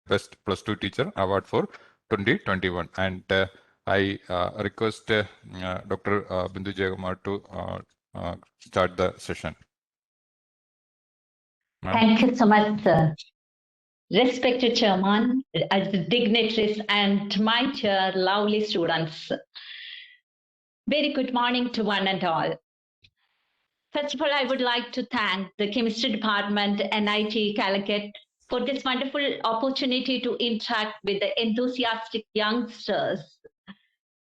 Best Plus 2 Teacher Award for 2021. And I request Dr. Bindu Jayakumar to start the session. Thank you so much, sir. Respected Chairman, as dignitaries and my dear lovely students. Very good morning to one and all. First of all, I would like to thank the Chemistry Department, NIT Calicut, for this wonderful opportunity to interact with the enthusiastic youngsters.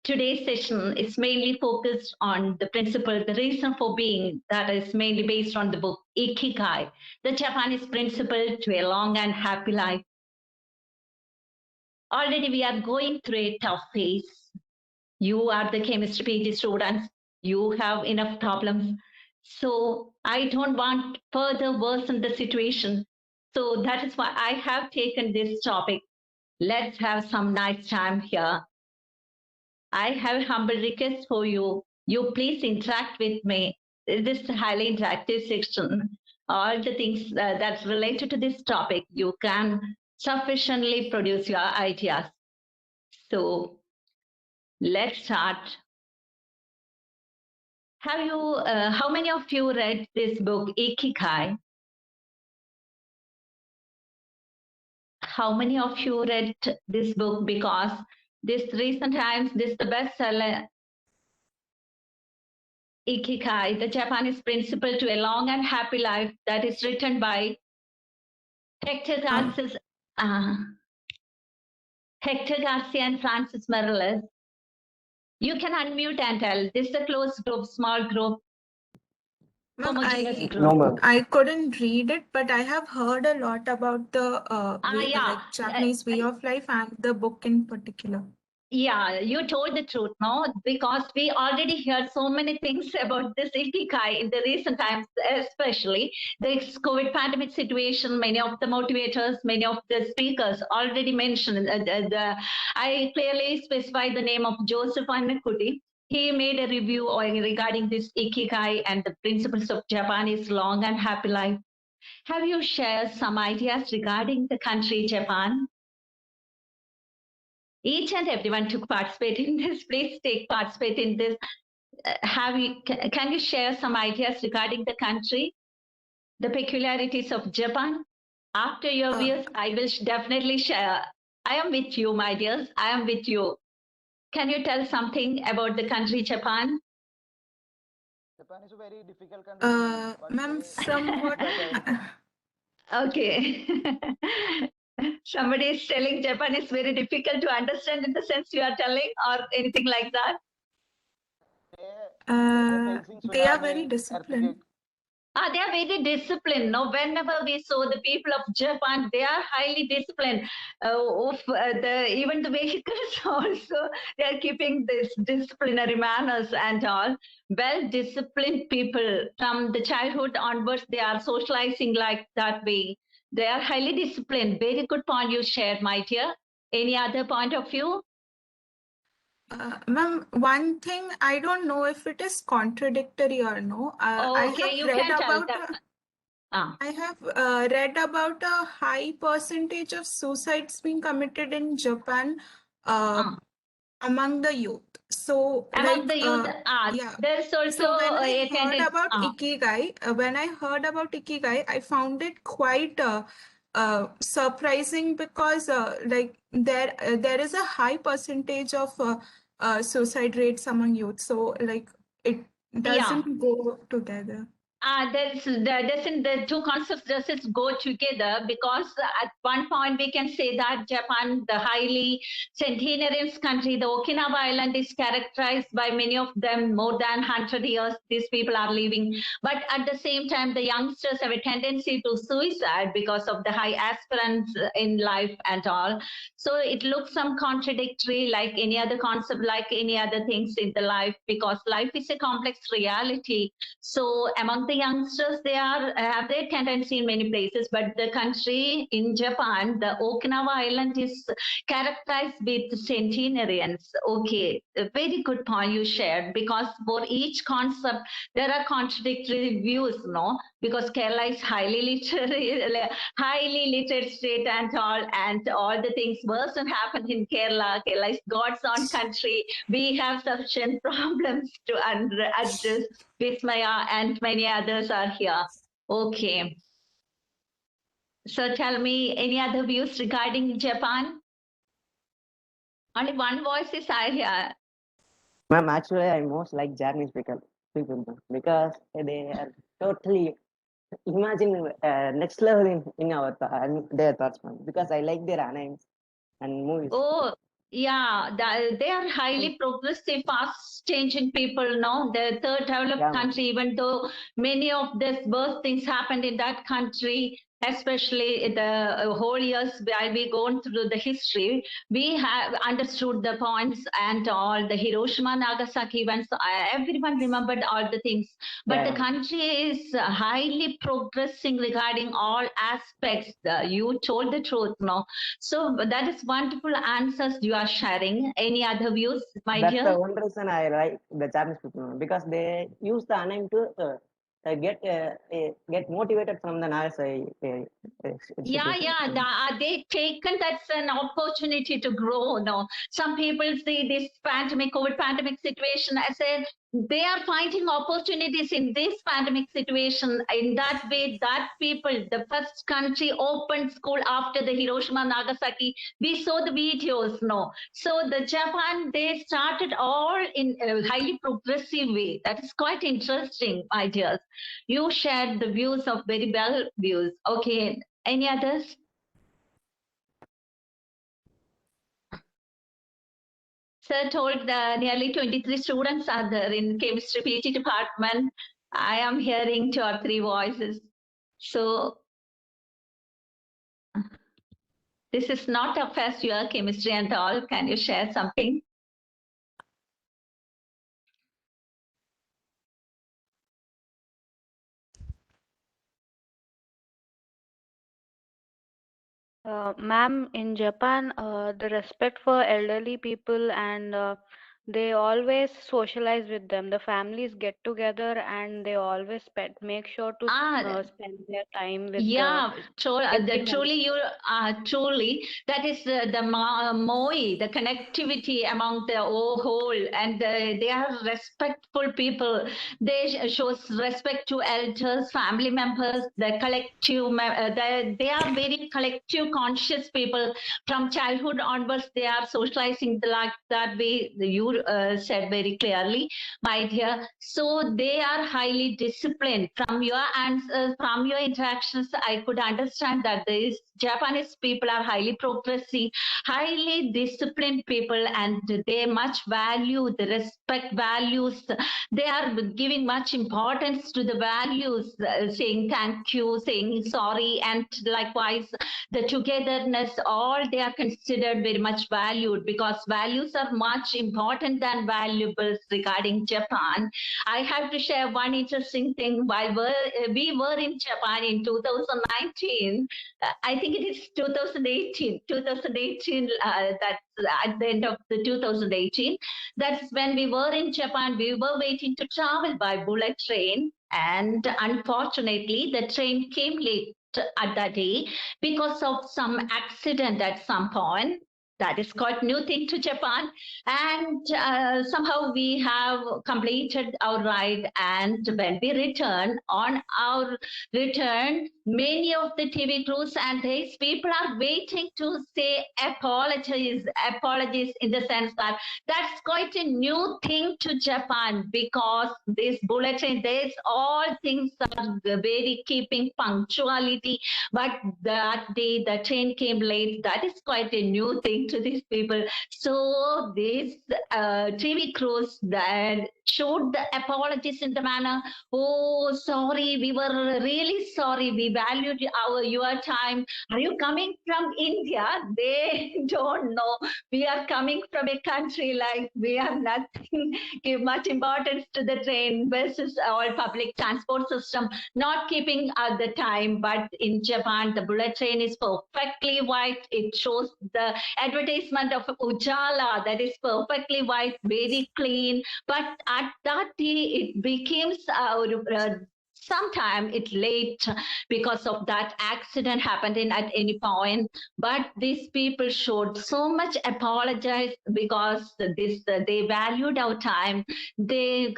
Today's session is mainly focused on the principle, the reason for being, that is mainly based on the book Ikigai, the Japanese principle to a long and happy life. Already we are going through a tough phase. You are the chemistry PG students. You have enough problems. So I don't want further worsen the situation. So that is why I have taken this topic. Let's have some nice time here. I have a humble request for you. You please interact with me. This is a highly interactive section. All the things that's related to this topic, you can sufficiently produce your ideas. So let's start. Have you, how many of you read this book, Ikigai? How many of you read this book? Because this recent times, this is the bestseller, Ikigai, the Japanese principle to a long and happy life, that is written by Hector Garcia and Francis Morales. You can unmute and tell. This is a closed group, small group. I couldn't read it, but I have heard a lot about the like Japanese way of life and the book in particular. Yeah, you told the truth, no? Because we already heard so many things about this Ikigai in the recent times, especially this COVID pandemic situation. Many of the motivators, many of the speakers already mentioned. I clearly specify the name of Joseph Annakuti. He made a review regarding this Ikigai and the principles of Japanese long and happy life. Have you shared some ideas regarding the country Japan? Each and everyone to participate in this. Please participate in this. Can you share some ideas regarding the country, the peculiarities of Japan? After your views, I will definitely share. I am with you, my dears. I am with you. Can you tell something about the country Japan? Japan is a very difficult country. Ma'am, from what? Okay. Somebody is telling Japan is very difficult to understand in the sense you are telling, or anything like that? They are very disciplined. They are very disciplined. No, whenever we saw the people of Japan, they are highly disciplined. Even the vehicles also, they are keeping this disciplinary manners and all. Well-disciplined people from the childhood onwards, they are socializing like that way. They are highly disciplined. Very good point you shared, my dear. Any other point of view? Ma'am, one thing, I don't know if it is contradictory or no. I have read about a high percentage of suicides being committed in Japan among the youth. So, among the youth, there's also so when I heard about Ikigai, I found it quite surprising because there is a high percentage of suicide rates among youth. So like it doesn't go together. The two concepts doesn't go together, because at one point we can say that Japan, the highly centenarian country, the Okinawa Island is characterized by many of them more than 100 years these people are living. But at the same time, the youngsters have a tendency to suicide because of the high aspirants in life and all. So it looks some contradictory, like any other concept, like any other things in the life, because life is a complex reality. So among the youngsters, they have their tendency in many places, but the country in Japan, the Okinawa Island is characterized with centenarians. Okay, a very good point you shared, because for each concept, there are contradictory views, no? because Kerala is highly literate state and all the things worse happen in Kerala. Kerala is God's own country. We have sufficient problems to address. Vismaya and many others are here. Okay. So tell me any other views regarding Japan? Only one voice is I here. Ma'am, actually, I most like Japanese people because they are totally imagine next level in our their thoughts, ma'am. Because I like their animes and movies. Oh, yeah, they are highly progressive, fast-changing people. No, the third developed country, even though many of these worst things happened in that country, especially the whole years while we gone through the history, we have understood the points and all the Hiroshima, Nagasaki events. Everyone remembered all the things, but the country is highly progressing regarding all aspects. You told the truth, no? So that is wonderful answers you are sharing. Any other views, my dear? That's the one reason I like the Japanese people, because they use the anime to get motivated from the Nagasaki. They taken that's an opportunity to grow. No, some people see this COVID pandemic situation as a they are finding opportunities in this pandemic situation. In that way, that people, the first country opened school after the Hiroshima, Nagasaki. We saw the videos, no. So the Japan, they started all in a highly progressive way. That is quite interesting, my dears. You shared the views of very well views. Okay, any others? Sir told nearly 23 students are there in chemistry PhD department. I am hearing 2 or 3 voices. So this is not a first year chemistry and all. Can you share something? Ma'am, in Japan, the respect for elderly people and they always socialize with them. The families get together and they always make sure to spend their time with truly that is the moi, the connectivity among the whole, and they are respectful people. They shows respect to elders, family members, the collective. They are very collective conscious people. From childhood onwards, they are socializing like that way. You said very clearly, my dear. So they are highly disciplined. From your answers, from your interactions, I could understand that these Japanese people are highly progressive, highly disciplined people, and they much value the respect values. They are giving much importance to the values, saying thank you, saying sorry, and likewise the togetherness. All they are considered very much valued because values are much important than valuables regarding Japan. I have to share one interesting thing. While we were in Japan in 2019, I think it is 2018. 2018. That's at the end of the 2018. That's when we were in Japan. We were waiting to travel by bullet train, and unfortunately, the train came late at that day because of some accident at some point. That is quite new thing to Japan. And somehow we have completed our ride. And when we return, on our return, many of the TV crews and these people are waiting to say apologies in the sense that that's quite a new thing to Japan because this bulletin, these all things are very keeping punctuality. But that day the train came late. That is quite a new thing to these people. So these TV crews that showed the apologies in the manner, oh, sorry, we were really sorry. We valued your time. Are you coming from India? They don't know. We are coming from a country like we have nothing, give much importance to the train versus our public transport system, not keeping at the time. But in Japan, the bullet train is perfectly white. It shows the advertisement of Ujala that is perfectly white, very clean. But at that day, it became sometime it's late because of that accident happened in at any point. But these people showed so much apologize because they valued our time. They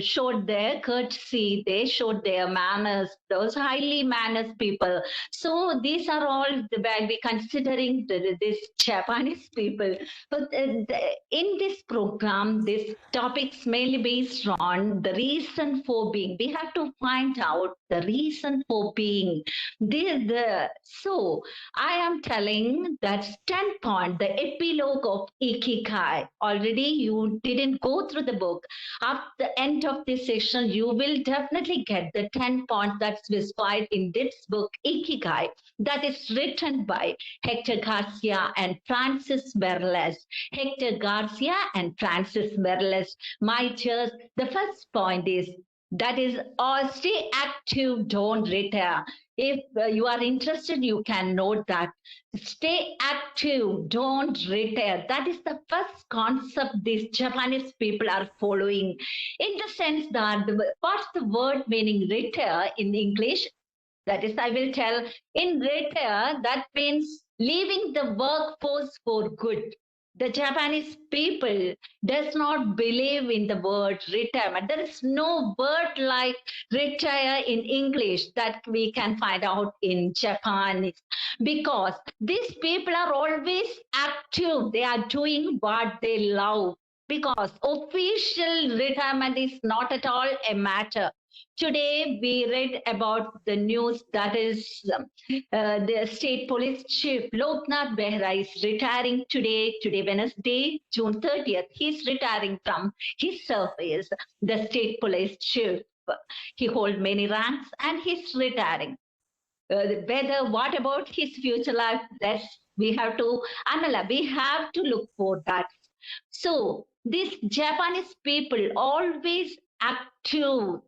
showed their courtesy. They showed their manners. Those highly manners people. So these are all when we considering this Japanese people. But in this program, this topics mainly based on the reason for being. We have to find out the reason for being. So I am telling that standpoint, the epilogue of Ikigai. Already you didn't go through the book. At the end of this session, you will definitely get the 10 points that's specified in this book, Ikigai, that is written by Hector Garcia and Francis Berles. Hector Garcia and Francis Berles. My dears, the first point is that is stay active, don't retire. If you are interested, you can note that. Stay active, don't retire. That is the first concept these Japanese people are following. In the sense that, what's the word meaning retire in English? That is, I will tell, in retire, that means leaving the workforce for good. The Japanese people does not believe in the word retirement. There is no word like retire in English that we can find out in Japanese, because these people are always active. They are doing what they love, because official retirement is not at all a matter. Today, we read about the news that is the state police chief Loknath Behra is retiring today, Wednesday, June 30th. He's retiring from his service, the state police chief. He holds many ranks and he's retiring. What about his future life? We have to analyze. We have to look for that. So these Japanese people always active.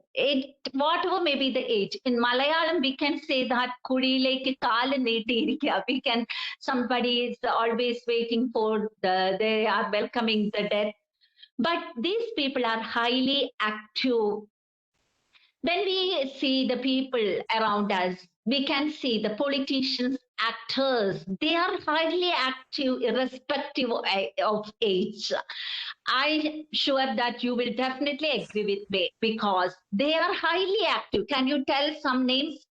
Whatever may be the age. In Malayalam, we can say that Kudileke Kala Neetirikya. We can, somebody is always waiting for they are welcoming the death. But these people are highly active. When we see the people around us, we can see the politicians, actors, they are highly active irrespective of age. I'm sure that you will definitely agree with me because they are highly active. Can you tell some names?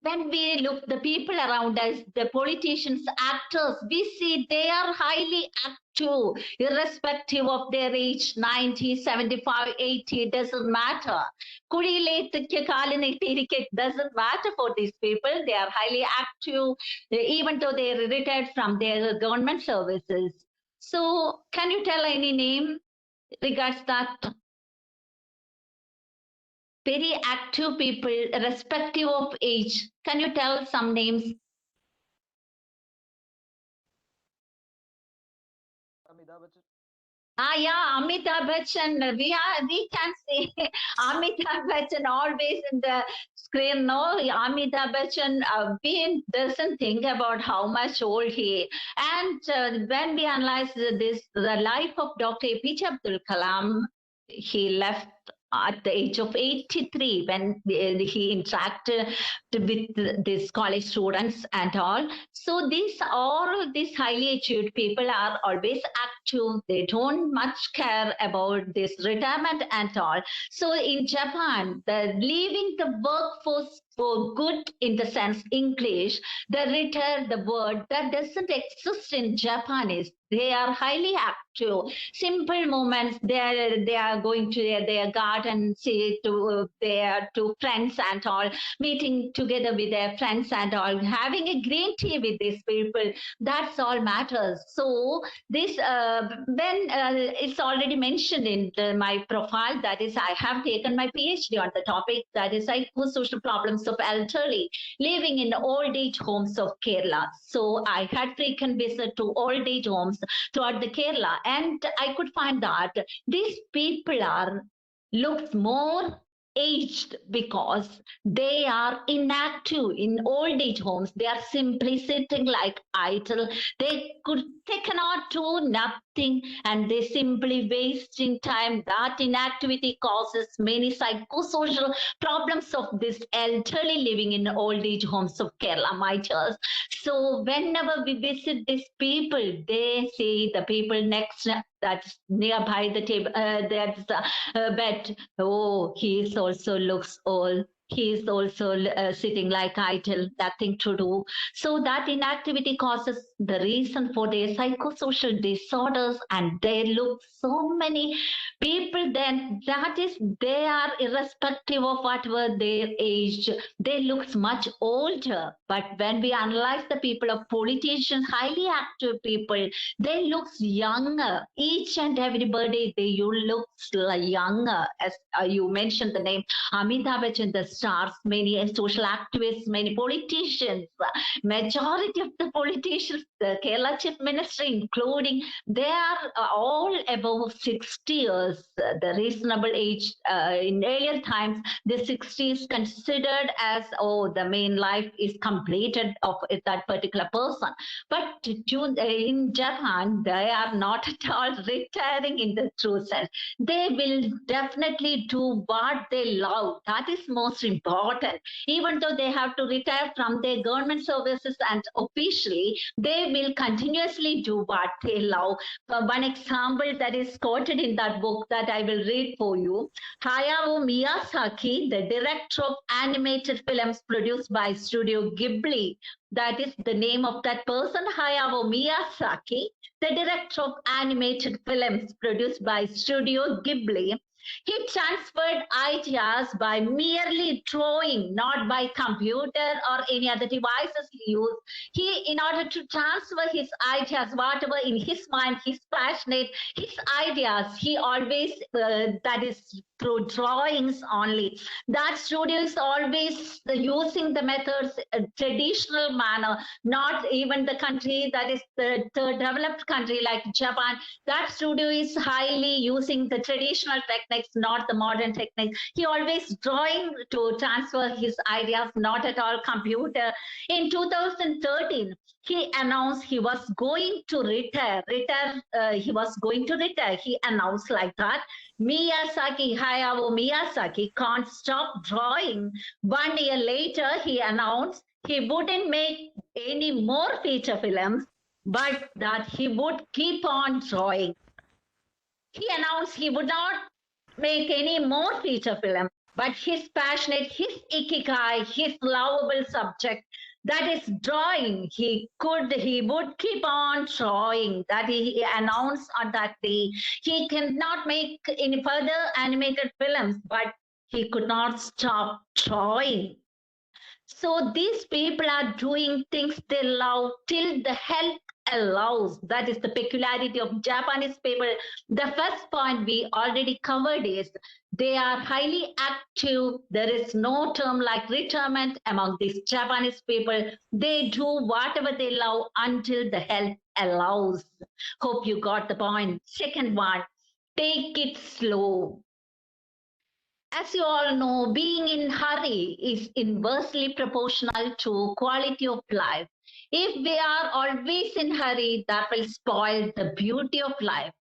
When we look the people around us, the politicians, actors, we see they are highly active, irrespective of their age, 90, 75, 80, doesn't matter. It doesn't matter for these people. They are highly active, even though they are retired from their government services. So can you tell any name regards that? Very active people, irrespective of age. Can you tell some names? Amitabh Bachchan. Yeah, Amitabh Bachchan. We can say Amitabh Bachchan always in the screen. No, Amitabh Bachchan we doesn't think about how much old he. And when we analyze the life of Dr. APJ Abdul Kalam, he left at the age of 83 when he interacted with these college students and all. So these highly achieved people are always active. They don't much care about this retirement and all. So in Japan, the leaving the workforce for good in the sense English, the word that doesn't exist in Japanese. They are highly active. Simple moments. They are going to their garden, say to their two friends and all, meeting together with their friends and all, having a green tea with these people. That's all matters. So this when it's already mentioned in my profile, that is, I have taken my PhD on the topic, that is psychosocial problems of elderly living in old age homes of Kerala. So I had frequent visit to old age homes throughout the Kerala, and I could find that these people looks more aged because they are inactive in old age homes. They are simply sitting like idle. They cannot do nothing, and they simply wasting time. That inactivity causes many psychosocial problems of this elderly living in old age homes of Kerala, my dears. So whenever we visit these people, they say the people next that's nearby the table, that's bed. Oh, he also looks old. He is also sitting like idle, nothing to do. So that inactivity causes the reason for their psychosocial disorders, and they look so many people. Then that is, they are irrespective of whatever their age. They look much older. But when we analyze the people of politicians, highly active people, they look younger. Each and everybody, they you look younger. As you mentioned the name Amitabh Bachchan, the stars, many social activists, many politicians, majority of the politicians, the Kerala Chief Minister including, they are all above 60 years. The reasonable age in earlier times, the 60 is considered as, oh, the main life is completed of that particular person. But in Japan, they are not at all retiring in the true sense. They will definitely do what they love. That is most important. Even though they have to retire from their government services and officially, they will continuously do what they love. One example that is quoted in that book that I will read for you. Hayao Miyazaki, the director of animated films produced by Studio Ghibli, that is the name of that person, Hayao Miyazaki, the director of animated films produced by Studio Ghibli. He transferred ideas by merely drawing, not by computer or any other devices he used. He, in order to transfer his ideas, whatever in his mind, he's passionate, his ideas, he always, that is through drawings only. That studio is always using the methods, traditional manner, not even the country that is the third developed country like Japan. That studio is highly using the traditional techniques, not the modern techniques. He always drawing to transfer his ideas, not at all computer. In 2013, he announced he was going to retire. He was going to retire. He announced like that. Miyazaki, Hayao Miyazaki can't stop drawing. 1 year later, he announced he wouldn't make any more feature films, but that he would keep on drawing. He announced he would not make any more feature films, but his passionate, his Ikigai, his lovable subject, that is drawing, he would keep on drawing. That he announced on that day. He cannot make any further animated films, but he could not stop drawing. So these people are doing things they love till the health allows. That is the peculiarity of Japanese people. The first point we already covered is they are highly active. There is no term like retirement among these Japanese people. They do whatever they love until the health allows. Hope you got the point. Second one, take it slow. As you all know, being in hurry is inversely proportional to quality of life. If we are always in hurry, that will spoil the beauty of life.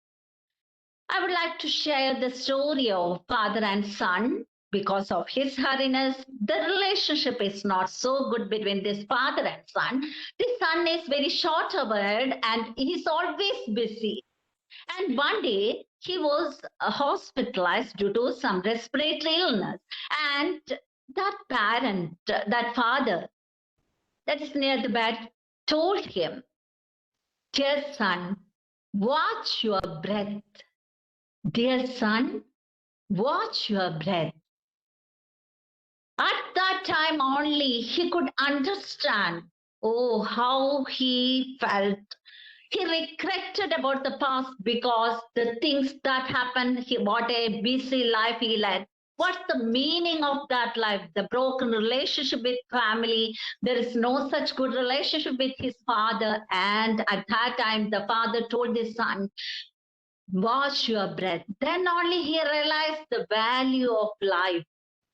I would like to share the story of father and son. Because of his hurriness, the relationship is not so good between this father and son. The son is very short-tempered and he's always busy. And one day he was hospitalized due to some respiratory illness. And that parent, that father, that is near the bed, told him, "Dear son, watch your breath. Dear son, watch your breath." At that time only he could understand, oh, how he felt. He regretted about the past because the things that happened, what a busy life he led. What's the meaning of that life? The broken relationship with family. There is no such good relationship with his father. And at that time, the father told his son, "Watch your breath." Then only he realized the value of life.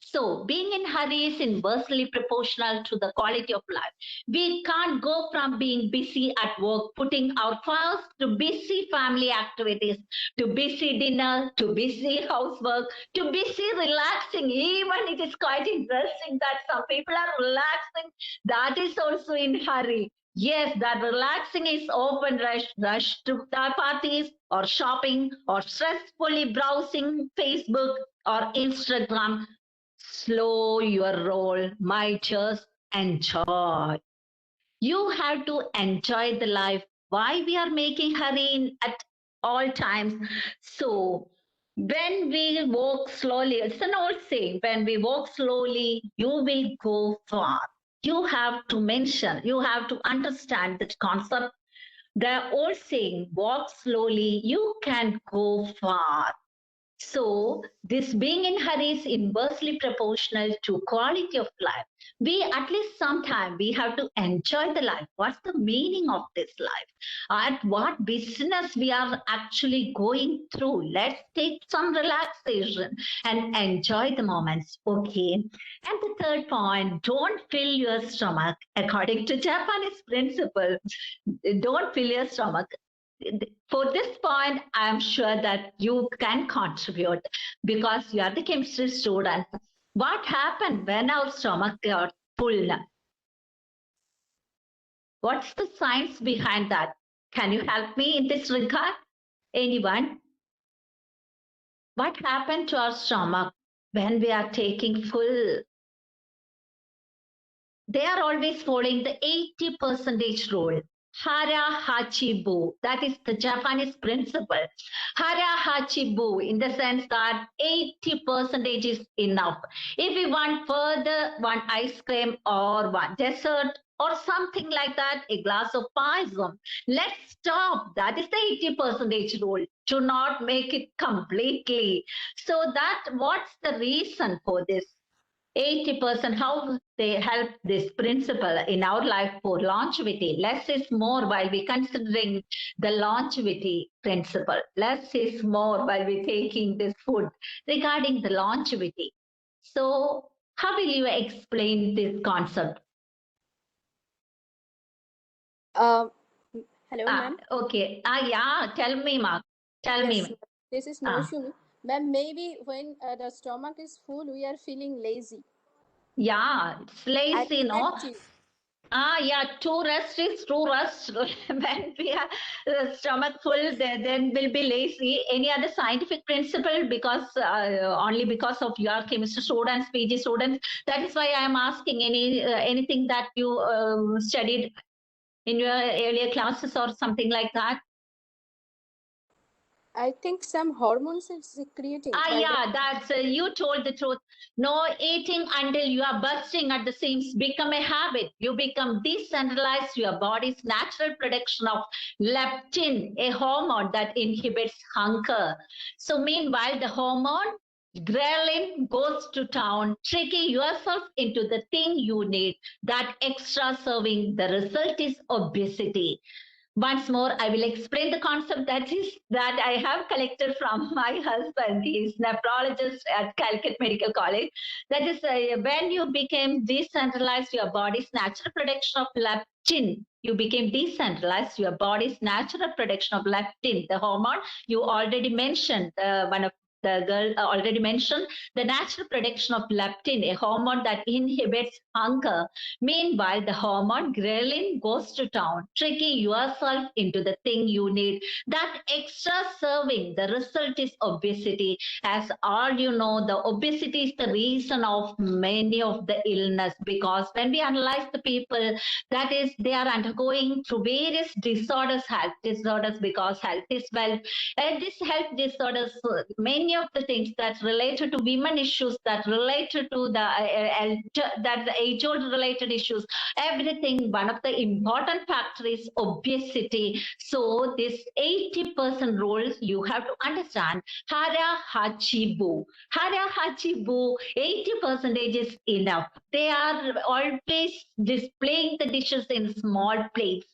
So being in hurry is inversely proportional to the quality of life. We can't go from being busy at work, putting our first to busy family activities, to busy dinner, to busy housework, to busy relaxing. Even it is quite interesting that some people are relaxing. That is also in hurry. Yes, that relaxing is often rush to the parties or shopping or stressfully browsing Facebook or Instagram. Slow your roll, my just enjoy. You have to enjoy the life. Why we are making hurry at all times? So when we walk slowly, it's an old saying, when we walk slowly, you will go far. You have to mention, you have to understand that concept. The old saying, walk slowly, you can go far. So this being in hurry is inversely proportional to quality of life. We at least sometime we have to enjoy the life. What's the meaning of this life? At what business we are actually going through? Let's take some relaxation and enjoy the moments. Okay. And the third point, don't fill your stomach. According to Japanese principle, don't fill your stomach. For this point, I am sure that you can contribute because you are the chemistry student. What happened when our stomach got full? What's the science behind that? Can you help me in this regard? Anyone? What happened to our stomach when we are taking full? They are always following the 80% rule. Hara Hachibu. That is the Japanese principle. Hara Hachibu, in the sense that 80% is enough. If we want further, one ice cream or one dessert or something like that, a glass of poison, let's stop. That is the 80% rule. Do not make it completely. So that what's the reason for this? 80%, how they help this principle in our life for longevity. Less is more while we considering the longevity principle. Less is more while we taking this food regarding the longevity. So how will you explain this concept? Hello, ma'am. Okay. Yeah, tell me, Mark. Tell Yes, me. this is Noshumi. Ma'am, maybe when the stomach is full, we are feeling lazy. Yeah, it's lazy, no? Inactive. Yeah, too rest is too rest. When we are stomach full, then we'll be lazy. Any other scientific principle? Because only because of your chemistry students, PG students. That is why I am asking anything that you studied in your earlier classes or something like that. I think some hormones are secreting. Yeah, that's you told the truth. No eating until you are bursting at the seams become a habit. You become decentralized your body's natural production of leptin, a hormone that inhibits hunger. So meanwhile, the hormone ghrelin goes to town, tricking yourself into the thing you need, that extra serving. The result is obesity. Once more, I will explain the concept that I have collected from my husband. He is nephrologist at Calicut Medical College. That is, when you became decentralized, your body's natural production of leptin. You became decentralized, your body's natural production of leptin, the hormone you already mentioned. One of the girl already mentioned the natural production of leptin, a hormone that inhibits hunger. Meanwhile, the hormone ghrelin goes to town, tricking yourself into the thing you need. That extra serving, the result is obesity. As all you know, the obesity is the reason of many of the illness, because when we analyze the people, that is, they are undergoing through various disorders, health disorders, because health is wealth. And these health disorders, many of the things that related to women issues, that related to the age-old related issues, everything, one of the important factor is obesity. So this 80% rule, you have to understand, Hara Hachibu. Hara Hachibu, 80% is enough. They are always displaying the dishes in small plates.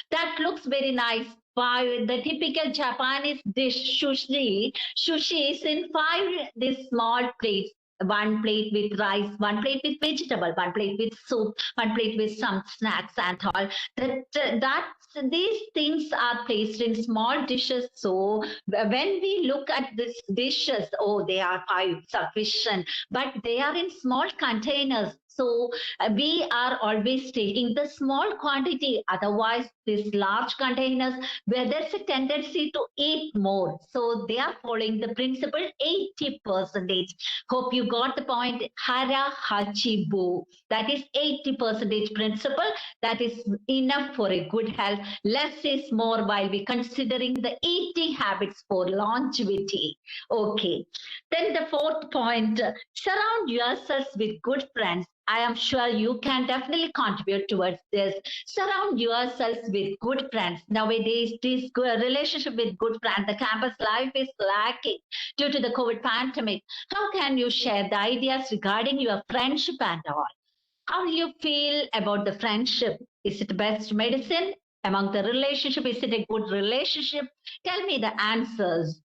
That looks very nice. The typical Japanese dish sushi is in 5 these small plates. one plate with rice, one plate with vegetable, one plate with soup, one plate with some snacks and all. These things are placed in small dishes. So when we look at these dishes, oh, they are 5 sufficient, but they are in small containers. So we are always taking the small quantity. Otherwise, these large containers where there's a tendency to eat more. So they are following the principle 80%. Hope you got the point. Hara Hachi Bu. That is 80% principle. That is enough for a good health. Less is more while we considering the eating habits for longevity. Okay. Then the fourth point, surround yourselves with good friends. I am sure you can definitely contribute towards this. Surround yourselves with good friends. Nowadays, this relationship with good friends, the campus life is lacking due to the COVID pandemic. How can you share the ideas regarding your friendship and all? How do you feel about the friendship? Is it the best medicine among the relationship? Is it a good relationship? Tell me the answers.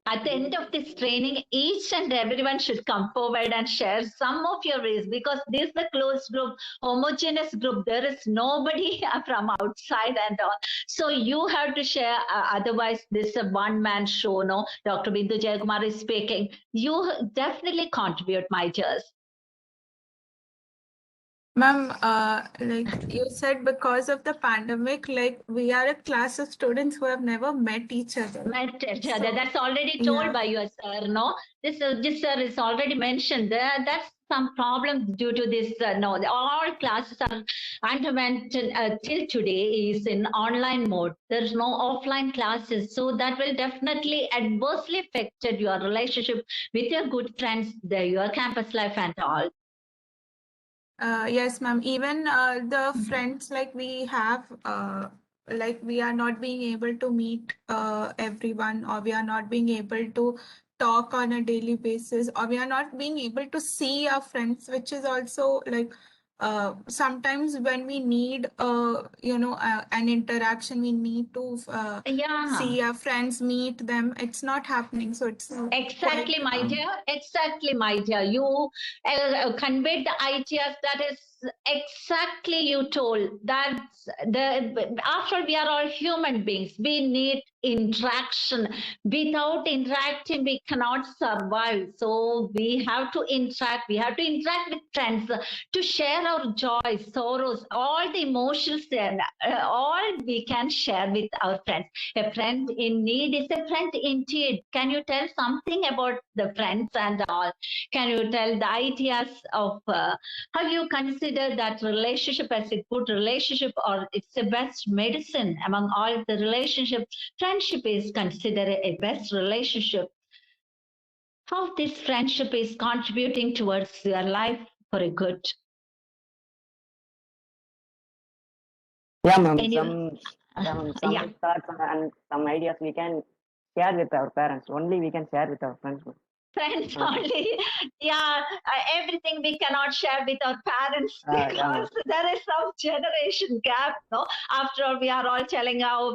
At the end of this training, each and everyone should come forward and share some of your ways, because this is a closed group, homogeneous group. There is nobody from outside and all. So you have to share. Otherwise, this is a one-man show. No, Dr. Bindu Jayakumar is speaking. You definitely contribute, my dears. Ma'am, like you said, because of the pandemic, like we are a class of students who have never met each other. Met each other. That's already told by your sir, no? This sir is already mentioned. That's some problems due to this. No, all classes are underwent till today is in online mode. There's no offline classes. So that will definitely adversely affected your relationship with your good friends, your campus life and all. Yes, ma'am. Even the friends like we have, like we are not being able to meet everyone, or we are not being able to talk on a daily basis, or we are not being able to see our friends, which is also like sometimes when we need an interaction, we need to see our friends, meet them. It's not happening. So it's exactly, my dear. Exactly, my dear. You conveyed the ideas. That is exactly you told. That's after all, we are all human beings. We need interaction. Without interacting, we cannot survive. So we have to interact. We have to interact with friends to share our joys, sorrows, all the emotions, and all we can share with our friends. A friend in need is a friend indeed. Can you tell something about the friends and all? Can you tell the ideas of how you consider that relationship as a good relationship, or it's the best medicine among all the relationships? Friendship is considered a best relationship. How this friendship is contributing towards your life for a good? Yeah, ma'am. Some thoughts and some ideas we can share with our parents. Only we can share with our friends. Friends only. Yeah, everything we cannot share with our parents because there is some generation gap. No, after all, we are all telling our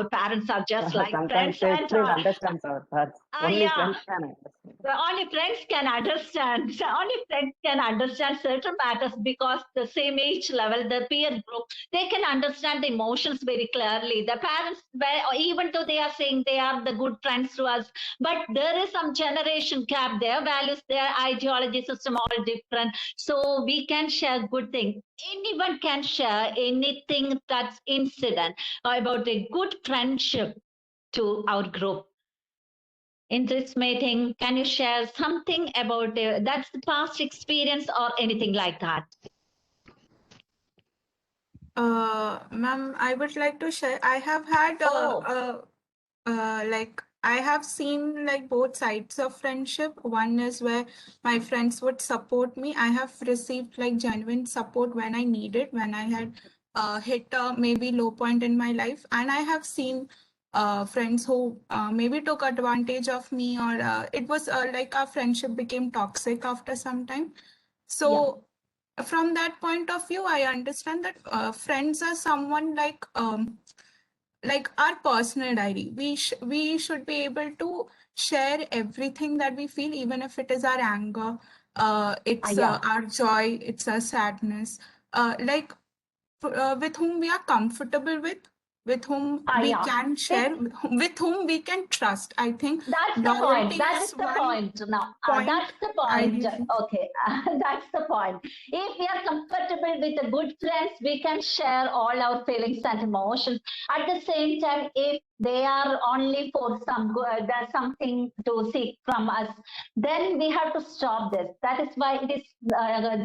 parents are just like sometimes friends. Please understand our thoughts. Only friends can understand. Only friends can understand. Only friends can understand certain matters, because the same age level, the peer group, they can understand the emotions very clearly. The parents, even though they are saying they are the good friends to us, but there is some generation gap. Their values, their ideology system all different. So we can share good things. Anyone can share anything that's incident about a good friendship to our group. In this meeting, can you share something about that's the past experience or anything like that? Ma'am, I would like to share. I have had like I have seen like both sides of friendship. One is where my friends would support me. I have received like genuine support when I needed, when I had hit a maybe low point in my life, and I have seen friends who maybe took advantage of me, or it was like our friendship became toxic after some time. So from that point of view, I understand that friends are someone like like our personal diary. We should be able to share everything that we feel, even if it is our anger, it's Yeah. our joy, it's our sadness, like with whom we are comfortable with whom we Yeah. can share, with whom we can trust. I think That's the point. loyalty That is is the one point now. point That's the I point. really. Okay, that's the point. If we are comfortable with the good friends, we can share all our feelings and emotions. At the same time, if they are only for some good, there's something to seek from us, then we have to stop this. That is why it is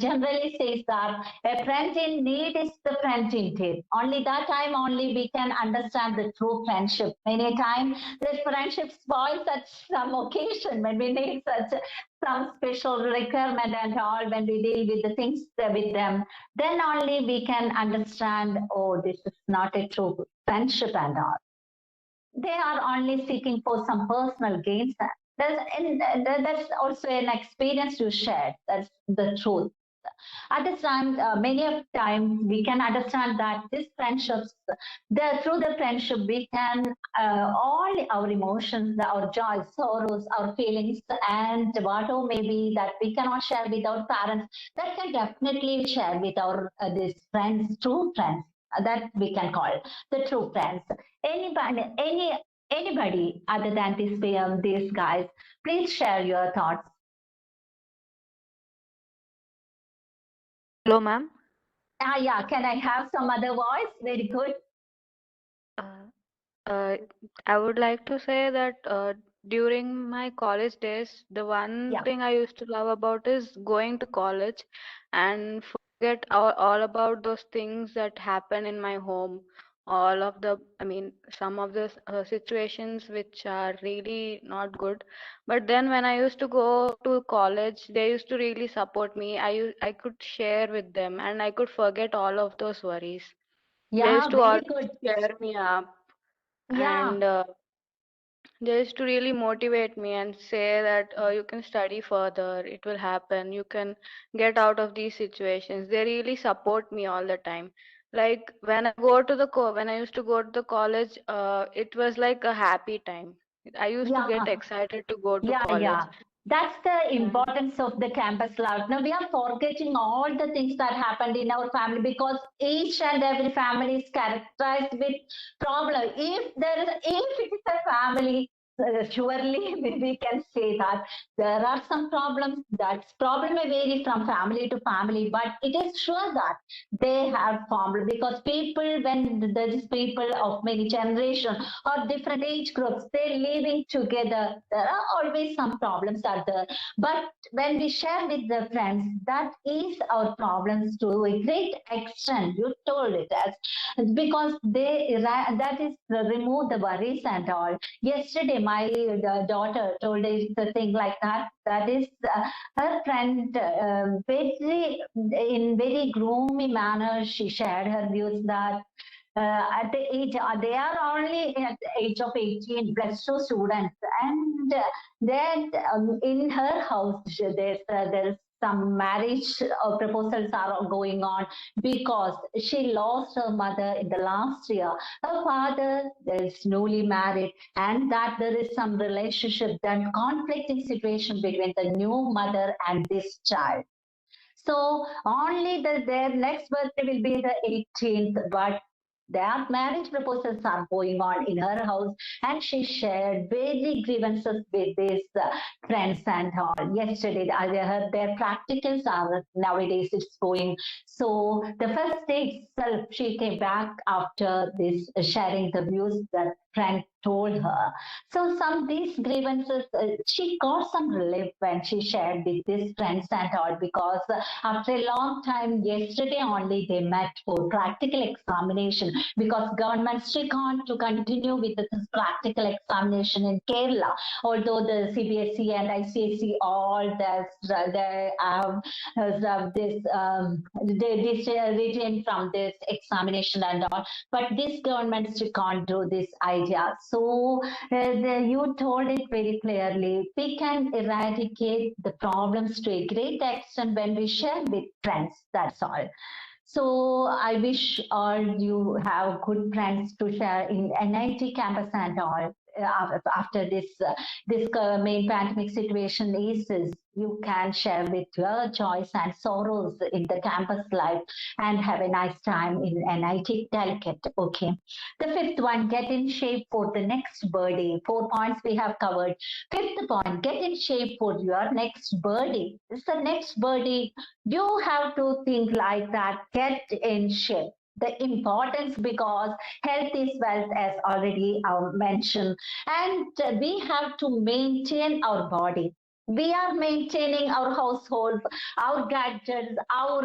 generally says that a friend in need is the friend in need. Only that time only we can understand the true friendship. Many times the friendship spoils at some occasion when we need such some special requirement and all, when we deal with the things with them, then only we can understand, oh, this is not a true friendship and all. They are only seeking for some personal gains. That's also an experience you shared. That's the truth. Understand many of times we can understand that this friendships, through the friendship we can all our emotions, our joys, sorrows, our feelings, and whatever maybe that we cannot share with our parents, that can definitely share with our these friends, true friends, that we can call the true friends. Anybody other than these guys, please share your thoughts. Hello, ma'am. Yeah, can I have some other voice? Very good. Uh, uh, I would like to say that during my college days, the one Yeah. thing I used to love about is going to college and forget all about those things that happen in my home. All of the, I mean, some of the situations which are really not good. But then when I used to go to college, they used to really support me. I could share with them and I could forget all of those worries. They Yeah, used to very always good. cheer me up, Yeah, and they used to really motivate me and say that you can study further, it will happen, you can get out of these situations. They really support me all the time. Like when I used to go to the college, it was like a happy time. I used to get yeah. excited to go to Yeah. college. That's the And importance of the campus life. Now we are forgetting all the things that happened in our family, because each and every family is characterized with problem. If it is a family, surely we can say that there are some problems. That problem may vary from family to family, but it is sure that they have formed, because people, when there is people of many generations or different age groups, they're living together, there are always some problems are there. But when we share with the friends, that is our problems to a great extent. You told it as, because that is remove the worries and all. Yesterday my daughter told us the thing like that. That is her friend, very in very gloomy manner, she shared her views that at the age, they are only at the age of 18, plus two students, and then in her house, there's some marriage proposals are going on, because she lost her mother in the last year. Her father is newly married, and that there is some relationship, that conflicting situation between the new mother and this child. So only their next birthday will be the 18th, but their marriage proposals are going on in her house, and she shared very grievances with these friends and all. Yesterday, their practicals are nowadays it's going. So the first day itself, she came back after this sharing the views that friend told her. So some these grievances, she got some relief when she shared with these friends and all, because after a long time, yesterday only they met for practical examination, because government strict on to continue with this practical examination in Kerala. Although the CBSE and ICSE all they have this they retain from this examination and all, but this government still can't do this idea. So you told it very clearly. We can eradicate the problems to a great extent when we share with friends. That's all. So I wish all you have good friends to share in NIT campus and all. After this main pandemic situation eases, you can share with your joys and sorrows in the campus life and have a nice time in NIT delicate. Okay. The fifth one, get in shape for the next birthday. 4 points we have covered. Fifth point, get in shape for your next birthday. It's the next birthday. You have to think like that, get in shape. The importance, because health is wealth, as already mentioned, and we have to maintain our body. We are maintaining our household, our gadgets, our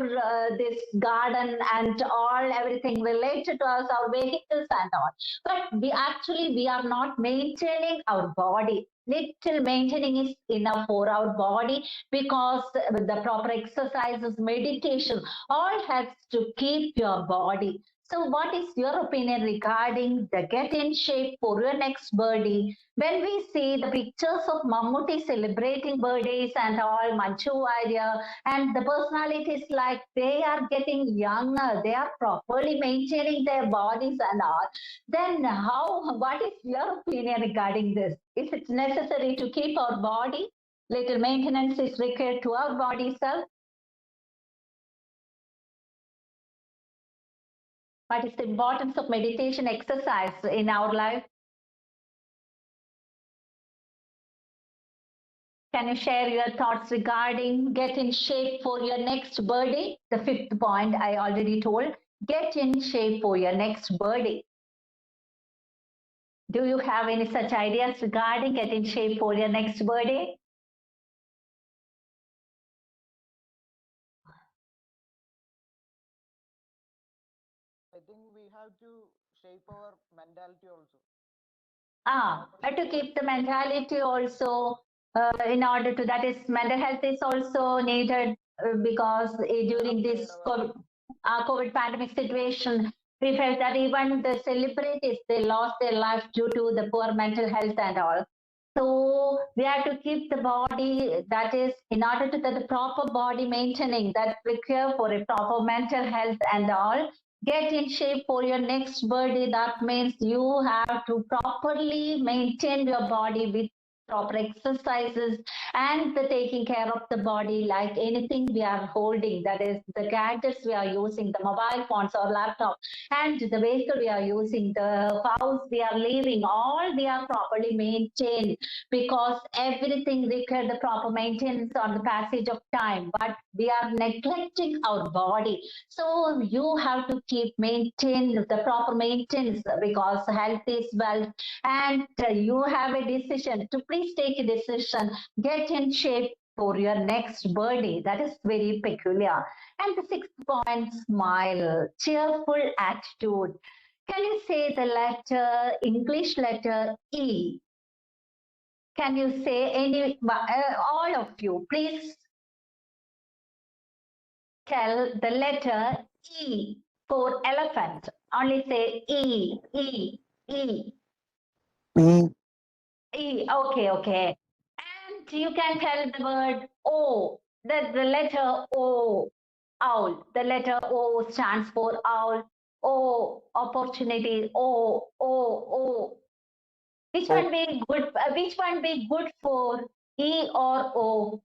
this garden and all, everything related to us, our vehicles and all. But we are not maintaining our body. Little maintaining is enough for our body, because the proper exercises, meditation, all helps to keep your body. So what is your opinion regarding the get in shape for your next birthday? When we see the pictures of Mammootty celebrating birthdays and all, Manchu Varya, and the personalities, like they are getting younger, they are properly maintaining their bodies and all, then what is your opinion regarding this? Is it necessary to keep our body? Little maintenance is required to our body self. What is the importance of meditation exercise in our life? Can you share your thoughts regarding get in shape for your next birthday? The fifth point I already told. Get in shape for your next birthday. Do you have any such ideas regarding get in shape for your next birthday? I think we have to shape our mentality also. To keep the mentality also, in order to, that is, mental health is also needed, because during this COVID pandemic situation, we felt that even the celebrities, they lost their life due to the poor mental health and all. So we have to keep the body, that is, in order to the proper body maintaining, that require for a proper mental health and all. Get in shape for your next birthday. That means you have to properly maintain your body with proper exercises and the taking care of the body, like anything we are holding, that is the gadgets we are using, the mobile phones or laptop, and the vehicle we are using, the house we are living, all we are properly maintained, because everything requires the proper maintenance on the passage of time, but we are neglecting our body. So you have to keep maintain the proper maintenance, because health is wealth, and you have a decision to please take a decision, get in shape for your next birthday. That is very peculiar. And the sixth point, smile, cheerful attitude. Can you say the letter, English letter E? Can you say any, all of you, please tell the letter E for elephant. Only say E, E, E. E, okay. And you can tell the word O, the letter O, owl. The letter O stands for owl. O, opportunity. O. Which one be good? Which one be good for E or O?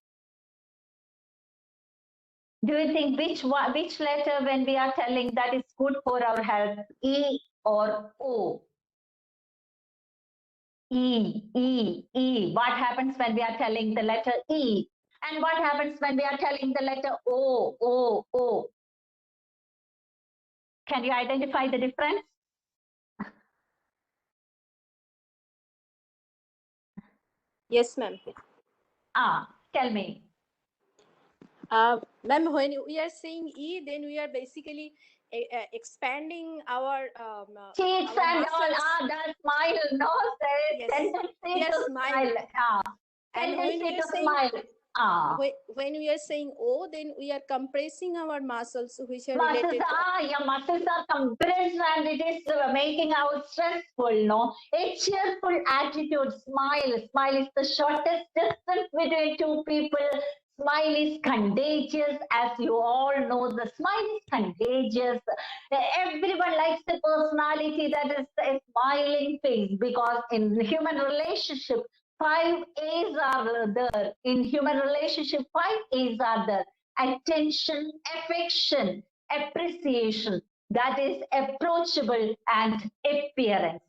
Do you think which letter, when we are telling, that is good for our health, E or O? E. What happens when we are telling the letter E? And what happens when we are telling the letter O? Can you identify the difference? Yes, ma'am. Tell me. Ma'am, when we are saying E, then we are basically expanding our cheeks our and muscles. all. That smile, no, Yes. tendency to smile. And when we Tendency are to saying smile. When we are saying O, then we are compressing our muscles, which are Muscles, related. your muscles are compressed, and it is making out stressful, no? A cheerful attitude, smile. Smile is the shortest distance between two people. Smile is contagious, as you all know. The smile is contagious. Everyone likes the personality that is a smiling face, because in human relationship, 5 A's are there. In human relationship, 5 A's are there: attention, affection, appreciation, that is approachable, and appearance.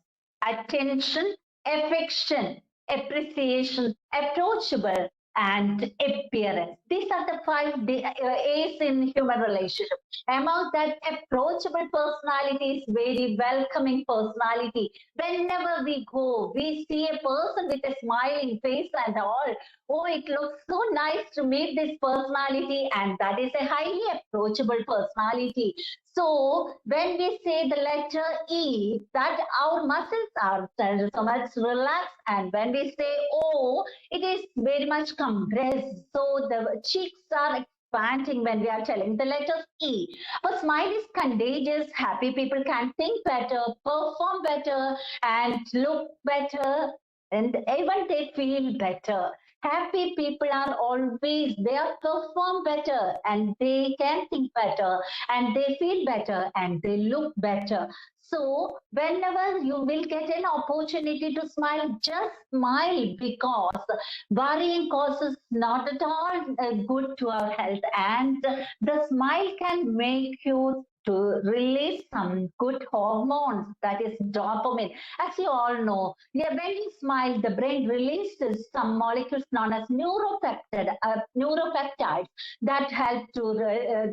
Attention, affection, appreciation, approachable, and appearance. These are the 5 A's in human relationship. Among that, approachable personality is very welcoming personality. Whenever we go, we see a person with a smiling face and all. Oh, it looks so nice to meet this personality, and that is a highly approachable personality. So when we say the letter E, that our muscles are so much relaxed, and when we say O, it is very much compressed. So the cheeks are expanding when we are telling the letter E. A smile is contagious. Happy people can think better, perform better, and look better, and even they feel better. Happy people are always, they are perform better, and they can think better, and they feel better, and they look better. So whenever you will get an opportunity to smile, just smile, because worrying causes not at all good to our health, and the smile can make you to release some good hormones, that is dopamine. As you all know, yeah, when you smile, the brain releases some molecules known as neuropeptides that help to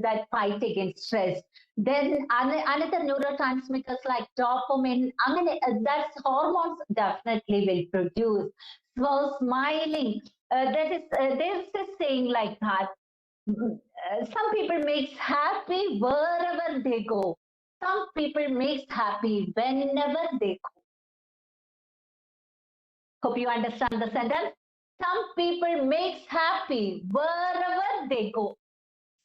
that fight against stress. Then another neurotransmitters like dopamine, I mean, that's hormones definitely will produce. So smiling, there's a saying like that. Some people makes happy wherever they go. Some people makes happy whenever they go. Hope you understand the sentence. Some people makes happy wherever they go.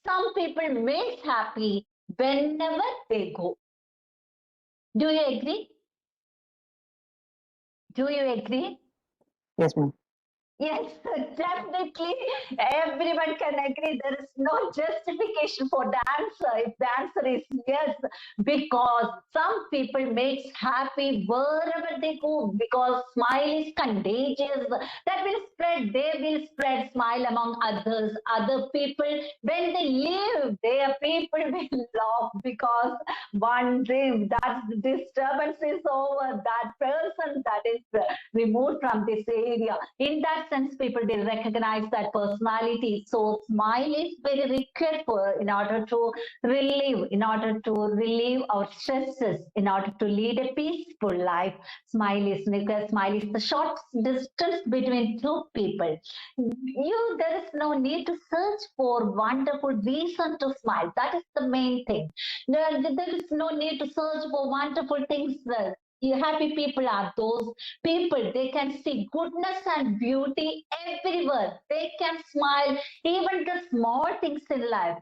Some people makes happy whenever they go. Do you agree? Do you agree? Yes, ma'am. Yes, definitely. Everyone can agree. There is no justification for the answer. If the answer is yes, because some people makes happy wherever they go, because smile is contagious. That will spread. They will spread smile among others. Other people, when they live, their people will laugh, because one day that disturbance is over. That person that is removed from this area. In that sense, people will recognize that personality. So smile is very required for in order to relieve our stresses, in order to lead a peaceful life. Smile is the short distance between two people. There is no need to search for wonderful reason to smile. That is the main thing. There is no need to search for wonderful things. Happy people are those people, they can see goodness and beauty everywhere. They can smile, even the small things in life.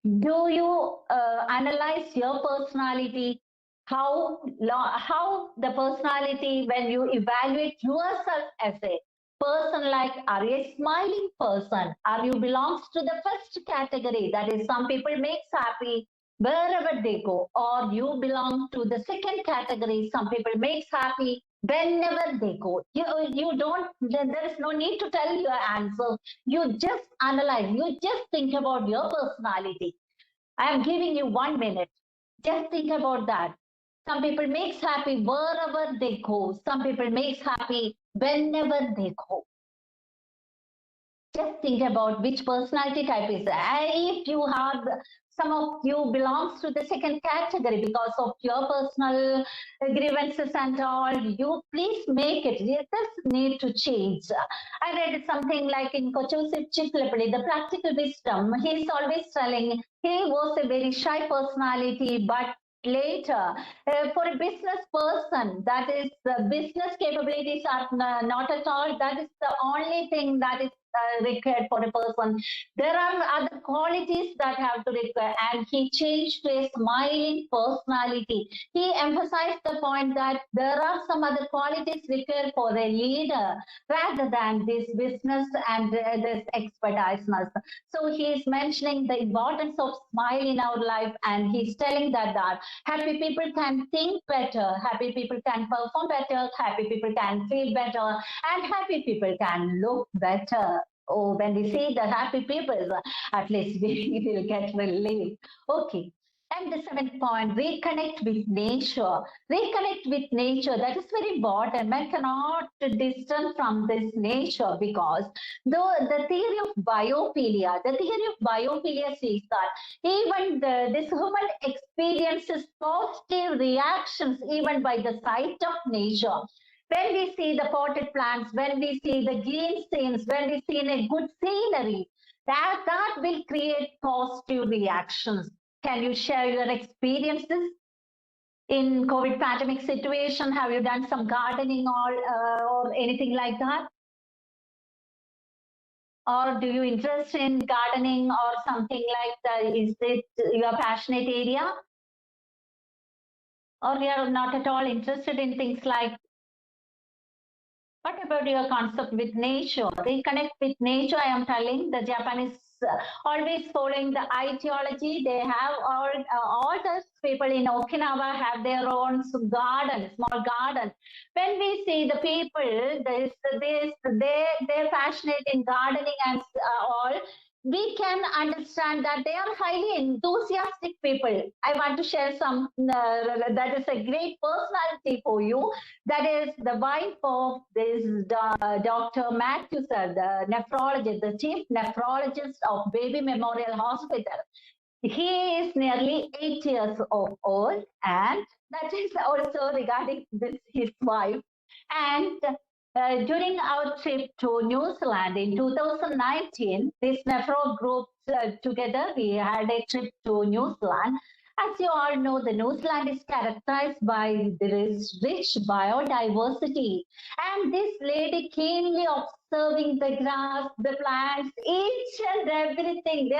Do you analyze your personality? How the personality, when you evaluate yourself as a person, like, are you a smiling person? Are you belongs to the first category? That is, some people makes happy wherever they go, or you belong to the second category. Some people makes happy whenever they go. You don't. There is no need to tell your answer. You just analyze. You just think about your personality. I am giving you 1 minute. Just think about that. Some people makes happy wherever they go. Some people makes happy whenever they go. Just think about which personality type is that. If you have, some of you belongs to the second category because of your personal grievances and all, you please make it. There's need to change. I read something like in Kochosip Chiklapalli, the practical wisdom. He's always telling he was a very shy personality, but later, for a business person, that is, the business capabilities are not at all. That is the only thing that is required for a person. There are other qualities that have to require, and he changed to a smiling personality. He emphasized the point that there are some other qualities required for a leader rather than this business and this expertiseness. So he is mentioning the importance of smile in our life, and he's telling that happy people can think better, happy people can perform better, happy people can feel better, and happy people can look better. Oh, when we see the happy people, at least we will get relief. Okay. And the seventh point, reconnect with nature. Reconnect with nature. That is very important. Man cannot distance from this nature, because the theory of biophilia, says that even this human experiences positive reactions even by the sight of nature. When we see the potted plants, when we see the green scenes, when we see a good scenery, that will create positive reactions. Can you share your experiences in COVID pandemic situation? Have you done some gardening or anything like that? Or do you interest in gardening or something like that? Is it your passionate area? Or you are not at all interested in things like, what about your concept with nature? Reconnect with nature. I am telling the Japanese always following the ideology. They have all the people in Okinawa have their own garden, small garden. When we see the people, they're passionate in gardening and all, we can understand that they are highly enthusiastic people. I want to share some, that is a great personality for you. That is the wife of this Dr. Matthew, sir, the nephrologist, the chief nephrologist of Baby Memorial Hospital. He is nearly 8 years old, and that is also regarding this, his wife. And during our trip to New Zealand in 2019, this nephro group together, we had a trip to New Zealand. As you all know, the New Zealand is characterized by this rich biodiversity. And this lady keenly observing the grass, the plants, each and everything.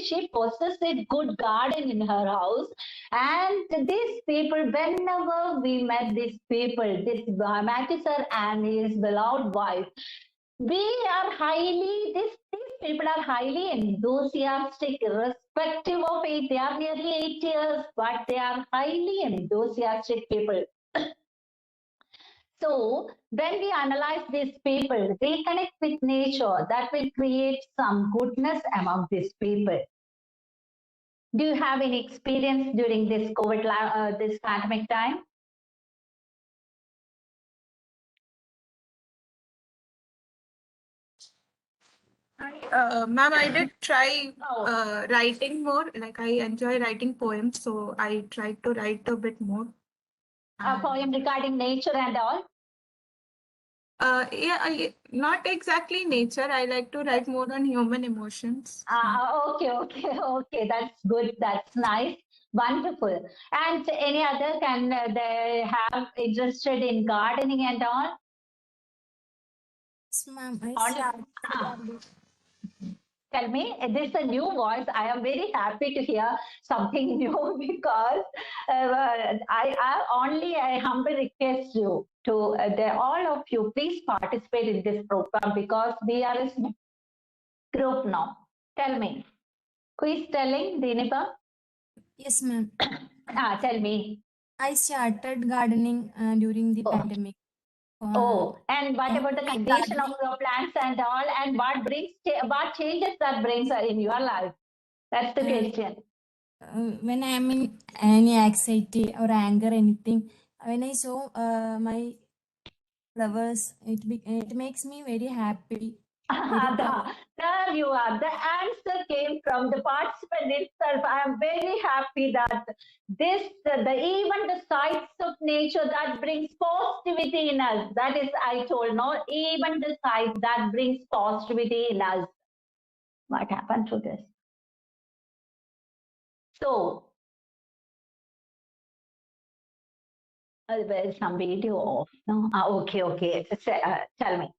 She possesses a good garden in her house. And these people, whenever we met these people, this Matthew sir and his beloved wife, these people are highly enthusiastic, irrespective of age. They are nearly 8 years, but they are highly enthusiastic people. So when we analyze these people, reconnect with nature, that will create some goodness among these people. Do you have any experience during this COVID, this pandemic time? Ma'am, I did try writing more. Like, I enjoy writing poems, so I tried to write a bit more. A poem regarding nature and all? Yeah, not exactly nature. I like to write more on human emotions. Okay. That's good. That's nice. Wonderful. And any other, can they have interested in gardening and all? Yes, ma'am. Tell me, this is a new voice. I am very happy to hear something new, because I humbly request you to, all of you, please participate in this program, because we are a group now. Tell me, who is telling, Dinipa? Yes, ma'am. Tell me. I started gardening during the pandemic. And what about the condition of your plants and all, and what changes that brings in your life? That's the question. When I am in any anxiety or anger, anything, when I saw my flowers, it makes me very happy. There you are. The answer came from the participant itself. I am very happy that even the sights of nature that brings positivity in us. That is, I told, no, even the sight that brings positivity in us. What happened to this? So, there is some video off. No? Okay. Tell me.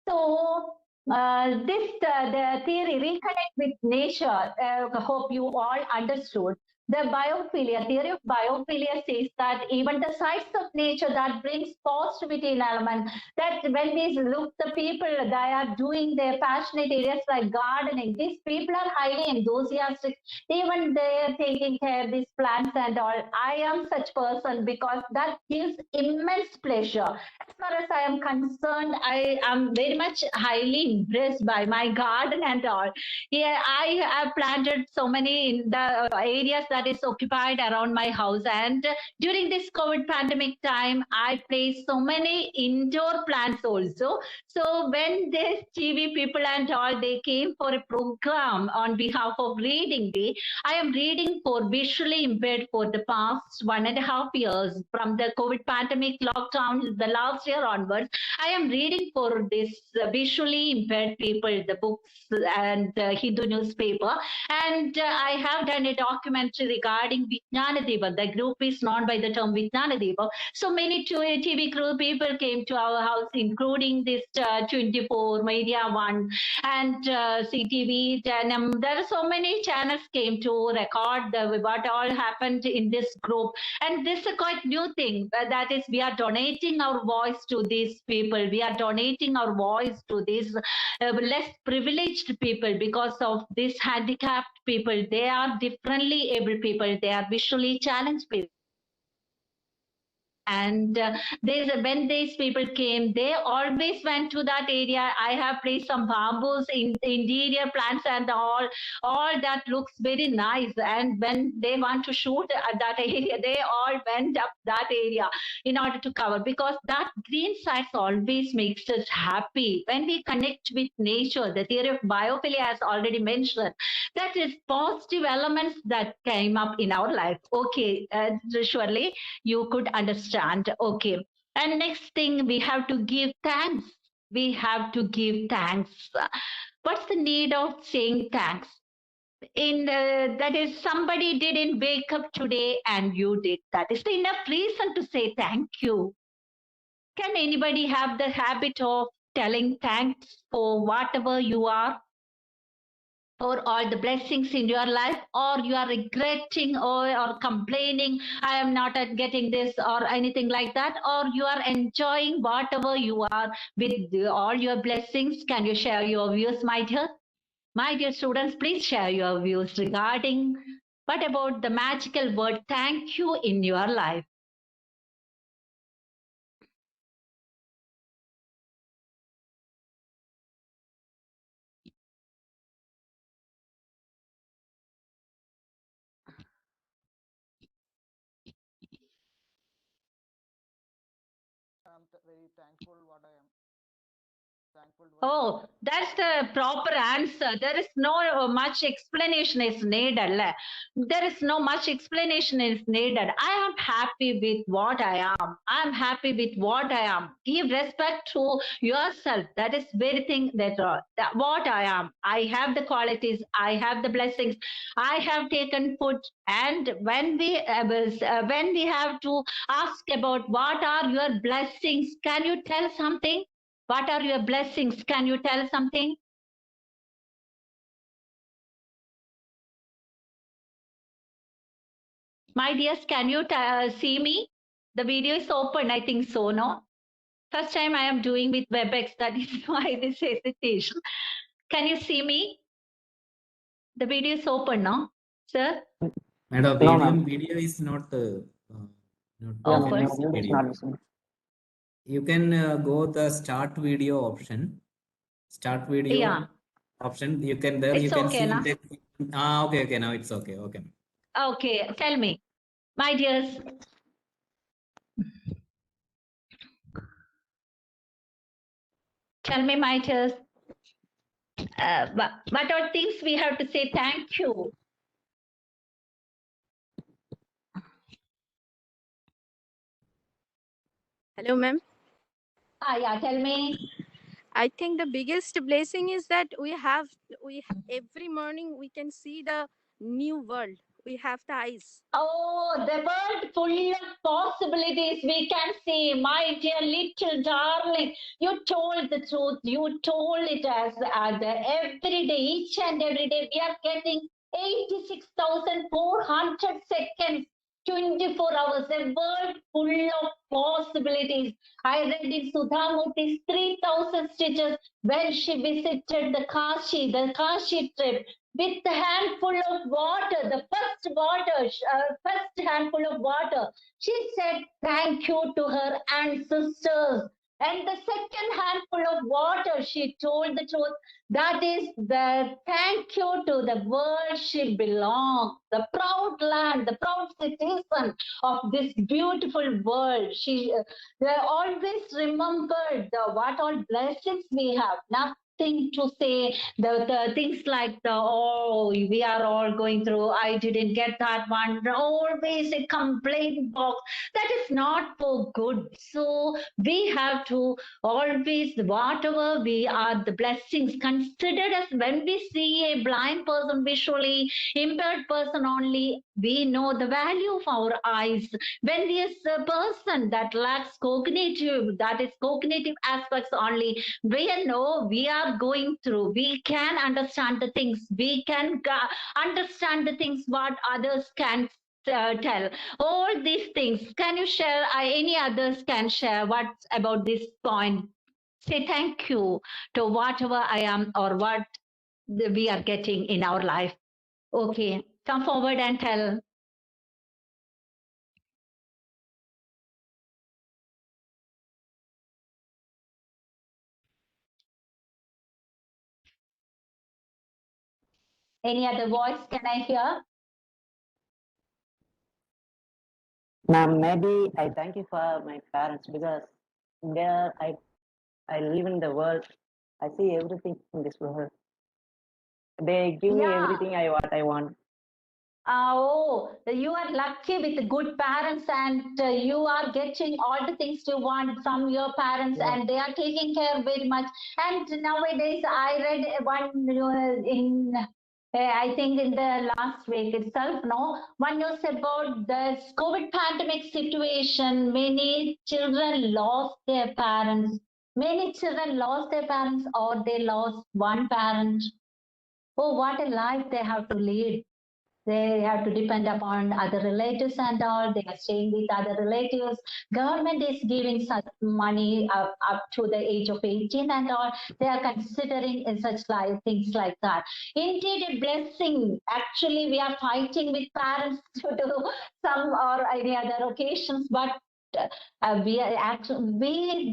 So, The theory reconnect with nature. Hope you all understood. The biophilia theory of biophilia says that even the sides of nature that brings positivity in element. That when we look the people, they are doing their passionate areas like gardening. These people are highly enthusiastic. Even they are taking care of these plants and all. I am such person because that gives immense pleasure. As far as I am concerned, I am very much highly impressed by my garden and all. Yeah, I have planted so many in the areas that is occupied around my house. And during this COVID pandemic time, I placed so many indoor plants also. So when the TV people and all, they came for a program on behalf of Reading Day. I am reading for visually impaired for the past 1.5 years from the COVID pandemic lockdown, the last year onwards. I am reading for this visually impaired people, the books and Hindu newspaper. And I have done a documentary regarding Vijnana Deva. The group is known by the term Vijnana Deva. So many TV crew people came to our house, including this 24, Media One, and CTV. And there are so many channels came to record what all happened in this group. And this is a quite new thing. That is, we are donating our voice to these people. We are donating our voice to these less privileged people because of these handicapped people. They are differently able people. They are visually challenged people. And when these people came, they always went to that area. I have placed some bamboos in the interior plants and all that looks very nice. And when they want to shoot at that area, they all went up that area in order to cover, because that green sides always makes us happy. When we connect with nature, the theory of biophilia has already mentioned that is positive elements that came up in our life. Okay, surely you could understand. Okay. And next thing, we have to give thanks. We have to give thanks. What's the need of saying thanks? That is, somebody didn't wake up today and you did. That is enough reason to say thank you. Can anybody have the habit of telling thanks for whatever you are? For all the blessings in your life, or you are regretting or complaining, I am not getting this or anything like that, or you are enjoying whatever you are with all your blessings? Can you share your views, my dear? My dear students, please share your views regarding what about the magical word thank you in your life? I'm very thankful what I am. Thankful. Oh, that's the proper answer. There is no much explanation is needed. There is no much explanation is needed. I am happy with what I am. I am happy with what I am. Give respect to yourself. That is very thing that what I am. I have the qualities. I have the blessings. I have taken food. And when we have to ask about what are your blessings, can you tell something? What are your blessings? Can you tell something? My dears, can you see me? The video is open, I think so, no? First time I am doing with WebEx, that is why this hesitation. Can you see me? The video is open, no? Sir? Madam, No, video is not Open. it's not visible. You can go the start video option. Start video Yeah. option. You can there. It's You can okay, see na? the. Okay. Now it's okay. Okay. Okay, tell me. My dears. Tell me, my dears. What are things we have to say thank you? Hello, ma'am. Yeah, tell me. I think the biggest blessing is that we have every morning we can see the new world. we have the eyes. Oh, the world full of possibilities we can see. My dear little darling, you told the truth. You told it as every day, each and every day, we are getting 86,400 seconds, 24 hours, a world full of possibilities. I read in Sudhamurti's 3,000 Stitches when she visited the Kashi trip with a handful of water, the first handful of water. She said thank you to her ancestors. And the second handful of water, she told the truth. That is the thank you to the world she belongs, the proud land, the proud citizen of this beautiful world. She always remembered what all blessings we have. Nothing to say the things like oh, we are all going through, I didn't get that one, always a complaint box. That is not for good. So we have to always, whatever we are, the blessings considered as when we see a blind person, visually impaired person only, we know the value of our eyes. When we is a person that lacks cognitive, that is cognitive aspects only, we know we are going through, we can understand the things, we can understand the things what others can tell. All these things, can you share, any others can share what's about this point? Say thank you to whatever I am or what we are getting in our life. Okay, come forward and tell. Any other voice can I hear? Ma'am, maybe I thank you for my parents because there I live in the world. I see everything in this world. They give me everything what I want. Oh, you are lucky with good parents and you are getting all the things you want from your parents and they are taking care very much. And nowadays, I read one in I think in the last week itself, no, one news about the COVID pandemic situation. Many children lost their parents. Many children lost their parents or they lost one parent. Oh, what a life they have to lead. They have to depend upon other relatives and all. They are staying with other relatives. Government is giving such money up to the age of 18 and all. They are considering such things like that. Indeed, a blessing. Actually, we are fighting with parents to do some or any other occasions, but we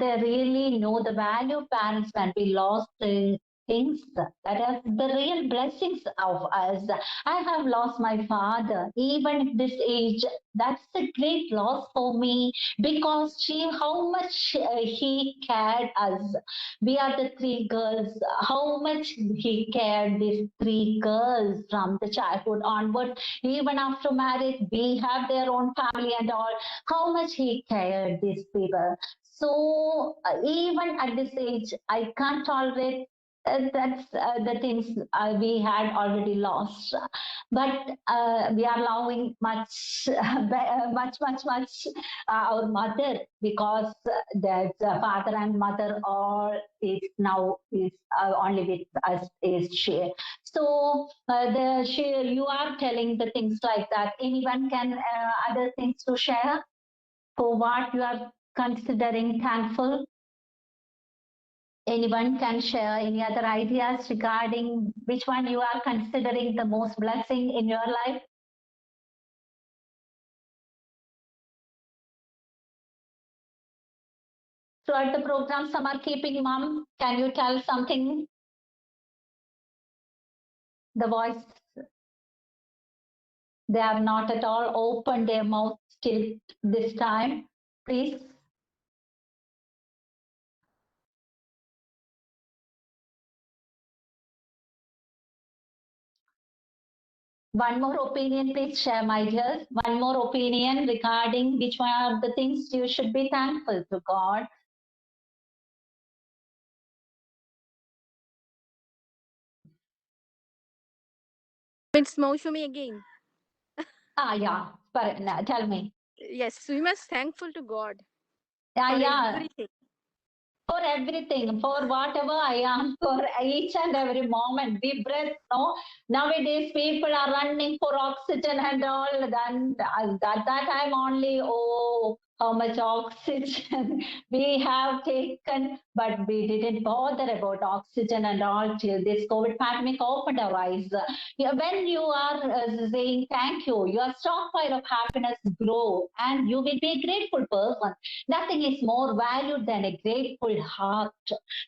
really know the value of parents when we lost things that are the real blessings of us. I have lost my father, even at this age. That's a great loss for me because how much he cared us. We are the three girls. How much he cared these three girls from the childhood onward. Even after marriage, we have their own family and all. How much he cared these people. So even at this age, I can't tolerate that's the things we had already lost. But we are loving much, much our mother because the father and mother all is now is only with us is she. So you are telling the things like that. Anyone can other things to share for what you are considering thankful? Anyone can share any other ideas regarding which one you are considering the most blessing in your life? Throughout the program, some are keeping mum. Can you tell something? The voice, they have not at all opened their mouth till this time. Please. One more opinion, please share, my dears. One more opinion regarding which one are the things you should be thankful to God. It's Moushumi again. Yeah. Tell me. Yes, we must thankful to God Yeah, for yeah. everything. For everything, for whatever I am, for each and every moment. We breathe, no? Nowadays, people are running for oxygen and all. Then at that time only, oh, how much oxygen we have taken, but we didn't bother about oxygen and all till this COVID pandemic opened our eyes. Yeah, when you are saying thank you, your stockpile of happiness grow, and you will be a grateful person. Nothing is more valued than a grateful heart.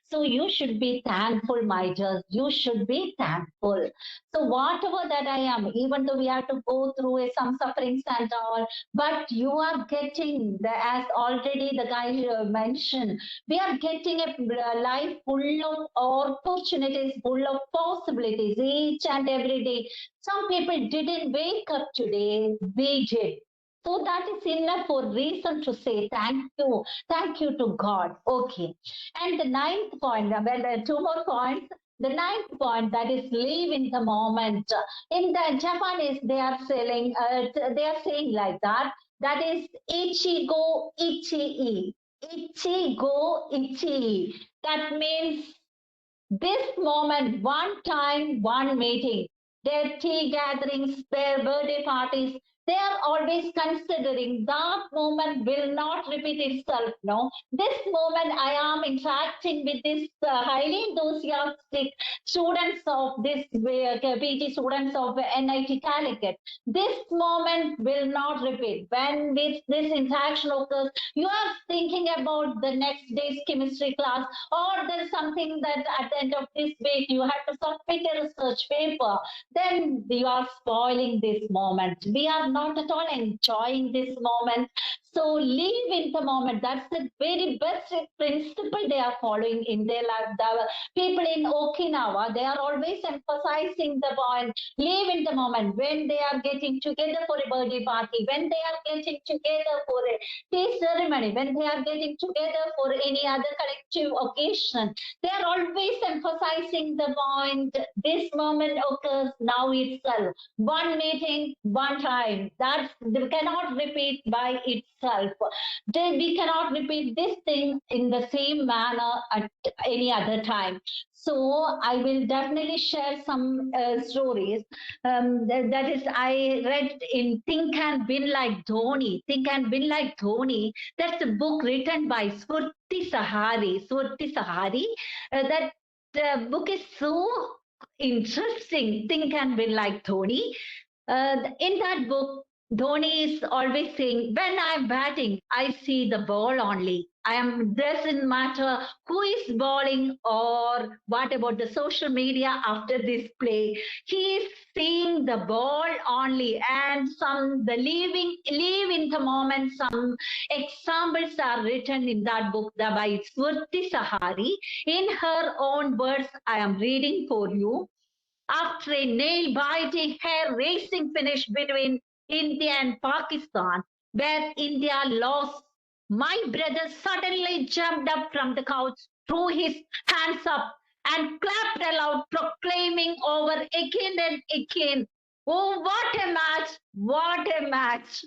So you should be thankful, my dear. You should be thankful. So whatever that I am, even though we have to go through some sufferings and all, but you are getting, as already the guy mentioned, we are getting a life full of opportunities, full of possibilities each and every day. Some people didn't wake up today. We did. So that is enough for reason to say thank you to God. Okay. And the ninth point, well, there are two more points. The ninth point, that is live in the moment. In the Japanese, they are saying like that. That is ichigo ichii. Ichigo ichii. That means this moment, one time, one meeting, their tea gatherings, their birthday parties, they are always considering that moment will not repeat itself. No, this moment I am interacting with this highly enthusiastic students of this PG students of NIT Calicut. This moment will not repeat. When this interaction occurs, you are thinking about the next day's chemistry class, or there's something that at the end of this week you have to submit a research paper. Then you are spoiling this moment. We are not at all enjoying this moment. So live in the moment. That's the very best principle they are following in their life. The people in Okinawa, they are always emphasizing the point, live in the moment. When they are getting together for a birthday party, when they are getting together for a tea ceremony, when they are getting together for any other collective occasion, they are always emphasizing the point, this moment occurs now itself. One meeting, one time. That cannot repeat by itself. We cannot repeat this thing in the same manner at any other time. So I will definitely share some stories. That is, I read in Think and Win Like Dhoni. Think and Win Like Dhoni. That's a book written by Smriti Sahari. Smriti Sahari. That book is so interesting. Think and Win Like Dhoni. In that book, Dhoni is always saying, when I'm batting, I see the ball only. Doesn't matter who is bowling or what about the social media after this play. He is seeing the ball only, and the live in the moment. Some examples are written in that book by Smriti Sahari. In her own words, I am reading for you. After a nail-biting, hair-raising finish between India and Pakistan, where India lost, my brother suddenly jumped up from the couch, threw his hands up, and clapped aloud, proclaiming over again and again, "Oh, what a match! What a match!"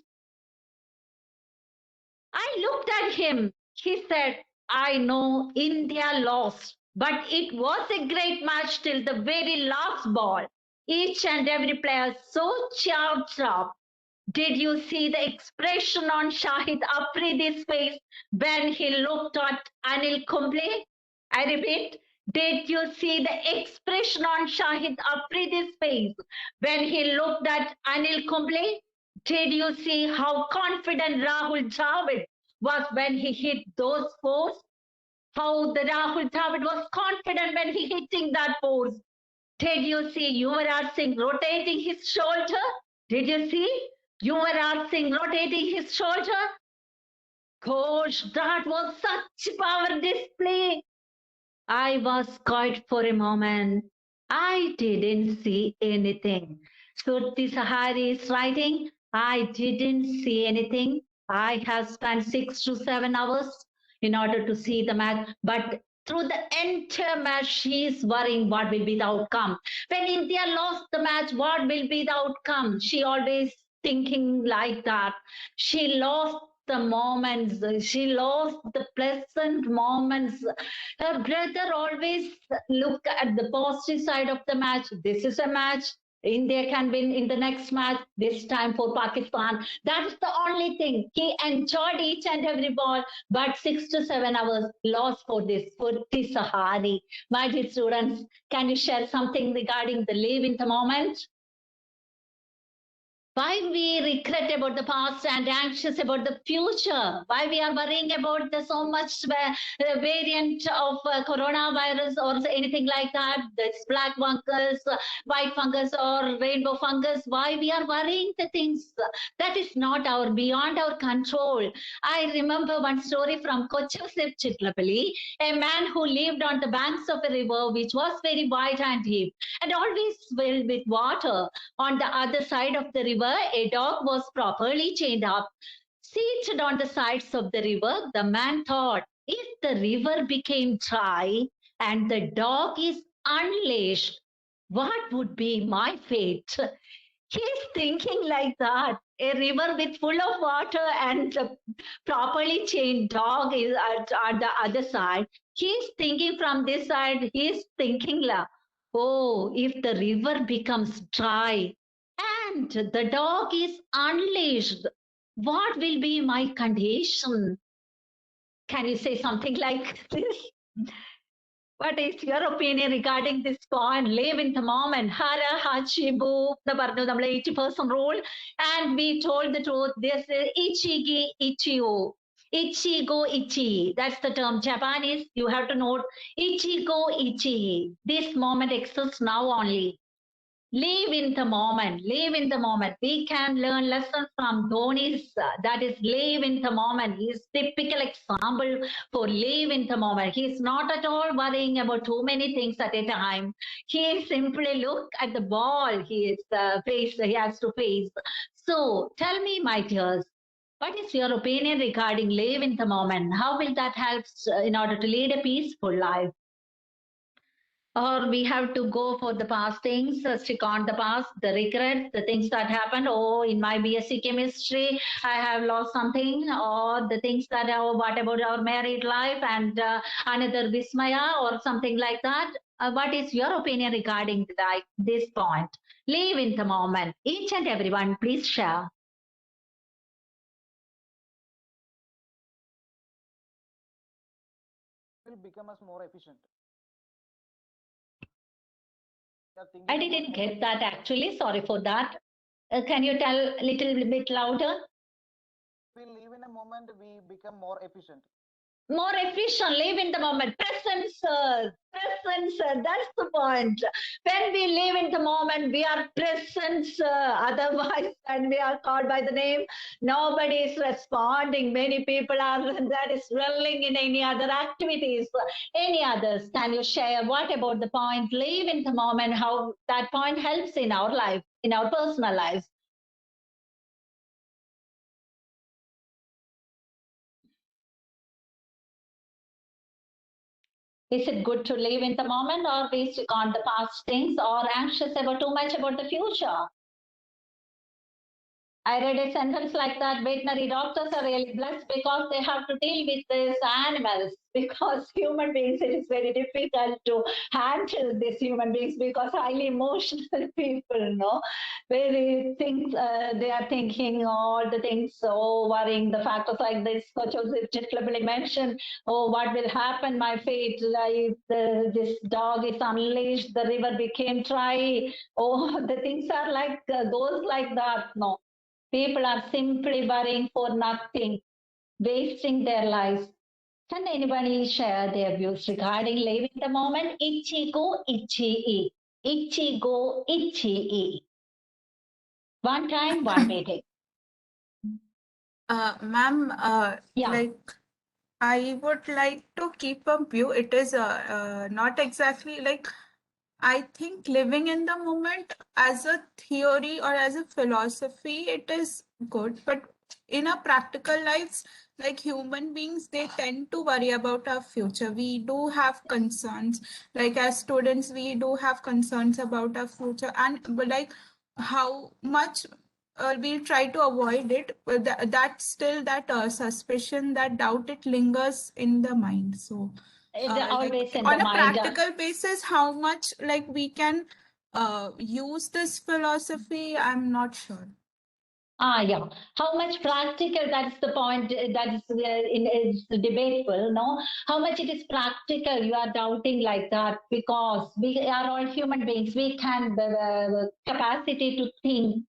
I looked at him. He said, "I know India lost, but it was a great match till the very last ball. Each and every player so charged up. Did you see the expression on Shahid Afridi's face when he looked at Anil Kumble? I repeat, did you see the expression on Shahid Afridi's face when he looked at Anil Kumble? Did you see how confident Rahul Dravid was when he hit those fours? How the Rahul Dravid was confident when he hitting that fours. Did you see Yuvraj Singh rotating his shoulder? Did you see Yuvraj Singh rotating his shoulder? Gosh, that was such power display. I was quiet for a moment. I didn't see anything. Surti Sahari is writing, I didn't see anything. I have spent 6 to 7 hours in order to see the match, but through the entire match, she is worrying what will be the outcome. When India lost the match, what will be the outcome? She always thinking like that. She lost the moments. She lost the pleasant moments. Her brother always look at the positive side of the match. This is a match. India can win in the next match, this time for Pakistan. That is the only thing. He enjoyed each and every ball, but 6 to 7 hours lost for this, for Sahari. My dear students, can you share something regarding the live in the moment? Why we regret about the past and anxious about the future? Why we are worrying about the so much variant of coronavirus or anything like that? This black fungus, white fungus, or rainbow fungus. Why we are worrying the things that is not our beyond our control? I remember one story from Kochasip Chitlapalli, a man who lived on the banks of a river which was very wide and deep and always filled with water. On the other side of the river, a dog was properly chained up. Seated on the sides of the river, the man thought, if the river became dry and the dog is unleashed, what would be my fate? He's thinking like that. A river with full of water and a properly chained dog is at the other side. He's thinking from this side, he's thinking like, oh, if the river becomes dry and the dog is unleashed, what will be my condition? Can you say something like this? What is your opinion regarding this point? Live in the moment. Hara Hachibu, the 80% rule. And we told the truth. This is Ichigi Ichio. Ichigo Ichi. That's the term. Japanese, you have to note. Ichigo Ichi. This moment exists now only. Live in the moment. Live in the moment. We can learn lessons from Dhoni's. That is, live in the moment. He is typical example for live in the moment. He is not at all worrying about too many things at a time. He simply look at the ball he has to face. So tell me, my dears, what is your opinion regarding live in the moment? How will that help in order to lead a peaceful life? Or we have to go for the past things, stick on the past, the regrets, the things that happened. Oh, in my BSc chemistry, I have lost something, or the things that are, what about our married life and another Vismaya or something like that. What is your opinion regarding this point? Live in the moment. Each and everyone, please share. Will become us more efficient. I didn't get that actually. Sorry for that. Can you tell a little bit louder? We live in a moment, we become more efficient. More efficient, live in the moment. Present, sir. Present, sir. That's the point. When we live in the moment, we are present, sir. Otherwise, when we are called by the name, nobody is responding. Many people are that is dwelling in any other activities. Any others? Can you share what about the point? Live in the moment, how that point helps in our life, in our personal lives. Is it good to live in the moment, or we stick on the past things, or anxious about too much about the future? I read a sentence like that, veterinary doctors are really blessed because they have to deal with these animals, because human beings, it is very difficult to handle these human beings because highly emotional people, no? Very things, they are thinking all the things, so worrying the factors like this, Coach Joseph mentioned, oh, what will happen, my fate, like this dog is unleashed, the river became dry, oh, the things are like, goes like that, no? People are simply worrying for nothing, wasting their lives. Can anybody share their views regarding living the moment? Ichigo, ichi-e. Ichigo, ichi-e. One time, one meeting. Ma'am, Yeah. like I would like to keep a view. It is not exactly like I think living in the moment as a theory or as a philosophy, it is good. But in our practical lives, like human beings, they tend to worry about our future. We do have concerns. Like as students, we do have concerns about our future and but like how much we'll try to avoid it. But that still that suspicion, that doubt, it lingers in the mind. So always in on the a mind. practical basis, how much like we can use this philosophy, I'm not sure. Yeah. How much practical, that's the point, that is it's debatable, no? How much it is practical, you are doubting like that, because we are all human beings. We can, the capacity to think.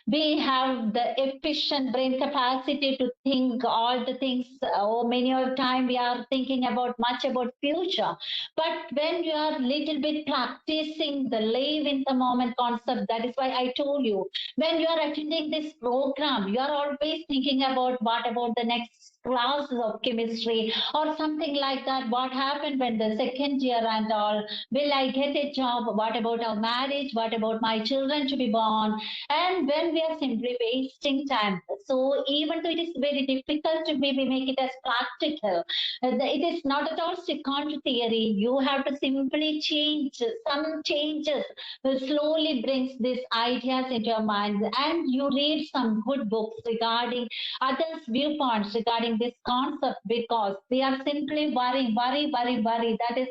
We have the efficient brain capacity to think all the things. Many of time we are thinking about much about future. But when you are little bit practicing the live in the moment concept, that is why I told you, when you are attending this program, you are always thinking about what about the next classes of chemistry or something like that. What happened when the second year and all? Will I get a job? What about our marriage? What about my children to be born? And when we are simply wasting time. So even though it is very difficult to maybe make it as practical, it is not at all stick on to theory. You have to simply change some changes will slowly brings these ideas into your mind, and you read some good books regarding others' viewpoints regarding this concept, because they are simply worry. That is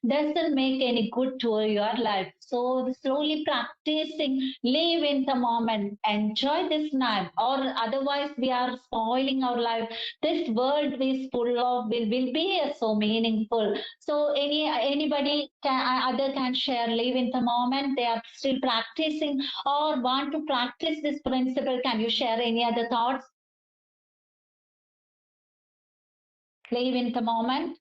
doesn't make any good to your life. So slowly practicing, live in the moment, enjoy this night, or otherwise we are spoiling our life. This world is full of will be so meaningful. So anybody can other can share, live in the moment. They are still practicing or want to practice this principle. Can you share any other thoughts? Live in the moment.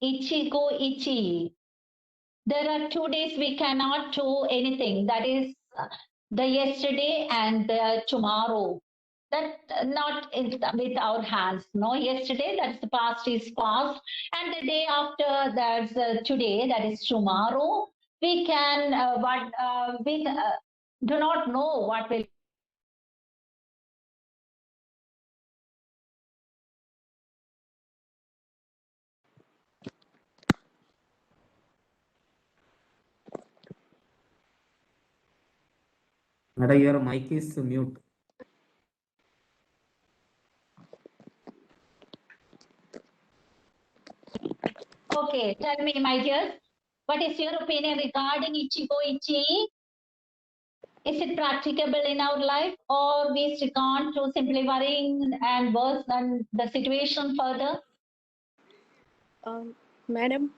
Ichigo ichi. There are 2 days we cannot do anything. That is the yesterday and the tomorrow. That not with our hands. No, yesterday, that's the past is past, and the day after, that's today, that is tomorrow. We can we do not know what will. Madam, your mic is mute. Okay, tell me, my dears, what is your opinion regarding Ichigo Ichi? Is it practicable in our life, or we stick on to simply worrying and worsen the situation further? Madam.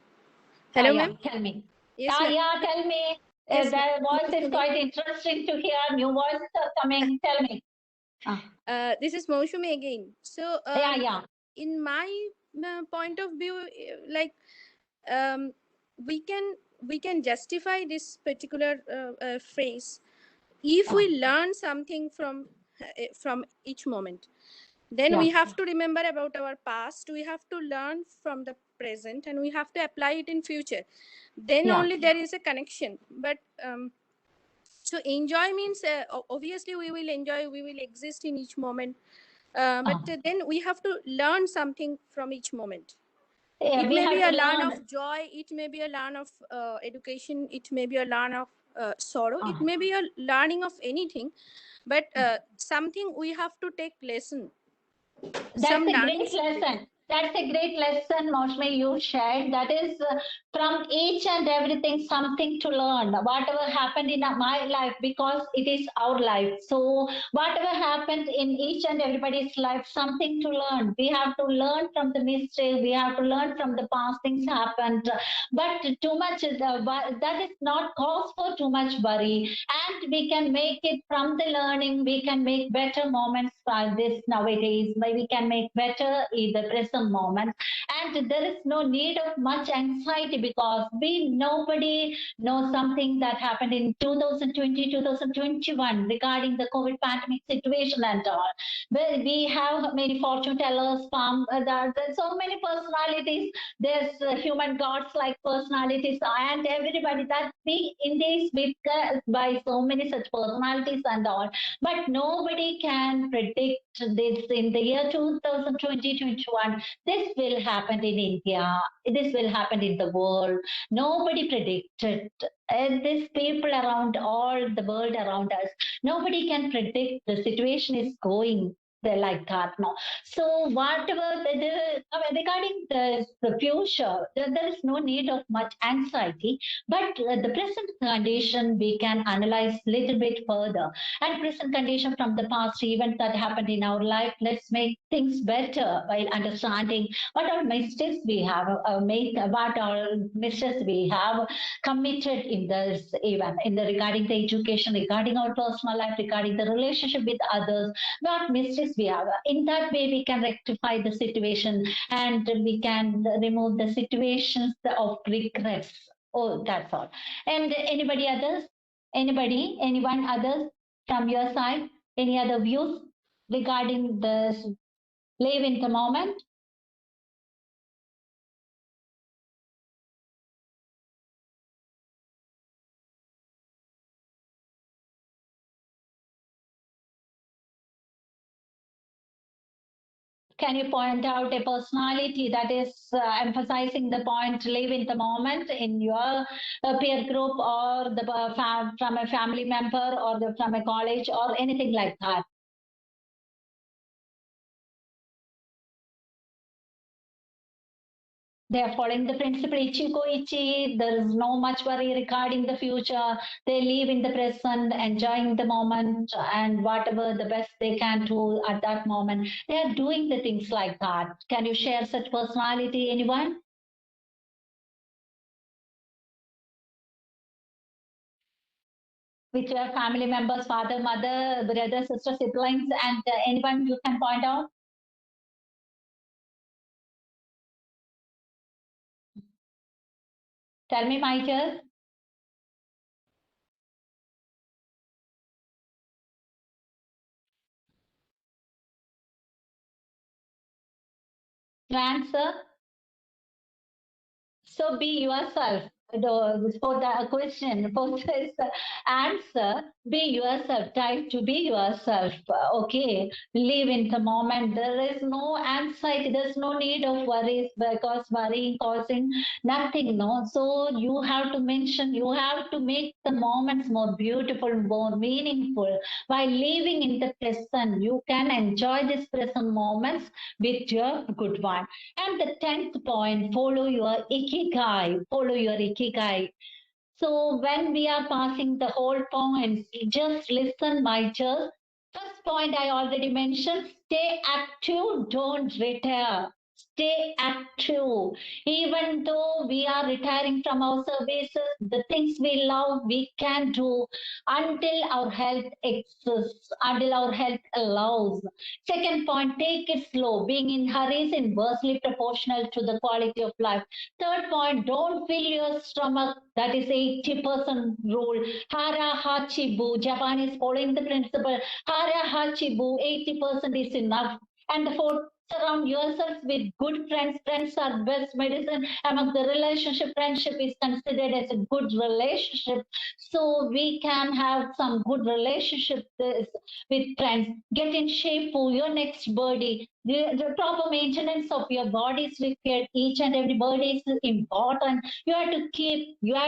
Hello, yeah, ma'am. tell me. Yes, ma'am. Yeah, tell me. Yes, The ma'am. voice is quite interesting to hear. New voices are coming. Tell me. This is Moushumi again. So, Yeah. in my point of view, like we can justify this particular phrase if we learn something from each moment. Then we have to remember about our past. We have to learn from the present, and we have to apply it in future. Then only there is a connection. But so enjoy means obviously we will enjoy. We will exist in each moment. But then we have to learn something from each moment. It may be a learn of joy. It may be a learn of education. It may be a learn of sorrow. It may be a learning of anything. But something we have to take lesson. That's a great lesson. That's a great lesson, Moushmi, you shared. That is from each and everything, something to learn. Whatever happened in my life, because it is our life. So whatever happened in each and everybody's life, something to learn. We have to learn from the mistake. We have to learn from the past things happened. But too much, that is not cause for too much worry. And we can make it from the learning. We can make better moments for this nowadays. We can make better in the present moment, and there is no need of much anxiety, because nobody knows something that happened in 2020 2021 regarding the COVID pandemic situation and all, where we have many fortune tellers, there's so many personalities. There's human gods like personalities, and everybody that we in days with by so many such personalities and all. But nobody can predict this in the year 2020-21. this will happen in India, this will happen in the world. Nobody predicted. And these people around all the world around us, nobody can predict the situation is going there like that. No. So whatever regarding the future, there is no need of much anxiety. But the present condition we can analyze little bit further. And present condition from the past event that happened in our life, let's make things better while understanding what all mistakes we have made, what all mistakes we have committed in this event, in the regarding the education, regarding our personal life, regarding the relationship with others, what mistakes we have. In that way, we can rectify the situation and we can remove the situations of regrets. Oh, that's all. And anybody others? Anybody? Anyone others from your side? Any other views regarding this live in the moment? Can you point out a personality that is emphasizing the point live in the moment in your peer group or the from a family member or from a college or anything like that? They are following the principle Ichiko Ichi. There is no much worry regarding the future. They live in the present, enjoying the moment and whatever the best they can do at that moment. They are doing the things like that. Can you share such personality, anyone? With your family members, father, mother, brother, sister, siblings, and anyone you can point out? Tell me, Michael. Your answer? So be yourself. For the question, for this answer, be yourself. Try to be yourself. Okay, live in the moment. There is no anxiety. There's no need of worries because worrying causing nothing. No, so you have to mention. You have to make the moments more beautiful, more meaningful. While living in the present, you can enjoy these present moments with your good one. And the 10th point, follow your Ikigai. Follow your Ikigai. So when we are passing the whole points, just listen, my child. First point I already mentioned, stay active, don't retire. Stay active. Even though we are retiring from our services, the things we love, we can do until our health exists, until our health allows. Second point, take it slow. Being in hurry is inversely proportional to the quality of life. Third point, don't fill your stomach. That is 80% rule. Hara Hachibu. Japan is following the principle. Hara Hachibu, 80% is enough. And the fourth, surround yourself with good friends. Friends are best medicine. Among the relationship, friendship is considered as a good relationship. So we can have some good relationship with friends. Get in shape for your next birthday. The proper maintenance of your body is required. Each and every body is important. You have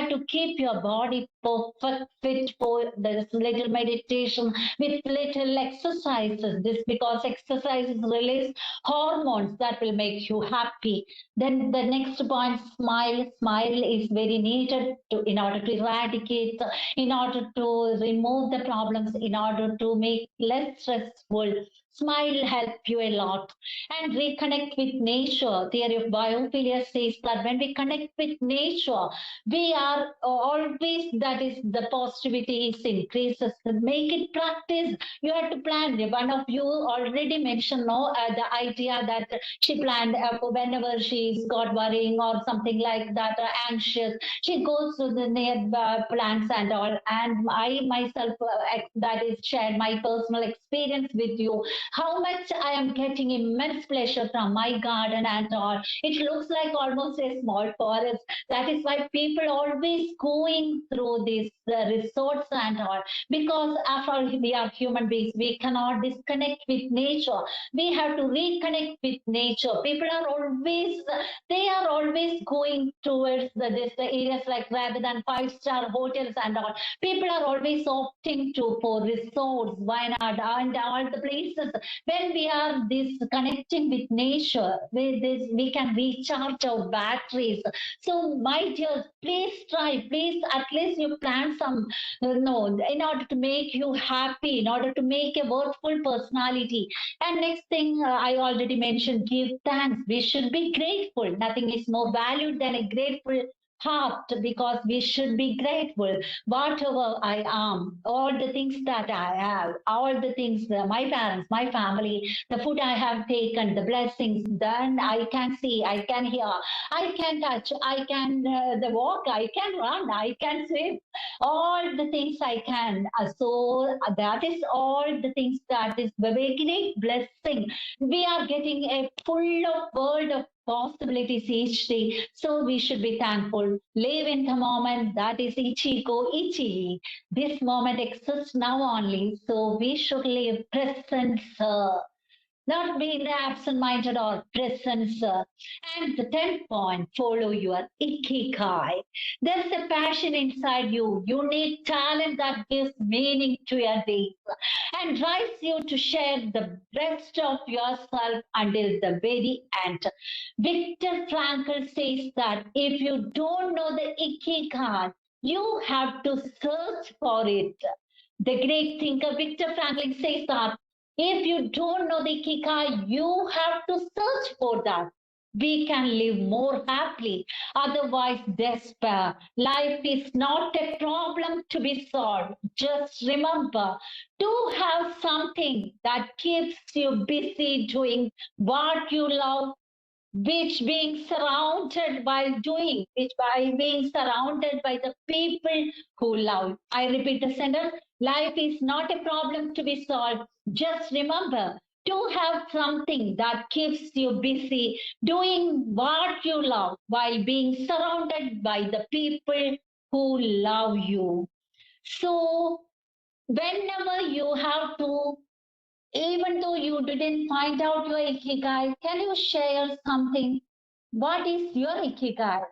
to keep your body perfect, fit for this little meditation with little exercises. This because exercises release hormones that will make you happy. Then the next point, smile. Smile is very needed in order to eradicate, in order to remove the problems, in order to make less stressful. Smile help you a lot. And reconnect with nature. Theory of biophilia says that when we connect with nature, we are always, that is, the positivity is increases. Make it practice. You have to plan. One of you already mentioned the idea that she planned whenever she's got worrying or something like that, anxious, she goes to the near plants and all. And I myself, that is shared my personal experience with you. how much I am getting immense pleasure from my garden and all. It looks like almost a small forest. That is why people always going through these resorts and all, because after all we are human beings, we cannot disconnect with nature. We have to reconnect with nature. People are always, they are always going towards the areas like rather than 5-star hotels and all. People are always opting for resorts, Wayanad and all the places. When we are this connecting with nature, with this we can recharge our batteries. So my dear, please try, please at least you plan some, no, in order to make you happy, in order to make a worthful personality. And next thing, I already mentioned, give thanks. We should be grateful. Nothing is more valued than a grateful heart, because we should be grateful. Whatever I am, all the things that I have, all the things, my parents, my family, the food I have taken, the blessings, then I can see, I can hear, I can touch, I can the walk, I can run, I can swim, all the things I can. So that is all the things that is the very great blessing. We are getting a full of world of possibilities each day. So we should be thankful. Live in the moment. That is Ichigo Ichi. This moment exists now only. So we should live present, not being absent-minded or present. And the 10th point, follow your Ikigai. There's a passion inside you, unique talent that gives meaning to your days and drives you to share the best of yourself until the very end. Viktor Frankl says that if you don't know the Ikigai, you have to search for it. The great thinker Viktor Frankl says that if you don't know the Ikigai, you have to search for that. We can live more happily, otherwise despair. Life is not a problem to be solved. Just remember to have something that keeps you busy doing what you love, which being surrounded by doing, which by being surrounded by the people who love. I repeat the sentence, life is not a problem to be solved. Just remember to have something that keeps you busy doing what you love while being surrounded by the people who love you. So whenever you have to, even though you didn't find out your Ikigai, can you share something? What is your Ikigai?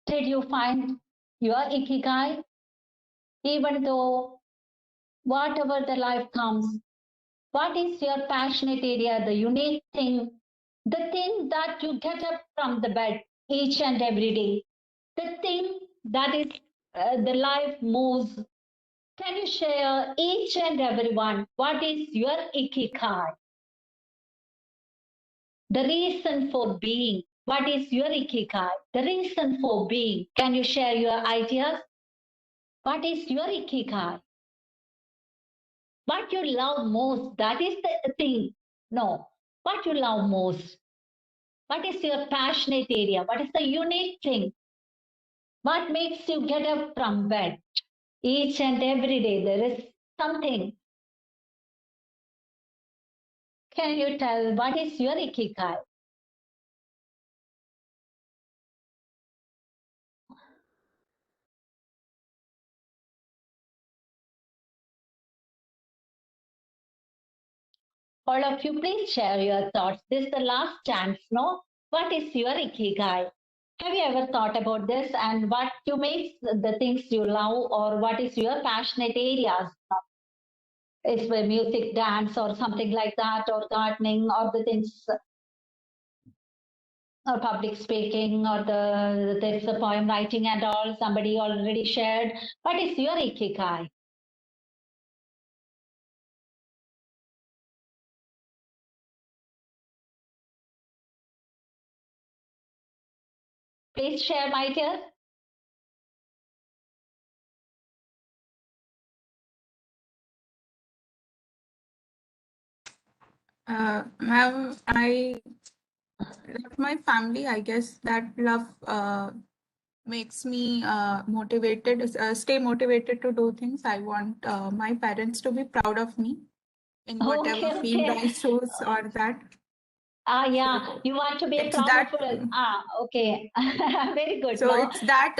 Did you find your Ikigai? Even though whatever the life comes, what is your passionate area, the unique thing, the thing that you get up from the bed each and every day, the thing that is the life moves? Can you share each and every one? What is your Ikigai? The reason for being. What is your Ikigai? The reason for being. Can you share your ideas? What is your Ikigai? What you love most, that is the thing. No, what you love most. What is your passionate area? What is the unique thing? What makes you get up from bed each and every day? There is something. Can you tell what is your Ikigai? All of you, please share your thoughts. This is the last chance, no? What is your Ikigai? Have you ever thought about this and what you make the things you love, or what is your passionate areas? Is it music, dance, or something like that, or gardening, or the things, or public speaking, or there's the poem writing and all, somebody already shared. What is your Ikigai? Please share, my dear. Ma'am, I love my family. I guess that love makes me motivated, stay motivated to do things. I want my parents to be proud of me. in whatever Okay, field okay. I choose or that. Yeah, So you want to be it's proud that. of it. Okay. Very good. So No? it's that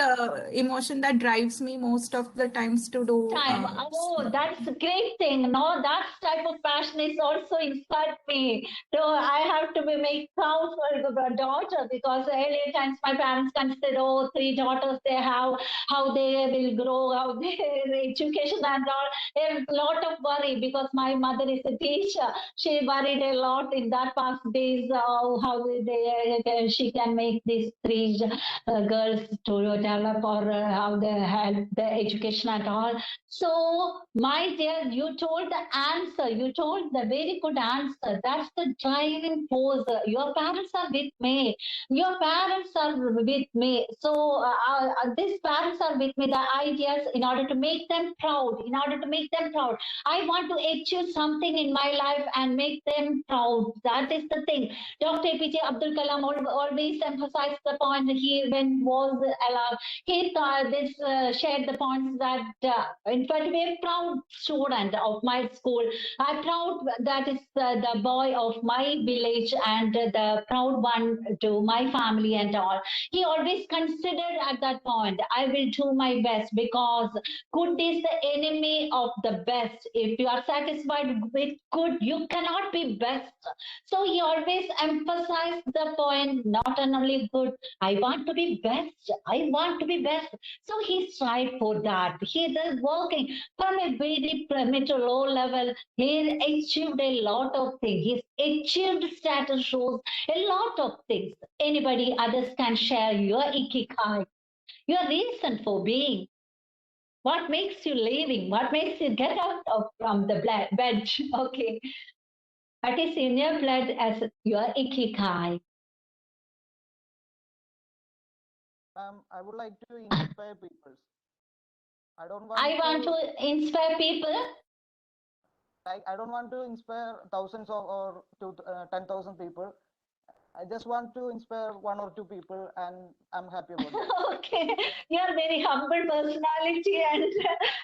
emotion that drives me most of the times to do. Time. Oh, that's a great thing. No, that type of passion is also inspired me. So I have to be make proud for the daughter because earlier times my parents consider, oh, three daughters they have, how they will grow, how their education and all. There's a lot of worry because my mother is a teacher. She worried a lot in that past days how she can make these three girls to develop or how they help the education and all. So, my dear, you told the answer. You told the very good answer. That's the driving force. Your parents are with me. Your parents are with me. So, these parents are with me. The ideas in order to make them proud. In order to make them proud, I want to achieve something in my life and make them proud. That is the thing. Dr. APJ Abdul Kalam always emphasized the point he when was alive. He shared the points that in fact be a proud student of my school. I'm proud that is the boy of my village and the proud one to my family and all. He always considered at that point, I will do my best because good is the enemy of the best. If you are satisfied with good, you cannot be best. So he always emphasized the point, not only good, I want to be best. I want to be best. So he strived for that. He is working from a very primitive to low level. He achieved a lot of things. His achieved status shows a lot of things. Anybody others can share your ikigai, your reason for being. What makes you living? What makes you get out of from the bed? Okay. What is in your blood as your ikigai? I would like to inspire people. I don't want I want to inspire people. I don't want to inspire thousands of or 10,000 people. I just want to inspire one or two people, and I'm happy about that. Okay, you're very humble personality, and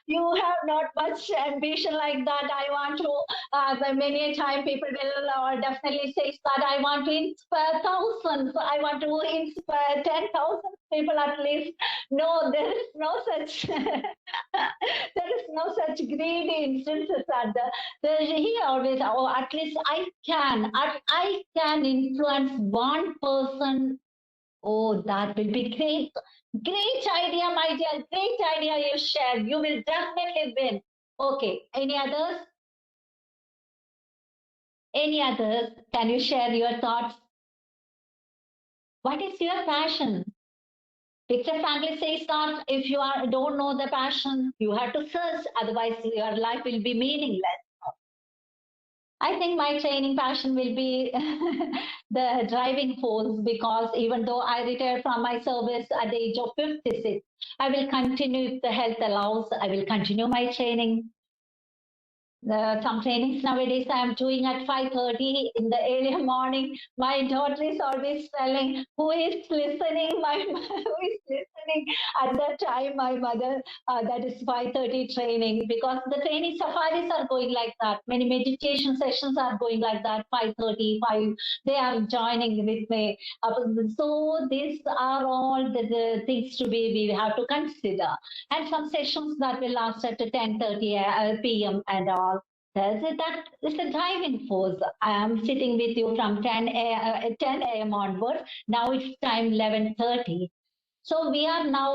you have not much ambition like that. I want to. Many a time people will definitely say that I want to inspire thousands. I want to inspire 10,000 people at least. No, there is no such. There is no such greedy instances at he always, oh, at least I can influence one person. Oh, that will be great. Great idea, my dear. Great idea you shared. You will definitely win. Okay. Any others? Any others? Can you share your thoughts? What is your passion? Picture family says that if you don't know the passion, you have to search. Otherwise, your life will be meaningless. I think my training passion will be the driving force because even though I retired from my service at the age of 56, I will continue if the health allows. I will continue my training. Some trainings nowadays I am doing at 5:30 in the early morning. My daughter is always telling, who is listening? Who is listening? At that time, my mother, that is 5:30 training because the training safaris are going like that. Many meditation sessions are going like that, 5:30, 5. They are joining with me. So these are all the things to be we have to consider. And some sessions that will last at 10:30 p.m. and all. That is the driving force. I am sitting with you from 10 a.m. onwards. Now it's time 11:30. So we are now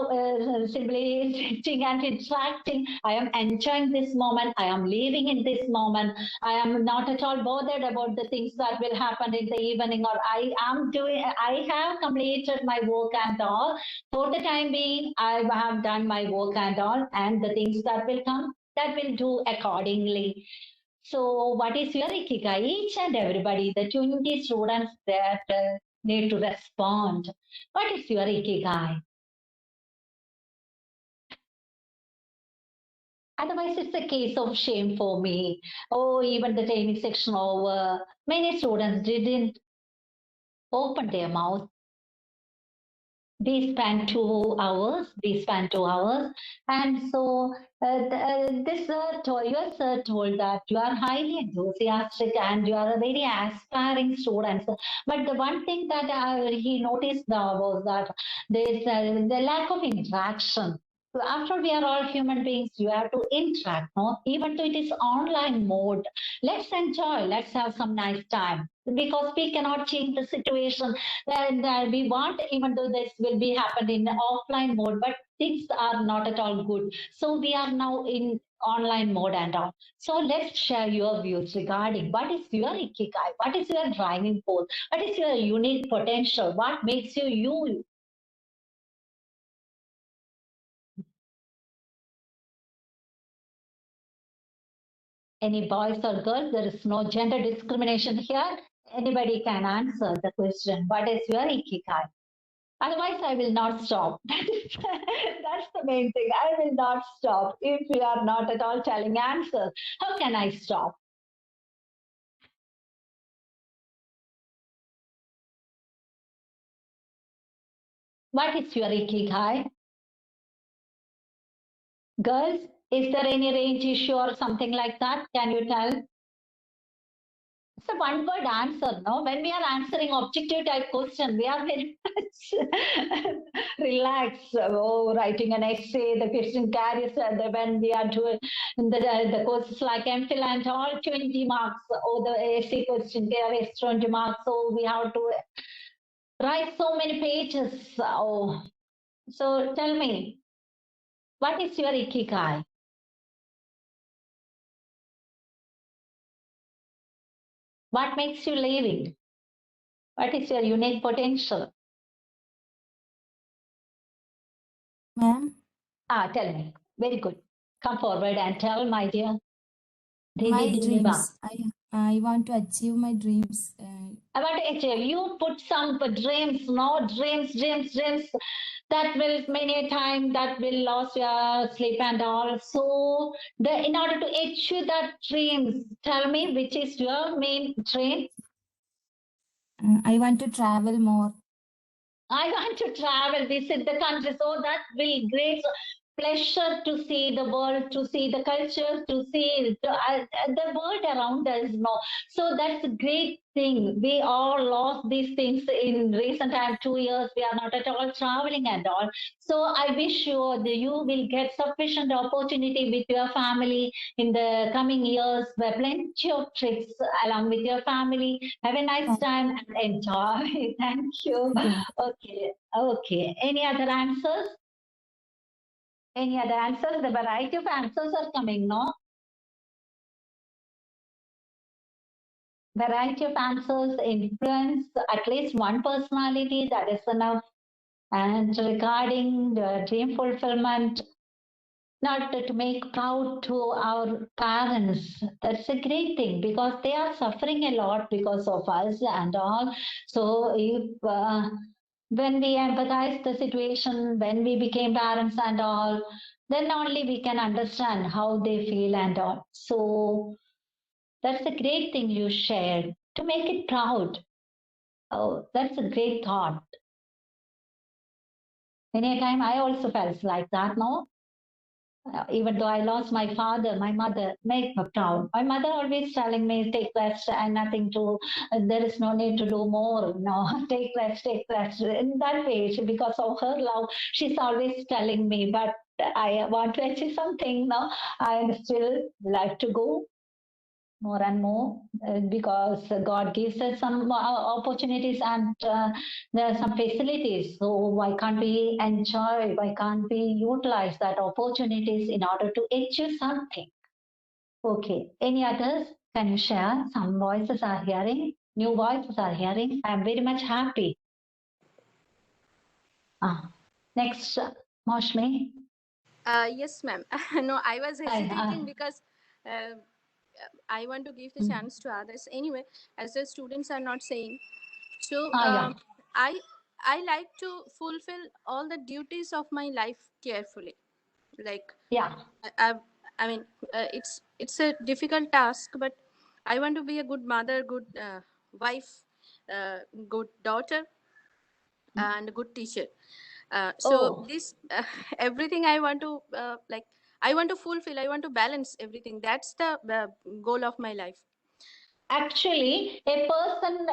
simply sitting and interacting. I am enjoying this moment. I am living in this moment. I am not at all bothered about the things that will happen in the evening or I have completed my work and all. For the time being, I have done my work and all and the things that will come, that will do accordingly. So what is your ikigai? Each and everybody, the 20 students that need to respond. What is your ikigai? Otherwise, it's a case of shame for me. Oh, even the training section over. Many students didn't open their mouth. we spent 2 hours. And so this your sir told that you are highly enthusiastic and you are a very aspiring student. But the one thing that he noticed was that there's the lack of interaction. So after we are all human beings, you have to interact, no? Even though it is online mode, let's enjoy, let's have some nice time, because we cannot change the situation. And we want, even though this will be happening in offline mode, but things are not at all good. So we are now in online mode and all. So let's share your views regarding what is your Ikigai, what is your driving force, what is your unique potential, what makes you you. Any boys or girls, there is no gender discrimination here. Anybody can answer the question, what is your Ikigai? Otherwise, I will not stop. That's the main thing. I will not stop. If you are not at all telling answers, how can I stop? What is your Ikigai? Girls, is there any range issue or something like that? Can you tell? It's a one word answer, no? When we are answering objective type question, we are very much relaxed. Oh, writing an essay, the question carries, when we are doing the courses like MPhil and all 20 marks, or the essay question carries 20 marks, so we have to write so many pages. Oh, so tell me, what is your Ikigai? What makes you living? What is your unique potential? Ma'am, Tell me. Very good. Come forward and tell, my dear. my Didi dreams. I want to achieve my dreams. I want to achieve. You put some dreams, no dreams. That will many a time that will lose your sleep and all. So in order to achieve that dreams, tell me which is your main dream. I want to travel more. I want to travel, visit the country, so that will great pleasure to see the world, to see the culture, to see the world around us. No, so that's a great thing. We all lost these things in recent time. 2 years, we are not at all traveling and all. So I wish you that you will get sufficient opportunity with your family in the coming years. Where plenty of trips along with your family. Have a nice time and enjoy. Thank you. Okay. Any other answers? Any other answers? The variety of answers are coming, no? Variety of answers influence at least one personality, that is enough. And regarding the dream fulfillment, not to make proud to our parents, that's a great thing, because they are suffering a lot because of us and all. So if when we empathize the situation, when we became parents and all, then only we can understand how they feel and all. So that's a great thing you shared, to make it proud. Oh, that's a great thought. Many a time I also felt like that, no? Even though I lost my father, my mother made me proud. My mother always telling me, take rest and nothing to, there is no need to do more. No, take rest. In that way, because of her love, she's always telling me, but I want to achieve something now. I still like to go more and more, because God gives us some opportunities and there are some facilities. So why can't we enjoy? Why can't we utilize that opportunities in order to achieve something? Okay. Any others? Can you share? Some voices are hearing. New voices are hearing. I'm very much happy. Next, Moshmi. Yes, ma'am. No, I was hesitating because I want to give the chance to others. Anyway, as the students are not saying, so Yeah. I like to fulfill all the duties of my life carefully. Like, yeah, I mean, it's a difficult task, but I want to be a good mother, good wife, good daughter, and a good teacher. So Oh. this everything I want to I want to fulfill, I want to balance everything. That's the goal of my life. Actually, a person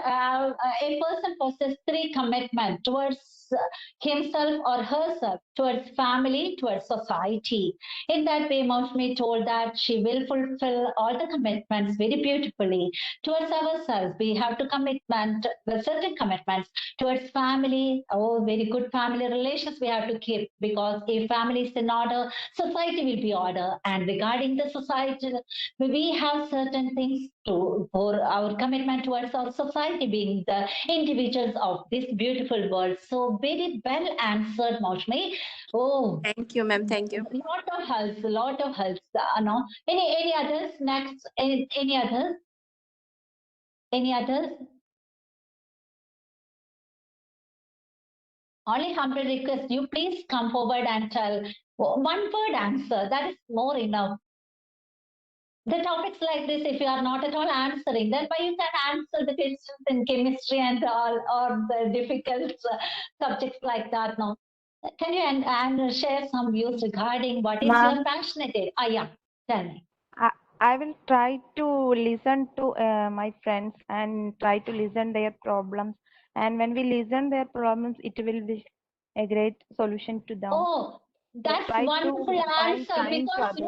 possesses three commitments towards himself or herself, towards family, towards society. In that way, Maushmi told that she will fulfill all the commitments very beautifully. Towards ourselves, we have to commitment, certain commitments. Towards family, oh, very good family relations we have to keep, because if family is in order, society will be order. And regarding the society, we have certain things to for our commitment towards our society, being the individuals of this beautiful world. So very well answered, Maushmi. Oh, Thank you, ma'am. Thank you. a lot of helps. No, any others next? Any others? Any others? Only humble request you please come forward and tell one word answer. That is more enough. The topics like this, if you are not at all answering, then why you can answer the questions in chemistry and all, or the difficult subjects like that? No, can you and share some views regarding what is Ma'am, your passionate area? Yeah, tell me. I will try to listen to my friends and try to listen their problems. And when we listen their problems, it will be a great solution to them. Oh, So that's try wonderful to find answer, kind to because others.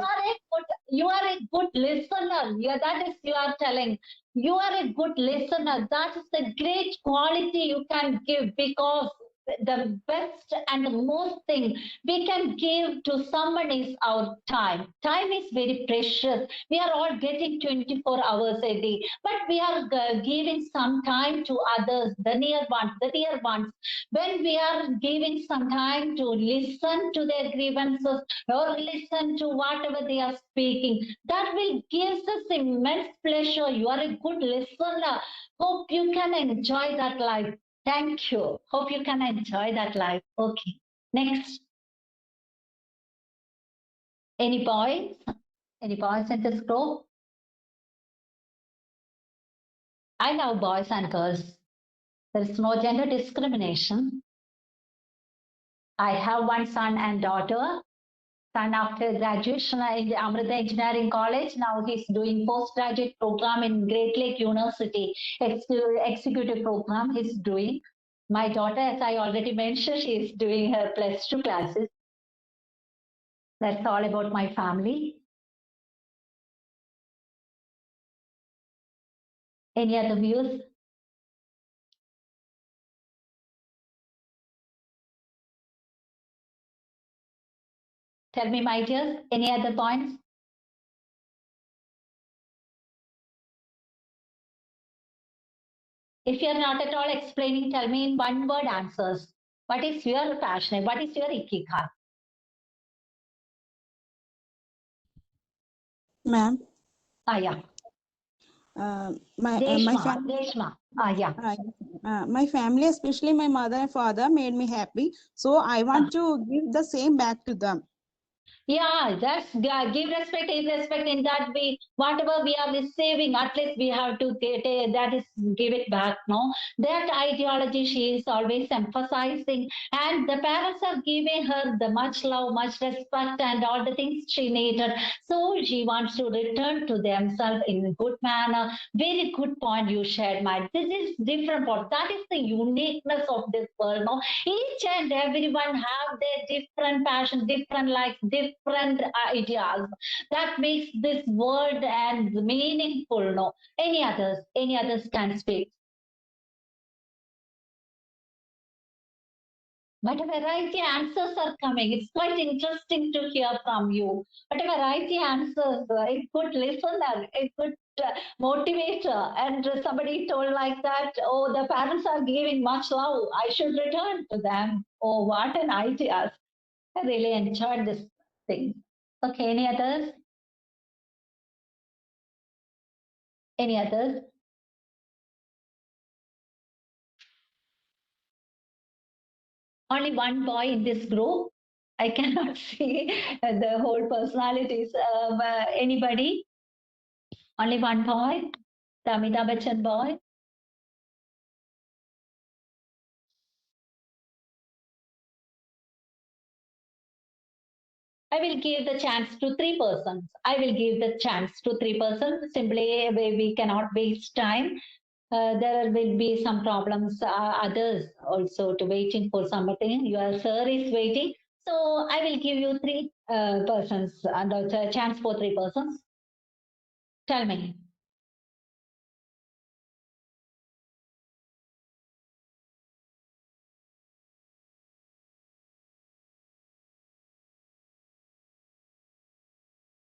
you are a good listener. Yeah, that is you are telling. You are a good listener. That is the great quality you can give, because the best and the most thing we can give to someone is our time. Time is very precious. We are all getting 24 hours a day, but we are giving some time to others, the near ones. When we are giving some time to listen to their grievances or listen to whatever they are speaking, that will give us immense pleasure. You are a good listener. Hope you can enjoy that life. Thank you. Hope you can enjoy that life. Okay. Next. Any boys? Any boys in this group? I love boys and girls. There is no gender discrimination. I have one son and daughter. Son after graduation in the Amrita Engineering College. Now he's doing postgraduate program in Great Lake University. Executive program he's doing. My daughter, as I already mentioned, she is doing her +2 classes. That's all about my family. Any other views? Tell me, my dears, any other points? If you're not at all explaining, tell me in one word answers. What is your passion? What is your Ikigai? Ma'am, Yeah. my family, Reshma. Yeah. My family, especially my mother and father, made me happy. So I want to give the same back to them. Yeah, that's give respect is respect in that way. Whatever we are receiving, at least we have to get that is give it back. No, that ideology she is always emphasizing, and the parents are giving her the much love, much respect, and all the things she needed. So she wants to return to themselves in a good manner. Very good point you shared, Mike. This is different. That is the uniqueness of this world. No, each and everyone have their different passions, different likes, different ideas. That makes this word and meaningful. No, any others can speak. What a variety answers are coming. It's quite interesting to hear from you. What a variety answers. A good listener, a good motivator. And somebody told like that, oh, the parents are giving much love. I should return to them. Oh, what an idea. I really enjoyed this thing. Okay, any others? Any others? Only one boy in this group. I cannot see the whole personalities. Anybody? Only one boy? The Amitabh Bachchan boy? I will give the chance to 3 persons. I will give the chance to 3 persons. Simply, we cannot waste time. There will be some problems, others also to waiting for something. Your sir is waiting. So I will give you 3 persons and a chance for 3 persons. Tell me.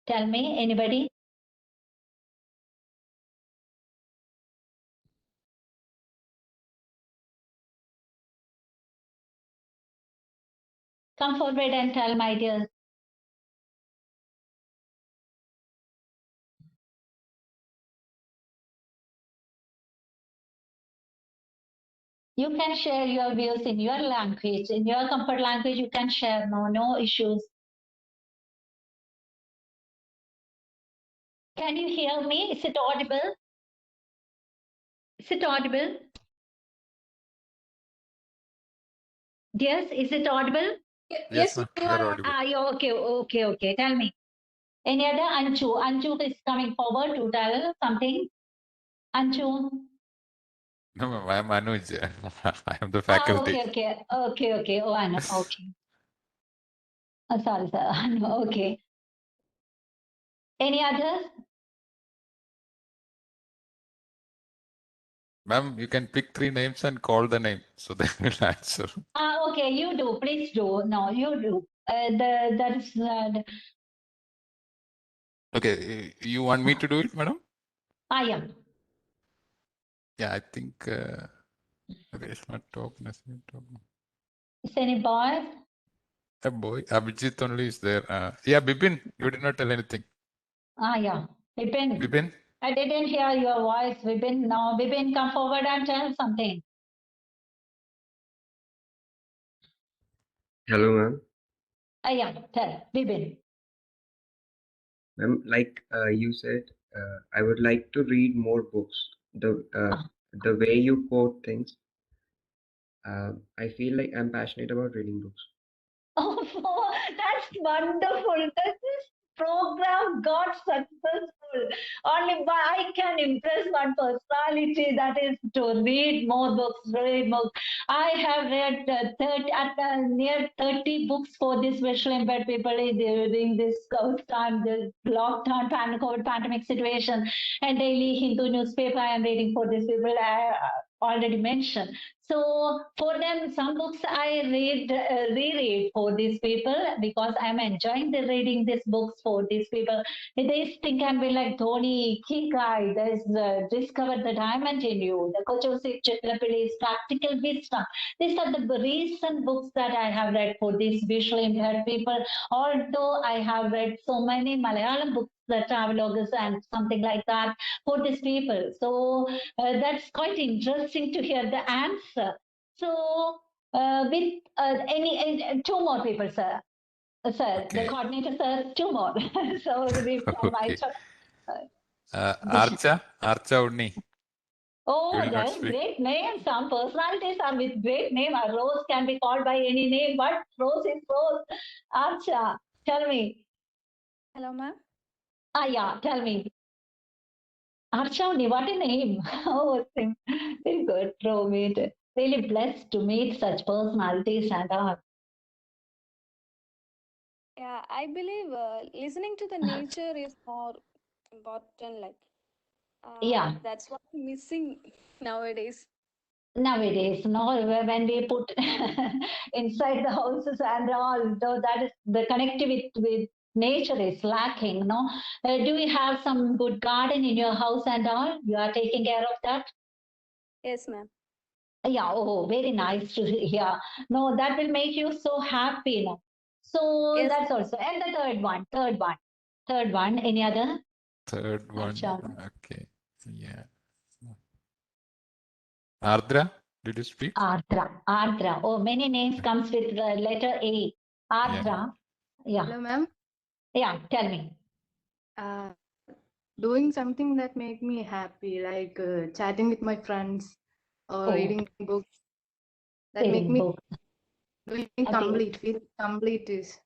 Tell me, anybody? Come forward and tell, my dear. You can share your views in your language. In your comfort language, you can share. No issues. Can you hear me? Is it audible? Is it audible? Yes, is it audible? Yes, ma'am. you You're are audible. Okay. Tell me. Any other? Anju. Anju is coming forward to tell something. Anju. No, ma'am, I am Anuj. I am the faculty. Okay. Oh, I know. Okay. Sorry, sir. I know. Okay. Any others? Ma'am, you can pick 3 names and call the name, so they will answer. Okay, you do. Please do. No, you do. That is. Okay, you want me to do it, madam? I am. Yeah, I think. Okay, it's not talk necessarily. Is any boys? A boy, Abhijit only is there. Yeah, Bipin, you did not tell anything. Yeah. Vipin. Bipin? I didn't hear your voice, Vipin. No, Vipin, come forward and tell something. Hello, ma'am. Yeah, tell, Vipin. Ma'am, like you said, I would like to read more books. The way you quote things, I feel like I'm passionate about reading books. Oh, that's wonderful. This program got successful. Only I can impress one personality, that is to read more books, read books. I have read near 30 books for these visually impaired people during this time, the lockdown, COVID pandemic situation, and daily Hindu newspaper I am reading for these people. I already mentioned. So for them, some books I reread for these people because I'm enjoying the reading these books for these people. This thing can be like Tony Ikigai, there's Discover the Diamond in You, the Kochosi Chitrapilli's Practical Wisdom. These are the recent books that I have read for these visually impaired people. Although I have read so many Malayalam books, the travelogues and something like that for these people. So that's quite interesting to hear the answer. So with any 2 more people, sir. Sir, the Okay. coordinator, sir, 2 more. So we from my Archa Unni. Oh, You did not that's speak. great name. Some personalities are with great name. A Rose can be called by any name, but Rose is Rose. Archa, tell me. Hello, ma'am. Yeah, tell me. Archavni, what a name. Oh, very good. Really blessed to meet such personalities and all. Yeah, I believe listening to the nature is more important. Like, Yeah, that's what I'm missing nowadays. nowadays, no, when we put inside the houses and all, though that is the connectivity with nature is lacking, no? Do you have some good garden in your house and all? You are taking care of that? Yes, ma'am. Yeah, oh, very nice to hear. No, that will make you so happy, no? So Yes. that's also. And the third one, any other? Third one. Archa. Okay. Yeah. Ardra, did you speak? Ardra. Oh, many names comes with the letter A. Ardra. Yeah. Hello, ma'am. Yeah, tell me. Doing something that make me happy, like chatting with my friends or Oh, reading books that make reading me book. feeling Okay. complete. Feel complete is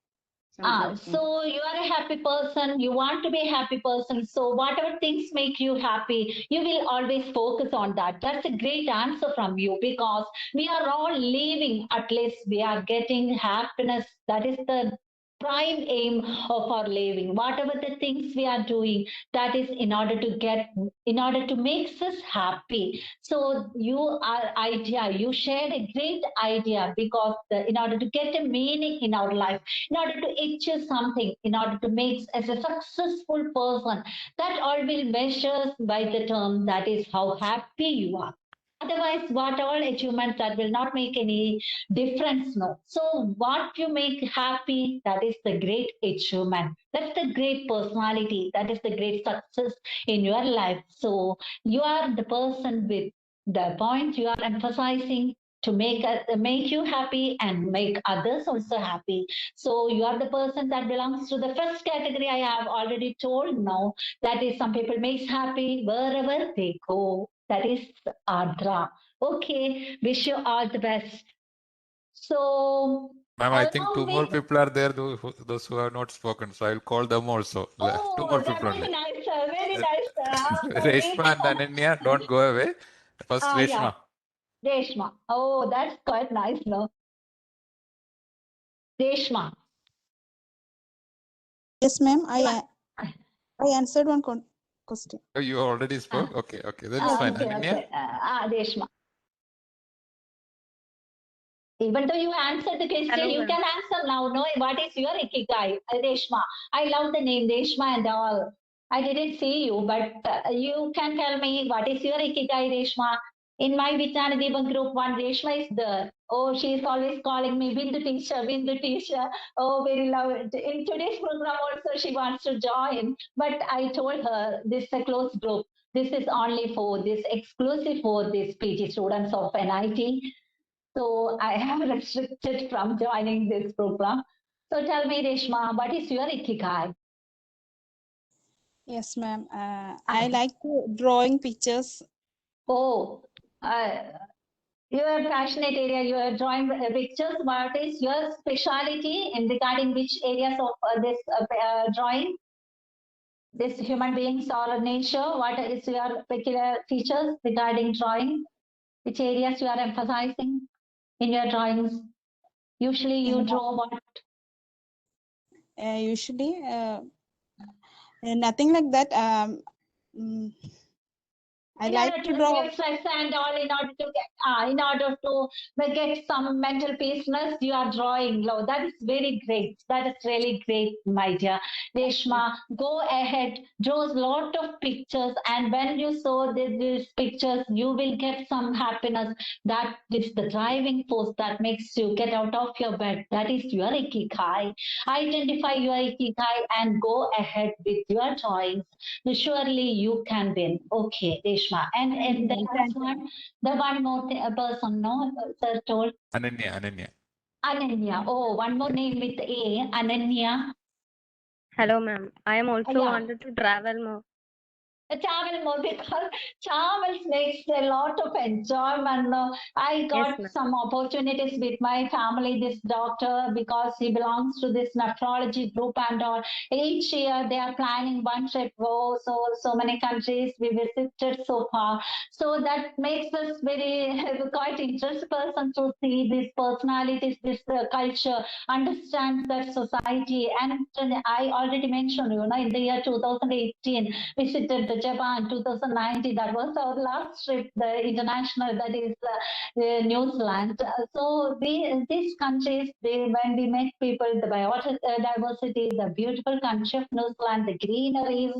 So you are a happy person, you want to be a happy person. So whatever things make you happy, you will always focus on that. That's a great answer from you because we are all living, at least we are getting happiness. That is the prime aim of our living. Whatever the things we are doing, that is in order to make us happy. So you shared a great idea because in order to get a meaning in our life, in order to achieve something, in order to make as a successful person, that all will measures by the term that is how happy you are. Otherwise, what all achievements that will not make any difference, no. So what you make happy, that is the great achievement. That's the great personality. That is the great success in your life. So you are the person with the point you are emphasizing to make you happy and make others also happy. So you are the person that belongs to the first category I have already told now. That is some people makes happy wherever they go. That is Adra. Okay, wish you all the best. So Ma'am, I think along two more with people are there, those who have not spoken. So I'll call them also. Two more that's people very only. nice, sir. Very nice, sir. Reshma and Ananya, don't go away. First, Yeah, Reshma. Reshma. Oh, that's quite nice, no? Reshma. Yes, ma'am. I answered one question. Oh, you already spoke? Okay, then it's fine. Okay, Ananya? okay. Reshma. Even though you answered the question, Hello, you ma'am. can answer now. No, what is your Ikigai, Reshma? I love the name Reshma and all. I didn't see you, but you can tell me what is your Ikigai, Reshma? In my Vichanadevan group, one Reshma is there. Oh, she is always calling me Bindu teacher, Bindu teacher. Oh, very love. In today's program also, she wants to join. But I told her this is a closed group. This is only for this exclusive for these PG students of NIT. So I have restricted from joining this program. So tell me, Reshma, what is your Ikigai? Yes, ma'am. I like to drawing pictures. Oh, your passionate area, you are drawing pictures. What is your speciality in regarding which areas of this drawing? This human beings or nature? What is your peculiar features regarding drawing? Which areas you are emphasizing in your drawings? Usually you draw what? Usually, nothing like that. I In like order to to draw. relieve stress and all, in order to get some mental peaceness, you are drawing. Low. That is very great. That is really great, my dear Reshma. Go ahead, draw a lot of pictures, and when you saw these pictures, you will get some happiness. That is the driving force that makes you get out of your bed. That is your Ikigai. Identify your Ikigai and go ahead with your drawings. Surely you can win. Okay, Reshma. And the last one, the one more person, no, sir told. Ananya. Ananya. Oh, one more name with A, Ananya. Hello, ma'am. I am also Yeah. wanted to travel more. Travel more because travel makes a lot of enjoyment. I got ma'am. some opportunities with my family, this doctor, because he belongs to this nephrology group and all. Each year they are planning one trip. Oh, so many countries we visited so far. So that makes us very quite interested person to see these personalities, this culture, understand that society. And I already mentioned, in the year 2018, visited Japan 2019. That was our last trip, the international, that is New Zealand. So these countries, when we met people, the biodiversity, the beautiful country of New Zealand, the greeneries,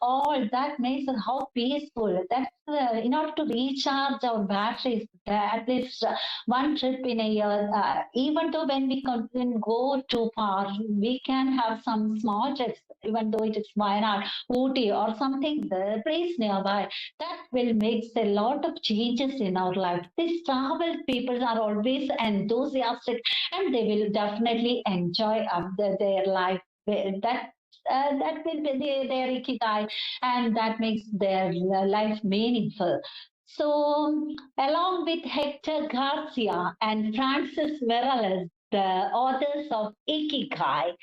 all that makes it how peaceful. That's in order to recharge our batteries, at least one trip in a year. Even though when we can go too far, we can have some small trips, even though it is Wayanad, Ooty or something, the place nearby. That will make a lot of changes in our life. These travel people are always enthusiastic and they will definitely enjoy their life. That will be their Ikigai and that makes their life meaningful. So, along with Hector Garcia and Francis Morales, the authors of Ikigai.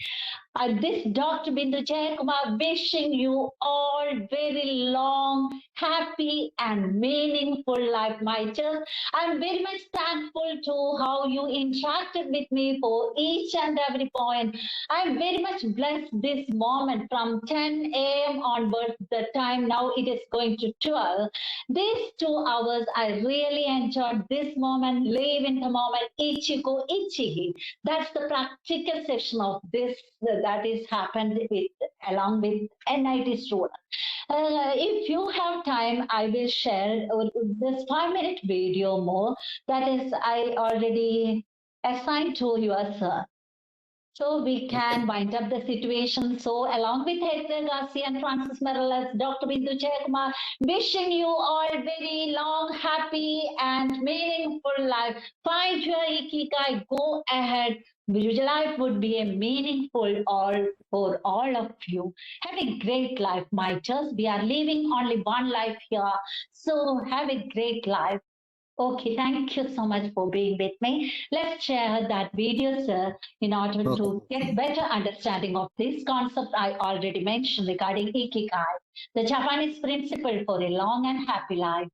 This Dr. Bindu Jayakumar wishing you all very long, happy and meaningful life, my dear. I'm very much thankful to how you interacted with me for each and every point. I'm very much blessed this moment from 10 a.m. onwards, the time now it is going to 12. These 2 hours, I really enjoyed this moment, live in the moment, ichigo ichigi. That's the practical session of this that is happened with along with NIT students. If you have time, I will share this 5-minute video more. That is, I already assigned to your sir. So we can wind up the situation. So along with Hector Garcia and Francis Morales, Dr. Bindu Jayakumar, wishing you all very long, happy and meaningful life. Find your Ikigai, go ahead. Your life would be a meaningful all for all of you. Have a great life, my dears. We are living only one life here. So have a great life. Okay, thank you so much for being with me. Let's share that video, sir, in order to get better understanding of this concept I already mentioned regarding Ikigai, the Japanese principle for a long and happy life.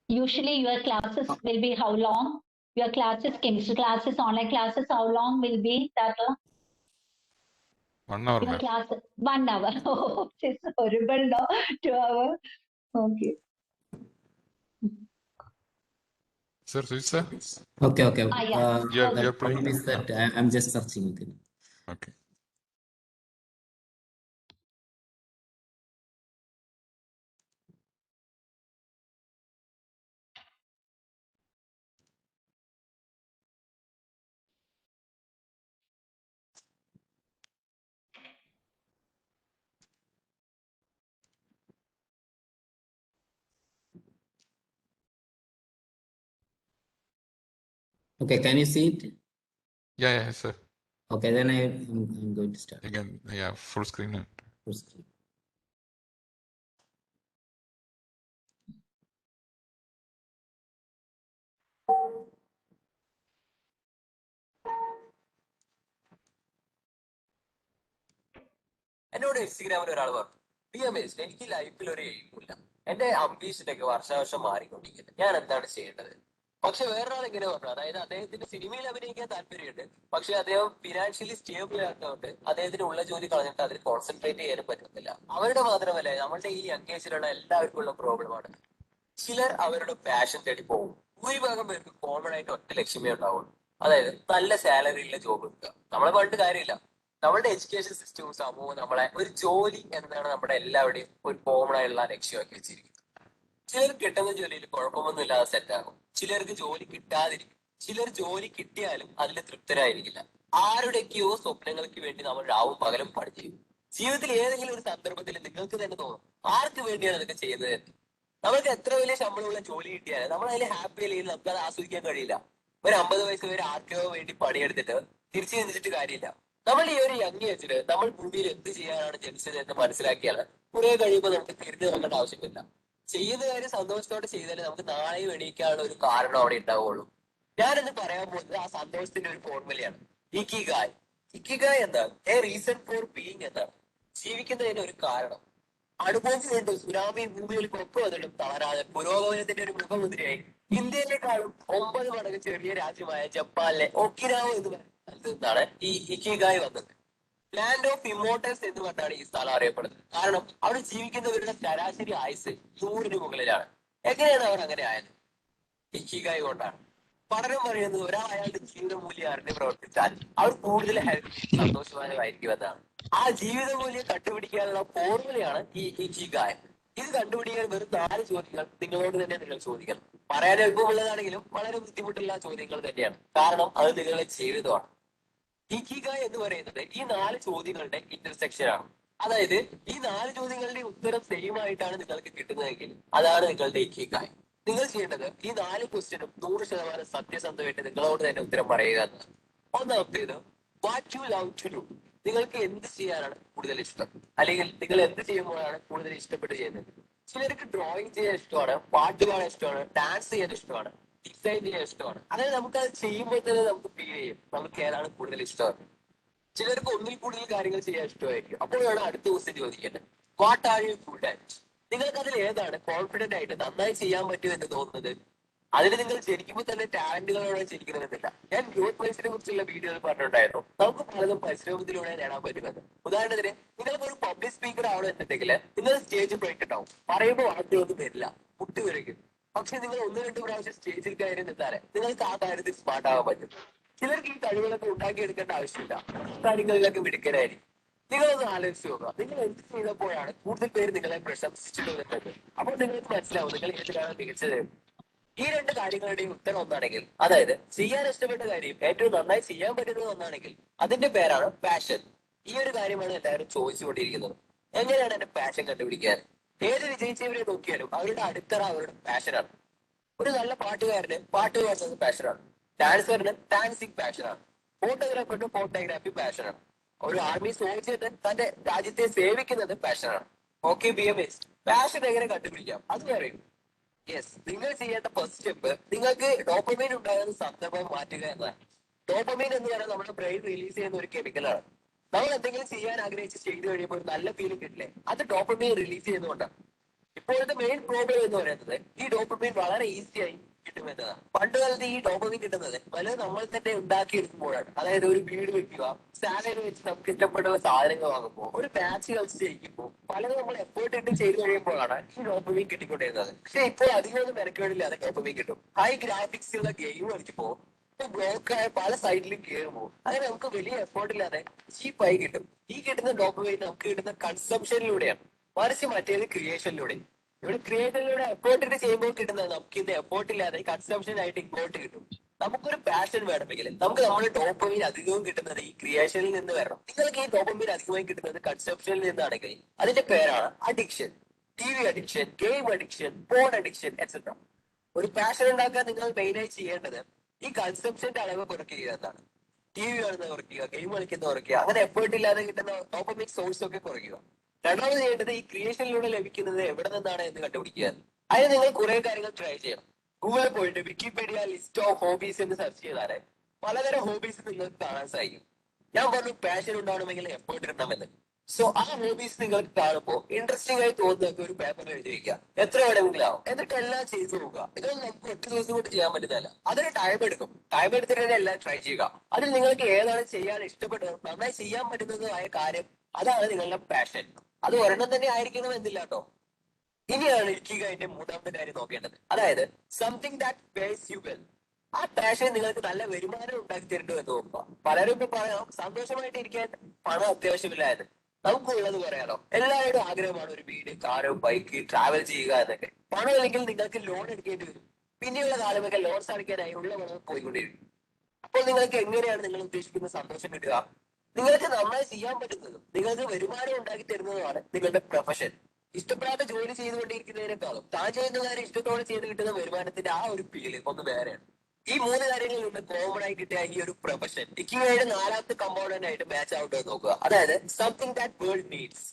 Usually your classes will be how long? Your classes, chemistry classes, online classes, how long will be that? 1 hour, Your ma'am. class, 1 hour. Oh, it's horrible, no? 2 hours. Okay. Sir, sir? Okay. Yeah. You're The playing? point is that I'm just searching it. Okay. Okay, can you see it? Yeah, sir. Okay, then I'm going to start. Again, yeah, full screen. Full screen. എന്നോട് ഇൻസ്റ്റഗ്രാമിൽ ഒരാൾ പറഞ്ഞു B amazed, എനിക്ക് ലൈഫിൽ ഒരു എയിമില്ല, എന്റെ അംബീഷനൊക്കെ വർഷാവർഷം മാറിക്കൊണ്ടിരിക്കുന്നത്, ഞാൻ എന്താണ് ചെയ്യേണ്ടത്? പക്ഷെ വേറൊരാൾ ഇങ്ങനെ പറഞ്ഞു, അതായത് അദ്ദേഹത്തിന് സിനിമയിൽ അഭിനയിക്കാൻ താല്പര്യമുണ്ട്, പക്ഷെ അദ്ദേഹം ഫിനാൻഷ്യലി സ്റ്റേബിൾ ആയതുകൊണ്ട് അദ്ദേഹത്തിന് ഉള്ള ജോലി കളഞ്ഞിട്ട് അതിൽ കോൺസെൻട്രേറ്റ് ചെയ്യാനും പറ്റുന്നില്ല. അവരുടെ മാത്രമല്ല, നമ്മളുടെ ഈ യങ് ഏജിലുള്ള എല്ലാവർക്കും ഉള്ള പ്രോബ്ലമാണ്. ചിലർ അവരുടെ പാഷൻ തേടി പോകും. ഭൂരിഭാഗം പേർക്ക് കോമൺ ആയിട്ട് ഒറ്റ ലക്ഷ്യമേ ഉണ്ടാവുള്ളൂ, അതായത് നല്ല സാലറിയുള്ള ജോബ് എടുക്കുക. നമ്മളെ പറഞ്ഞിട്ട് കാര്യമില്ല, നമ്മുടെ എഡ്യൂക്കേഷൻ സിസ്റ്റവും സമൂഹവും നമ്മളെ ഒരു ജോലി എന്നാണ് നമ്മുടെ എല്ലാവരുടെയും ഒരു കോമൺ ആയിട്ടുള്ള ലക്ഷ്യമാക്കി വെച്ചിരിക്കുന്നത്. ചിലർ കിട്ടുന്ന ജോലിയിൽ കുഴപ്പമൊന്നും ഇല്ലാതെ സെറ്റാകും, ചിലർക്ക് ജോലി കിട്ടാതിരിക്കും, ചിലർ ജോലി കിട്ടിയാലും അതിൽ തൃപ്തരായിരിക്കില്ല. ആരുടെയൊക്കെയോ സ്വപ്നങ്ങൾക്ക് വേണ്ടി നമ്മൾ രാവും പകലും പഠിക്കും. ജീവിതത്തിൽ ഏതെങ്കിലും ഒരു സന്ദർഭത്തിൽ നിങ്ങൾക്ക് തന്നെ തോന്നും, ആർക്ക് വേണ്ടിയാണ് ഇതൊക്കെ ചെയ്യുന്നത്? നമുക്ക് എത്ര വലിയ ശമ്പളമുള്ള ജോലി കിട്ടിയാലും നമ്മൾ അതിൽ ഹാപ്പി അല്ലെങ്കിൽ നമുക്ക് അത് ആസ്വദിക്കാൻ കഴിയില്ല. ഒരു 50 വയസ്സ് വരെ ആർക്കോ വേണ്ടി പണിയെടുത്തിട്ട് തിരിച്ചു ചിന്തിച്ചിട്ട് കാര്യമില്ല. നമ്മൾ ഈ ഒരു യങ് ഏജില് നമ്മൾ ഭൂമിയിൽ എന്ത് ചെയ്യാനാണ് ജനിച്ചത് എന്ന് മനസ്സിലാക്കിയാൽ കുറെ കഴിയുമ്പോൾ നമുക്ക് തിരിഞ്ഞു നോക്കേണ്ട ആവശ്യമില്ല. ചെയ്യുന്ന കാര്യം സന്തോഷത്തോടെ ചെയ്താലേ നമുക്ക് നാളെയും എണീക്കാനുള്ള ഒരു കാരണം അവിടെ ഉണ്ടാവുള്ളൂ. ഞാനിന്ന് പറയാൻ പോകുന്നത് ആ സന്തോഷത്തിന്റെ ഒരു ഫോർമുലയാണ്, ഇക്കിഗായ്. ഇക്കിഗായ് എന്താണ്? എ റീസൺ ഫോർ ബീയിങ് എന്നാണ്, ജീവിക്കുന്നതിന് ഒരു കാരണം. അനുഭവമുണ്ട്, സുനാമി ഭൂമികൾക്കൊപ്പം അതിലും തളരാതെ പുരോഗമനത്തിന്റെ ഒരു മുഖമുദ്രയായി ഇന്ത്യയിലേക്കാളും 9 മടങ്ങ് ചെറിയ രാജ്യമായ ജപ്പാനിലെ ഒക്കിനാവ എന്ന് നിന്നാണ് ഈ ഇക്കിഗായ് വന്നത്. ലാൻഡ് ഓഫ് ഇമ്മോർട്ടൽസ് എന്ന് പറഞ്ഞാണ് ഈ സ്ഥലം അറിയപ്പെടുന്നത്. കാരണം അവിടെ ജീവിക്കുന്നവരുടെ ശരാശരി ആയുസ് 100-ന് മുകളിലാണ്. എങ്ങനെയാണ് അവർ അങ്ങനെ ആയത്? ഇക്കിഗായ് കൊണ്ടാണ്. പഠനം പറയുന്നത് ഒരാൾ അയാളുടെ ജീവിത മൂല്യം അറിഞ്ഞ് പ്രവർത്തിച്ചാൽ അവർ കൂടുതൽ ഹെൽത്തി സന്തോഷവാനുമായിരിക്കും എന്നാണ്. ആ ജീവിത മൂല്യം കണ്ടുപിടിക്കാനുള്ള ഫോർമുലയാണ് ഈ ഇക്കിഗായ്. ഇത് കണ്ടുപിടിക്കാൻ വെറും 4 ചോദ്യങ്ങൾ നിങ്ങളോട് തന്നെ നിങ്ങൾ ചോദിക്കണം. പറയാൻ എളുപ്പമുള്ളതാണെങ്കിലും വളരെ ബുദ്ധിമുട്ടുള്ള ചോദ്യങ്ങൾ തന്നെയാണ്, കാരണം അത് നിങ്ങളുടെ ജീവിതമാണ്. ഇക്കിഗായ് എന്ന് പറയുന്നത് ഈ 4 ചോദ്യങ്ങളുടെ ഇന്റർസെക്ഷൻ ആണ്. അതായത് ഈ 4 ചോദ്യങ്ങളുടെ ഉത്തരം സെയിം ആയിട്ടാണ് നിങ്ങൾക്ക് കിട്ടുന്നതെങ്കിൽ അതാണ് നിങ്ങളുടെ ഇക്കിഗായ്. നിങ്ങൾ ചെയ്യേണ്ടത് ഈ 4 ക്വസ്റ്റ്യനും 100% സത്യസന്ധമായിട്ട് നിങ്ങളോട് തന്നെ ഉത്തരം പറയുക എന്നതാണ്. ഒന്നാമത്തേത്, what you love to do. നിങ്ങൾക്ക് എന്ത് ചെയ്യാനാണ് കൂടുതൽ ഇഷ്ടം, അല്ലെങ്കിൽ നിങ്ങൾ എന്ത് ചെയ്യുമ്പോഴാണ് കൂടുതൽ ഇഷ്ടപ്പെട്ട് ചെയ്യുന്നത്. ചിലർക്ക് ഡ്രോയിങ് ചെയ്യാൻ ഇഷ്ടമാണ്, പാട്ട് പാടാൻ ഇഷ്ടമാണ്, ഡാൻസ് ചെയ്യാൻ ഇഷ്ടമാണ്, ഡിസൈൻ ചെയ്യാൻ ഇഷ്ടമാണ്. അതായത് നമുക്ക് അത് ചെയ്യുമ്പോൾ തന്നെ നമുക്ക് ഫീൽ ചെയ്യും നമുക്ക് ഏതാണ് കൂടുതൽ ഇഷ്ടം. ചിലർക്ക് ഒന്നിൽ കൂടുതൽ കാര്യങ്ങൾ ചെയ്യാൻ ഇഷ്ടമായിരിക്കും. അപ്പോഴാണ് അടുത്ത ക്വസ്റ്റ്യൻ ചോദിക്കേണ്ടത്, what are you good at. നിങ്ങൾക്ക് അതിൽ ഏതാണ് കോൺഫിഡന്റ് ആയിട്ട് നന്നായി ചെയ്യാൻ പറ്റുമെന്ന് തോന്നുന്നത്. അതിന് നിങ്ങൾ ജനിക്കുമ്പോൾ തന്നെ ടാലന്റുകളോടെ ജനിക്കണമെന്നില്ല. ഞാൻ ഗ്രോത്ത് മൈൻഡ്സിനെ കുറിച്ചുള്ള വീഡിയോയിൽ പറഞ്ഞിട്ടുണ്ടായിരുന്നു, നമുക്ക് പലതും പരിശ്രമത്തിലൂടെ നേടാൻ പറ്റുമെന്ന്. ഉദാഹരണത്തിന്, നിങ്ങൾക്ക് ഒരു പബ്ലിക് സ്പീക്കർ ആവണമെന്നുണ്ടെങ്കിൽ നിങ്ങൾ സ്റ്റേജ് ബ്രേക്ക് ഉണ്ടാവും, പറയുമ്പോൾ വാക്കുകളൊന്നും വരില്ല, മുട്ടുവരയ്ക്കും. പക്ഷെ നിങ്ങൾ 1-2 പ്രാവശ്യം സ്റ്റേജിൽ കയറി നിന്നാല് നിങ്ങൾക്ക് ആ കാര്യത്തിൽ സ്മാർട്ട് ആവാൻ പറ്റും. ചിലർക്ക് ഈ കഴിവുകളൊക്കെ ഉണ്ടാക്കിയെടുക്കേണ്ട ആവശ്യമില്ല, കാര്യങ്ങളിലൊക്കെ മിടുക്കനായിരിക്കും. നിങ്ങളൊന്ന് ആലോചിച്ച് നോക്കുക, നിങ്ങൾ എന്ത് ചെയ്തപ്പോഴാണ് കൂടുതൽ പേര് നിങ്ങളെ പ്രശംസിച്ചിട്ട് വന്നിട്ടുണ്ട്. അപ്പോൾ നിങ്ങൾക്ക് മനസ്സിലാവും നിങ്ങൾ ഏതിലാണ് മികച്ചത്. ഈ 2 കാര്യങ്ങളുടെയും ഉത്തരം ഒന്നാണെങ്കിൽ, അതായത് ചെയ്യാൻ ഇഷ്ടപ്പെട്ട കാര്യം ഏറ്റവും നന്നായി ചെയ്യാൻ പറ്റുന്നത് ഒന്നാണെങ്കിൽ, അതിന്റെ പേരാണ് പാഷൻ. ഈ ഒരു കാര്യമാണ് എല്ലാവരും ചോദിച്ചുകൊണ്ടിരിക്കുന്നത്. എങ്ങനെയാണ് എന്റെ പാഷൻ കണ്ടുപിടിക്കാൻ? ഏത് വിജയിച്ചവരെ നോക്കിയാലും അവരുടെ അടിത്തറ അവരുടെ പാഷനാണ്. ഒരു നല്ല പാട്ടുകാരന് പാട്ട് പാടുന്നത് പാഷനാണ്, ഡാൻസറിന് ഡാൻസിങ് പാഷനാണ്, ഫോട്ടോഗ്രാഫറിന് ഫോട്ടോഗ്രാഫി പാഷനാണ്, ഒരു ആർമി സോൾജറിന് തന്റെ രാജ്യത്തെ സേവിക്കുന്നത് പാഷനാണ്. ഓക്കെ, BMS പാഷൻ എങ്ങനെ കണ്ടുപിടിക്കാം അത് പറയും. യെസ്, നിങ്ങൾ ചെയ്യേണ്ട ഫസ്റ്റ് സ്റ്റെപ്പ് നിങ്ങൾക്ക് ഡോപ്പമൈൻ ഉണ്ടാകുന്ന സന്ദർഭം മാറ്റുക എന്നതാണ്. ഡോപ്പമൈൻ എന്ന് പറയുന്നത് നമ്മുടെ ബ്രെയിൻ റിലീസ് ചെയ്യുന്ന ഒരു കെമിക്കലാണ്. നമ്മൾ എന്തെങ്കിലും ചെയ്യാൻ ആഗ്രഹിച്ച് ചെയ്തു കഴിയുമ്പോൾ ഒരു നല്ല ഫീലിംഗ് കിട്ടില്ലേ, അത് ഡോപ്പമൈൻ റിലീസ് ചെയ്യുന്നതുകൊണ്ടാണ്. ഇപ്പോഴത്തെ മെയിൻ പ്രോബ്ലം എന്ന് പറയുന്നത് ഈ ഡോപ്പമൈൻ വളരെ ഈസിയായി കിട്ടുമെന്നതാണ്. പണ്ട് കാലത്ത് ഈ ഡോപ്പമൈൻ കിട്ടുന്നത് പലരും നമ്മൾ തന്നെ ഉണ്ടാക്കിയെടുക്കുമ്പോഴാണ്. അതായത് ഒരു വീട് വെക്കുക, സാലറി വെച്ച് നമുക്ക് ഇഷ്ടപ്പെടുന്ന സാധനങ്ങൾ വാങ്ങുമ്പോൾ, ഒരു മാച്ച് കളിച്ച് ജയിക്കുമ്പോൾ, പലതും നമ്മൾ എഫേർട്ട് ഇട്ട് ചെയ്ത് കഴിയുമ്പോഴാണ് ഈ ഡോപ്പമൈൻ കിട്ടിക്കൊണ്ടിരുന്നത്. പക്ഷെ ഇപ്പോൾ അധികമൊന്നും മെനക്കേടില്ലാതെ ഡോപ്പമൈൻ കിട്ടും. ഹൈ ഗ്രാഫിക്സ് ഉള്ള ഗെയിം കളിക്കുമ്പോൾ ബ്ലോക്കായ പല സൈഡിലും കയറുമ്പോൾ അങ്ങനെ നമുക്ക് വലിയ എഫേർട്ട് ഇല്ലാതെ ചീപ്പായി കിട്ടും. ഈ കിട്ടുന്ന ഡോപ്പമൈൻ നമുക്ക് കിട്ടുന്ന കൺസംഷനിലൂടെയാണ്, മറിച്ച് മറ്റേത് ക്രിയേഷനിലൂടെ. ഇവിടെ ക്രിയേഷനിലൂടെ എഫേർട്ട് ഇട്ട് ചെയ്യുമ്പോൾ കിട്ടുന്നത് നമുക്ക് ഇത് എഫേർട്ട് ഇല്ലാതെ കൺസംഷൻ ആയിട്ട് ഇങ്ങോട്ട് കിട്ടും. നമുക്കൊരു പാഷൻ വേണമെങ്കിൽ നമുക്ക് നമ്മുടെ ഡോപ്പമൈൻ അധികവും കിട്ടുന്നത് ഈ ക്രിയേഷനിൽ നിന്ന് വരണം. നിങ്ങൾക്ക് ഈ ഡോപ്പമൈൻ അധികമായി കിട്ടുന്നത് കൺസംഷനിൽ നിന്നാണെങ്കിൽ അതിന്റെ പേരാണ് addiction. TV addiction, game addiction, phone addiction etcetera. ഒരു പാഷൻ ഉണ്ടാക്കാൻ നിങ്ങൾ മെയിനായി ചെയ്യേണ്ടത് ഈ കൺസംഷന്റെ അളവ് കുറയ്ക്കുക എന്നതാണ്. TV കാണുന്ന കുറയ്ക്കുക, ഗെയിം കളിക്കുന്ന കുറയ്ക്കുക, അങ്ങനെ എഫേർട്ട് ഇല്ലാതെ കിട്ടുന്ന ഡോപ്പമൈൻ സോഴ്സ് ഒക്കെ കുറയ്ക്കുക. രണ്ടാമത് ചെയ്യേണ്ടത് ഈ ക്രിയേഷനിലൂടെ ലഭിക്കുന്നത് എവിടെ നിന്നാണ് എന്ന് കണ്ടുപിടിക്കുക. അതിന് നിങ്ങൾ കുറെ കാര്യങ്ങൾ ട്രൈ ചെയ്യണം. ഗൂഗിളിൽ പോയിട്ട് വിക്കിപീഡിയ ലിസ്റ്റ് ഓഫ് ഹോബീസ് എന്ന് സെർച്ച് ചെയ്താൽ പലതരം ഹോബീസ് നിങ്ങൾക്ക് കാണാൻ സാധിക്കും. ഞാൻ പറഞ്ഞു പാഷൻ ഉണ്ടാവണമെങ്കിൽ എഫേർട്ട് ഇടണമെന്ന്. സോ ആ ഹോബീസ് നിങ്ങൾക്ക് കാണുമ്പോൾ ഇൻട്രസ്റ്റിംഗ് ആയി തോന്നുന്നതൊക്കെ ഒരു പേപ്പറിൽ എഴുതി വയ്ക്കുക, എത്ര വേണമെങ്കിലും ആവും. എന്നിട്ട് എല്ലാം ചെയ്തു നോക്കുക. ഇതൊന്നും നമുക്ക് 8 ദിവസം കൊണ്ട് ചെയ്യാൻ പറ്റുന്നതല്ല, അതിന് ടൈം എടുക്കും. ടൈം എടുത്തിട്ട് തന്നെ എല്ലാം ട്രൈ ചെയ്യുക. അതിൽ നിങ്ങൾക്ക് ഏതാണ് ചെയ്യാൻ ഇഷ്ടപ്പെട്ടത്, നന്നായി ചെയ്യാൻ പറ്റുന്നതുമായ കാര്യം, അതാണ് നിങ്ങളുടെ പാഷൻ. അത് ഒരെണ്ണം തന്നെ ആയിരിക്കണം എന്നില്ല കേട്ടോ. ഇനിയാണ് ഇക്കിഗായിന്റെ 3ാമത്തെ കാര്യം നോക്കേണ്ടത്, അതായത് something that pace you well. ആ പാഷൻ നിങ്ങൾക്ക് നല്ല വരുമാനം ഉണ്ടാക്കി തരുന്നു എന്ന് നോക്കുക. പലരും ഇപ്പൊ പറയാം സന്തോഷമായിട്ട് ഇരിക്കാൻ പണം അത്യാവശ്യമില്ലായത്. നമുക്കുള്ളത് പറയാലോ, എല്ലാവരുടെയും ആഗ്രഹമാണ് ഒരു വീട്, കാറ്, ബൈക്ക്, ട്രാവൽ ചെയ്യുക എന്നൊക്കെ. പണം അല്ലെങ്കിൽ നിങ്ങൾക്ക് ലോൺ എടുക്കേണ്ടി വരും. പിന്നെയുള്ള കാലമൊക്കെ ലോൺസ് അടയ്ക്കാനായി ഉള്ള പണം പോയിക്കൊണ്ടിരിക്കും. അപ്പോൾ നിങ്ങൾക്ക് എങ്ങനെയാണ് നിങ്ങൾ ഉദ്ദേശിക്കുന്ന സന്തോഷം കിട്ടുക? നിങ്ങൾക്ക് നന്നായി ചെയ്യാൻ പറ്റുന്നതും നിങ്ങൾക്ക് വരുമാനം ഉണ്ടാക്കി തരുന്നതുമാണ് നിങ്ങളുടെ പ്രൊഫഷൻ. ഇഷ്ടപ്പെടാത്ത ജോലി ചെയ്തുകൊണ്ടിരിക്കുന്നതിനേക്കാളും താൻ ചെയ്യുന്ന കാര്യം ഇഷ്ടത്തോടെ ചെയ്ത് കിട്ടുന്ന വരുമാനത്തിന്റെ ആ ഒരു ഫീല് ഒന്ന് വേറെയാണ്. ഈ 3 കാര്യങ്ങളിൽ നിന്ന് കോമൺ ആയി കിട്ടിയ ഈ ഒരു പ്രൊഫഷൻ ഇക്കിഗായുടെ 4ാമത്തെ കമ്പോണന്റ് ആയിട്ട് മാച്ച് ഔട്ട് നോക്കുക, അതായത് സംതിങ് ദാറ്റ് വേൾഡ് നീഡ്സ്.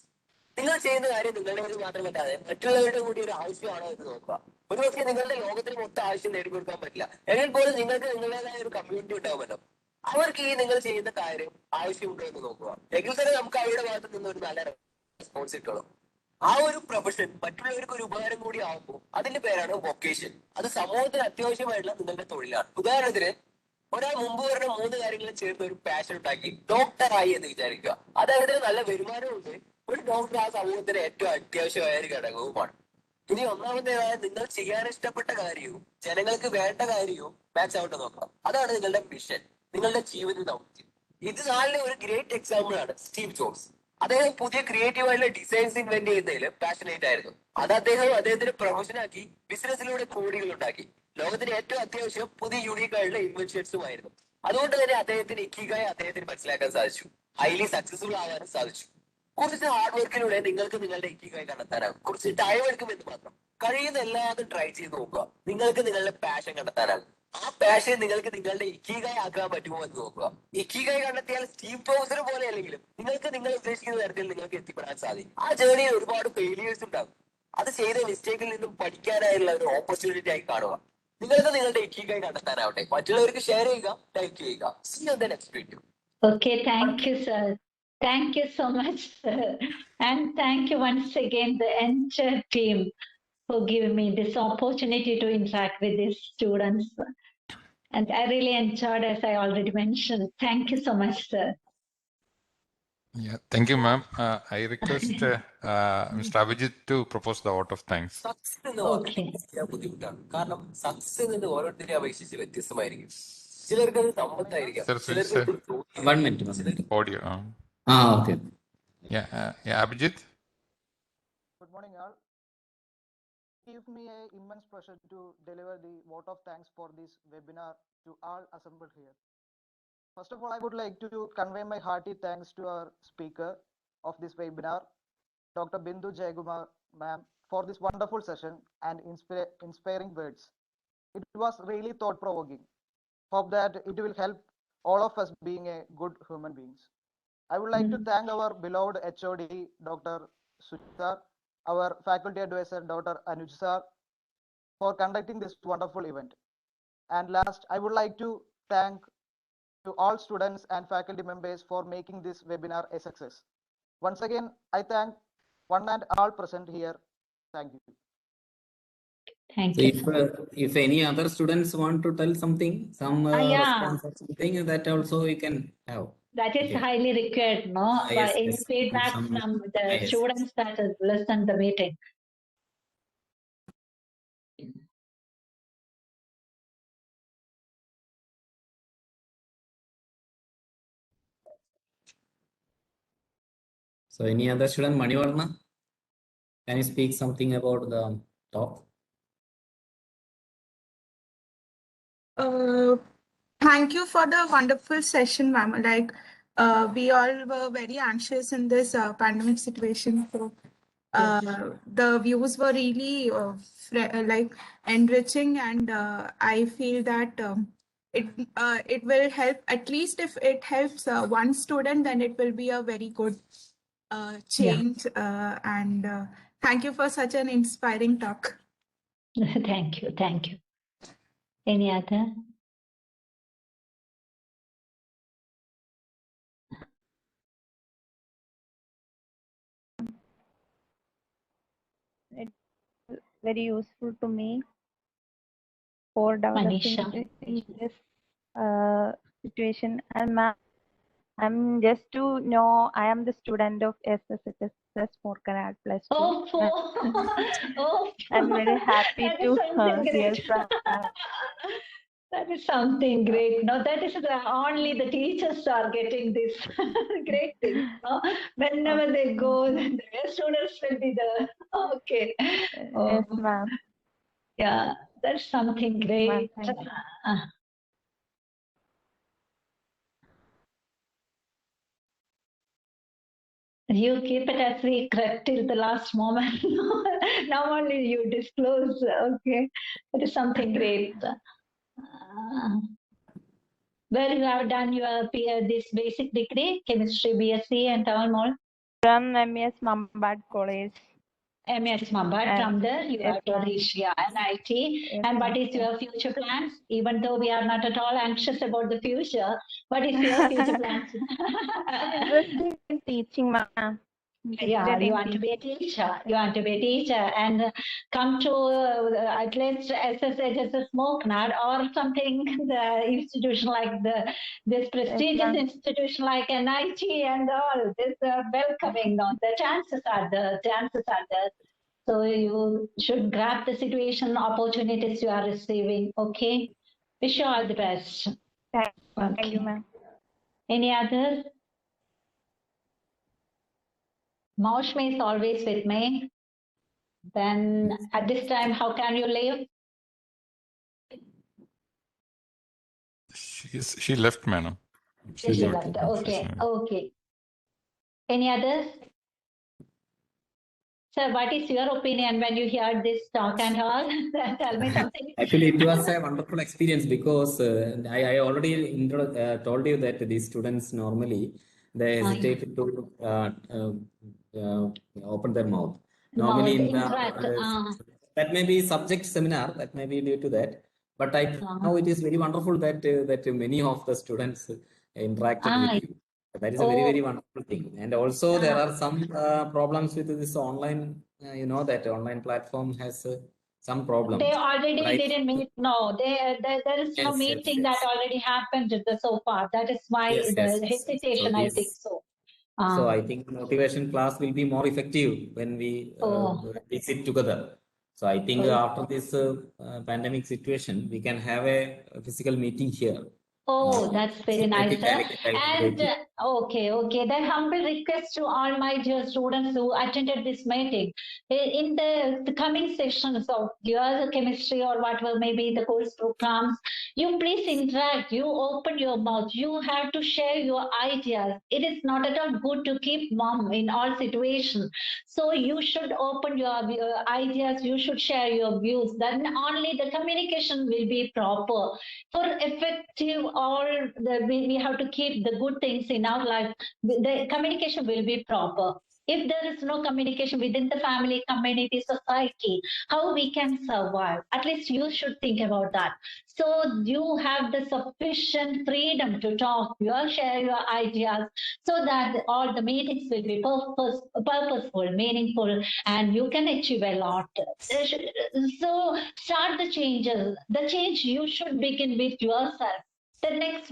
നിങ്ങൾ ചെയ്യുന്ന കാര്യം നിങ്ങളുടെ മാത്രമല്ലാതെ മറ്റുള്ളവരുടെ കൂടി ഒരു ആവശ്യമാണോ എന്ന് നോക്കുക. ഒരുപക്ഷെ നിങ്ങളുടെ ലോകത്തിന് മൊത്തം ആവശ്യം നേടിക്കൊടുക്കാൻ പറ്റില്ല, എങ്കിൽ പോലും നിങ്ങൾക്ക് നിങ്ങളുടേതായ ഒരു കമ്മ്യൂണിറ്റി ഉണ്ടാവുമല്ലോ. അവർക്ക് ഈ നിങ്ങൾ ചെയ്യുന്ന കാര്യം ആവശ്യമുണ്ടോ എന്ന് നോക്കുക. എങ്കിൽ തന്നെ നമുക്ക് അവരുടെ ഭാഗത്ത് നിന്ന് ഒരു നല്ല റെസ്പോൺസ് കിട്ടുള്ളൂ. ആ ഒരു പ്രൊഫഷൻ മറ്റുള്ളവർക്ക് ഒരു ഉപകാരം കൂടി ആവുമ്പോൾ അതിന്റെ പേരാണ് വൊക്കേഷൻ. അത് സമൂഹത്തിന് അത്യാവശ്യമായിട്ടുള്ള നിങ്ങളുടെ തൊഴിലാണ്. ഉദാഹരണത്തിന്, ഒരാൾ മുമ്പ് പറഞ്ഞ 3 കാര്യങ്ങളും ചേർത്ത് ഒരു പാഷൻ ഉണ്ടാക്കി ഡോക്ടറായി എന്ന് വിചാരിക്കുക. അദ്ദേഹത്തിന് നല്ല വരുമാനമുണ്ട്. ഒരു ഡോക്ടർ ആ സമൂഹത്തിന് ഏറ്റവും അത്യാവശ്യമായ ഒരു ഘടകവുമാണ്. ഇനി ഒന്നാമത്തേതായ നിങ്ങൾ ചെയ്യാൻ ഇഷ്ടപ്പെട്ട കാര്യവും ജനങ്ങൾക്ക് വേണ്ട കാര്യവും മാച്ച് ഔട്ട് നോക്കാം. അതാണ് നിങ്ങളുടെ മിഷൻ, നിങ്ങളുടെ ജീവിത ദൗത്യം. ഇത് 4ലെ ഒരു ഗ്രേറ്റ് എക്സാമ്പിൾ ആണ് സ്റ്റീവ് ജോബ്സ്. അദ്ദേഹം പുതിയ ക്രിയേറ്റീവ് ആയിട്ടുള്ള ഡിസൈൻസ് ഇൻവെന്റ് ചെയ്യുന്നതിൽ പാഷനേറ്റ് ആയിരുന്നു. അത് അദ്ദേഹത്തിന്റെ പ്രൊഫഷനാക്കി ബിസിനസ്സിലൂടെ കോടികൾ ഉണ്ടാക്കി. ലോകത്തിന് ഏറ്റവും അത്യാവശ്യം പുതിയ യൂണീക്ക് ആയിട്ടുള്ള ഇൻവെൻഷൻസും ആയിരുന്നു. അതുകൊണ്ട് തന്നെ അദ്ദേഹത്തിന് ഇക്കിഗായി അദ്ദേഹത്തിന് മനസ്സിലാക്കാൻ സാധിച്ചു, ഹൈലി സക്സസ്ഫുൾ ആവാനും സാധിച്ചു. കുറച്ച് ഹാർഡ് വർക്കിലൂടെ നിങ്ങൾക്ക് നിങ്ങളുടെ ഇക്കിഗായ് കണ്ടെത്താനാകും. കുറച്ച് ടൈം എടുക്കുമെന്ന് മാത്രം. കഴിയുന്ന എല്ലാതും ട്രൈ ചെയ്ത് നോക്കുക. നിങ്ങൾക്ക് നിങ്ങളുടെ പാഷൻ കണ്ടെത്താനാകും. ആ പാഷൻ നിങ്ങൾക്ക് നിങ്ങളുടെ ഇക്കിഗായ് ആക്കാൻ പറ്റുമോ എന്ന് നോക്കുക. ഇക്കിഗായ് കണ്ടെത്തിയാൽ സ്റ്റീവ് ജോബ്സിനെ പോലെ അല്ലെങ്കിലും നിങ്ങൾക്ക് നിങ്ങൾ ഉദ്ദേശിക്കുന്ന തരത്തിൽ നിങ്ങൾക്ക് എത്തിപ്പെടാൻ സാധിക്കും. ആ ജേർണിയിൽ ഒരുപാട് ഫെയിലിയേഴ്സ് ഉണ്ടാകും. അത് ചെയ്ത മിസ്റ്റേക്കിൽ നിന്നും പഠിക്കാനായുള്ള ഒരു ഓപ്പർച്യൂണിറ്റി ആയി കാണുക. നിങ്ങൾക്ക് നിങ്ങളുടെ ഇക്കിഗായ് കണ്ടെത്താനാവട്ടെ. മറ്റുള്ളവർക്ക് ഷെയർ ചെയ്യുക, ലൈക്ക് ചെയ്യുക. See you on the next video. Okay, thank you, sir. Thank you so much, sir. And thank you once again, the entire team, for giving me this opportunity to interact with these students. And I really enjoyed, as I already mentioned. Thank you so much, sir. Yeah, thank you, ma'am. I request Mr. Abhijit to propose the vote of thanks. Success എന്ന് പറഞ്ഞാൽ ബുദ്ധിമുട്ടാണ്. കാരണം success എന്നത് ഓരോരുത്തരെ അപേക്ഷിച്ച് വ്യത്യസ്തമായിരിക്കും. ചിലർക്ക് അത് സമ്പത്തായിരിക്കാം, Sir, ചിലർക്ക് please, 1 minute. audio. Okay. Yeah, Abhijit. Good morning, all. It gives me an immense pleasure to deliver the vote of thanks for this webinar to all assembled here. First of all, I would like to convey my hearty thanks to our speaker of this webinar, Dr. Bindu Jayakumar, ma'am, for this wonderful session and inspiring words. It was really thought-provoking. Hope that it will help all of us being a good human beings. I would like to thank our beloved HOD, Dr. Sujit, our faculty advisor, Dr. Anuj sir, for conducting this wonderful event. And last, I would like to thank to all students and faculty members for making this webinar a success. Once again, I thank one and all present here. Thank you. Thank So you. if any other students want to tell something, some Yeah. response or something, that also we can have. That is Okay. highly required, no? Yes, Any yes. feedback Some- from the yes. students that has listened the meeting. So any other student, Manivarna, can you speak something about the talk? Thank you for the wonderful session, ma'am. Like, we all were very anxious in this pandemic situation. So, the views were really like enriching, and I feel that it will help. At least if it helps one student, then it will be a very good change. And thank you for such an inspiring talk. Thank you. Thank you. Any other? Very useful to me for developing Manisha. in this situation. And ma'am, I'm just to know I am the student of SSSS for Canal Plus 2. Oh, oh. I'm very happy That to is something hear great. from That is something great. No, that is only the teachers are getting this great thing. No? Whenever they go, the students will be there. Okay. Yes, ma'am. Yeah, that's something great. Thank you. You keep it a secret till the last moment. Now only you disclose. Okay, that is something great. Where you have done your this basic degree, chemistry, BSc, and all? From MES Mambad College. MES Mambad. From there, you yes, have to reach NIT. Yes, and what is your future plans? Even though we are not at all anxious about the future, what is your future plans? I'm interested in teaching, ma'am. Yeah, you want to be a teacher. You want to be a teacher and come to at least SSHSS Moknad or something, the institution like this prestigious institution like NIT and all. This welcoming, no? The chances are there. So you should grab the situation, opportunities you are receiving. Okay. Wish you all the best. Thank you, ma'am. Any others? Maushmi is always with me. Then at this time, how can you leave? She left, madam. She left. Okay. Okay. Any others? Sir, what is your opinion when you heard this talk and all? Tell me something. Actually, it was a wonderful experience because I already told you that these students normally they hesitate to open their mouth. Normally, in the that may be subject seminar, that may be due to that. But I know it is very wonderful that that many of the students interacted with you. That is a very, very wonderful thing. And also, there are some problems with this online. You know that online platform has some problems. They already didn't meet. No, there is no Yes, meeting that already happened so far. That is why the hesitation, I think so. So I think motivation class will be more effective when we sit together. So I think after this pandemic situation, we can have a physical meeting here. Oh, that's very nice, sir. And And okay. Then humble request to all my dear students who attended this meeting. In the coming sessions of your chemistry or whatever may be the course programs, you please interact. You open your mouth. You have to share your ideas. It is not at all good to keep mum in all situations. So you should open your ideas. You should share your views. Then only the communication will be proper. For effective we have to keep the good things in our life. The communication will be proper. If there is no communication within the family, community, society, how we can survive? At least you should think about that. So you have the sufficient freedom to talk, share your ideas, so that all the meetings will be purposeful, meaningful, and you can achieve a lot. So start the changes. The change you should begin with yourself.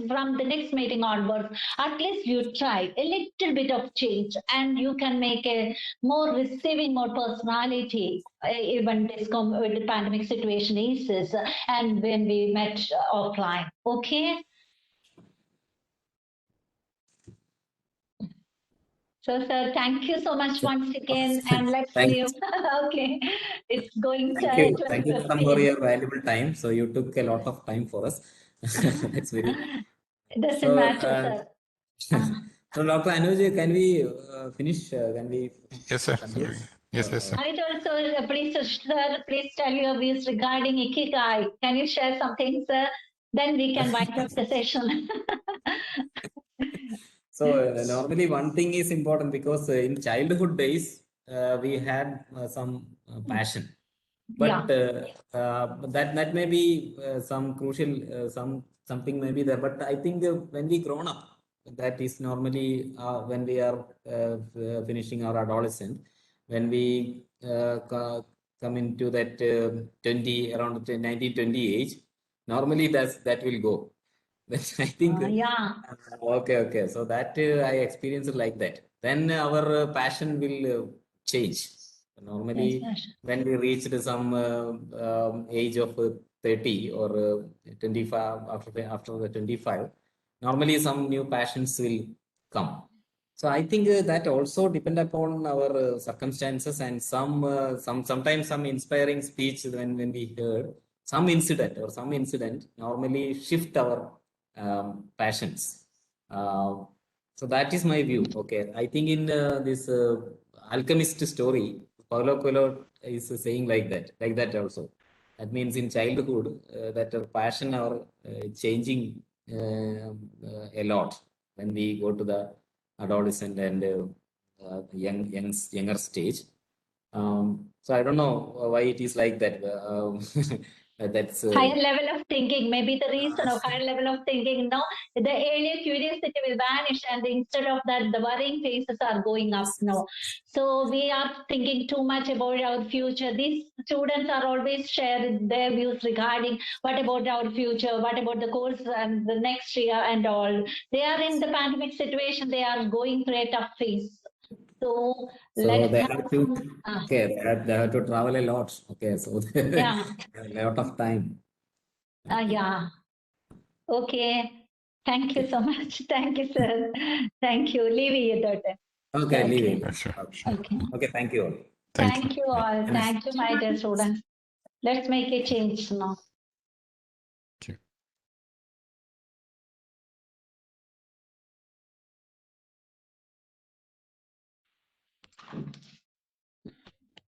From the next meeting onwards, at least you try a little bit of change, and you can make a more receiving, more personality. Even this with the pandemic situation eases, and when we met offline. Okay. So, sir, thank you so much once again, and let's see you. Okay, it's going to thank you for your valuable time. So you took a lot of time for us. That's very. It doesn't matter, sir. So, Dr. Anuj, can we finish? Can we? Yes, sir. Yes, sir. I'd also, please, sir, please tell your views regarding Ikigai. Can you share something, sir? Then we can wind up the session. So normally one thing is important because in childhood days we had some passion, but that may be some crucial something may be there. But I think when we grown up, that is normally when we are finishing our adolescent, when we come into that 20 around 19, 20 age, normally that will go. I think okay. So that I experienced it like that. Then our passion will change. Normally, when we reached some age of 30 or 25, after the 25, normally some new passions will come. So I think that also depend upon our circumstances and sometimes some inspiring speech when we heard some incident normally shift our passions. So that is my view. Okay, I think in this alchemist story, Paulo Coelho is saying like that also. That means in childhood, that passion are changing a lot when we go to the adolescent and younger stage. So I don't know why it is like that. That's higher level of thinking, maybe the reason of higher level of thinking. No, the earlier curiosity will vanish, and instead of that, the worrying phases are going up now. So we are thinking too much about our future. These students are always sharing their views regarding what about our future, what about the course and the next year and all. They are in the pandemic situation. They are going through a tough phase. So let's they have have to they have to travel a lot. Okay, so yeah. a lot of time. Yeah. Okay. Thank you so much. Thank you, sir. Thank you. Leave it at that. Okay, leave it. Sure. Okay, thank you all. Thank you all. Thank you, my dear students. Let's make a change now. Thank you.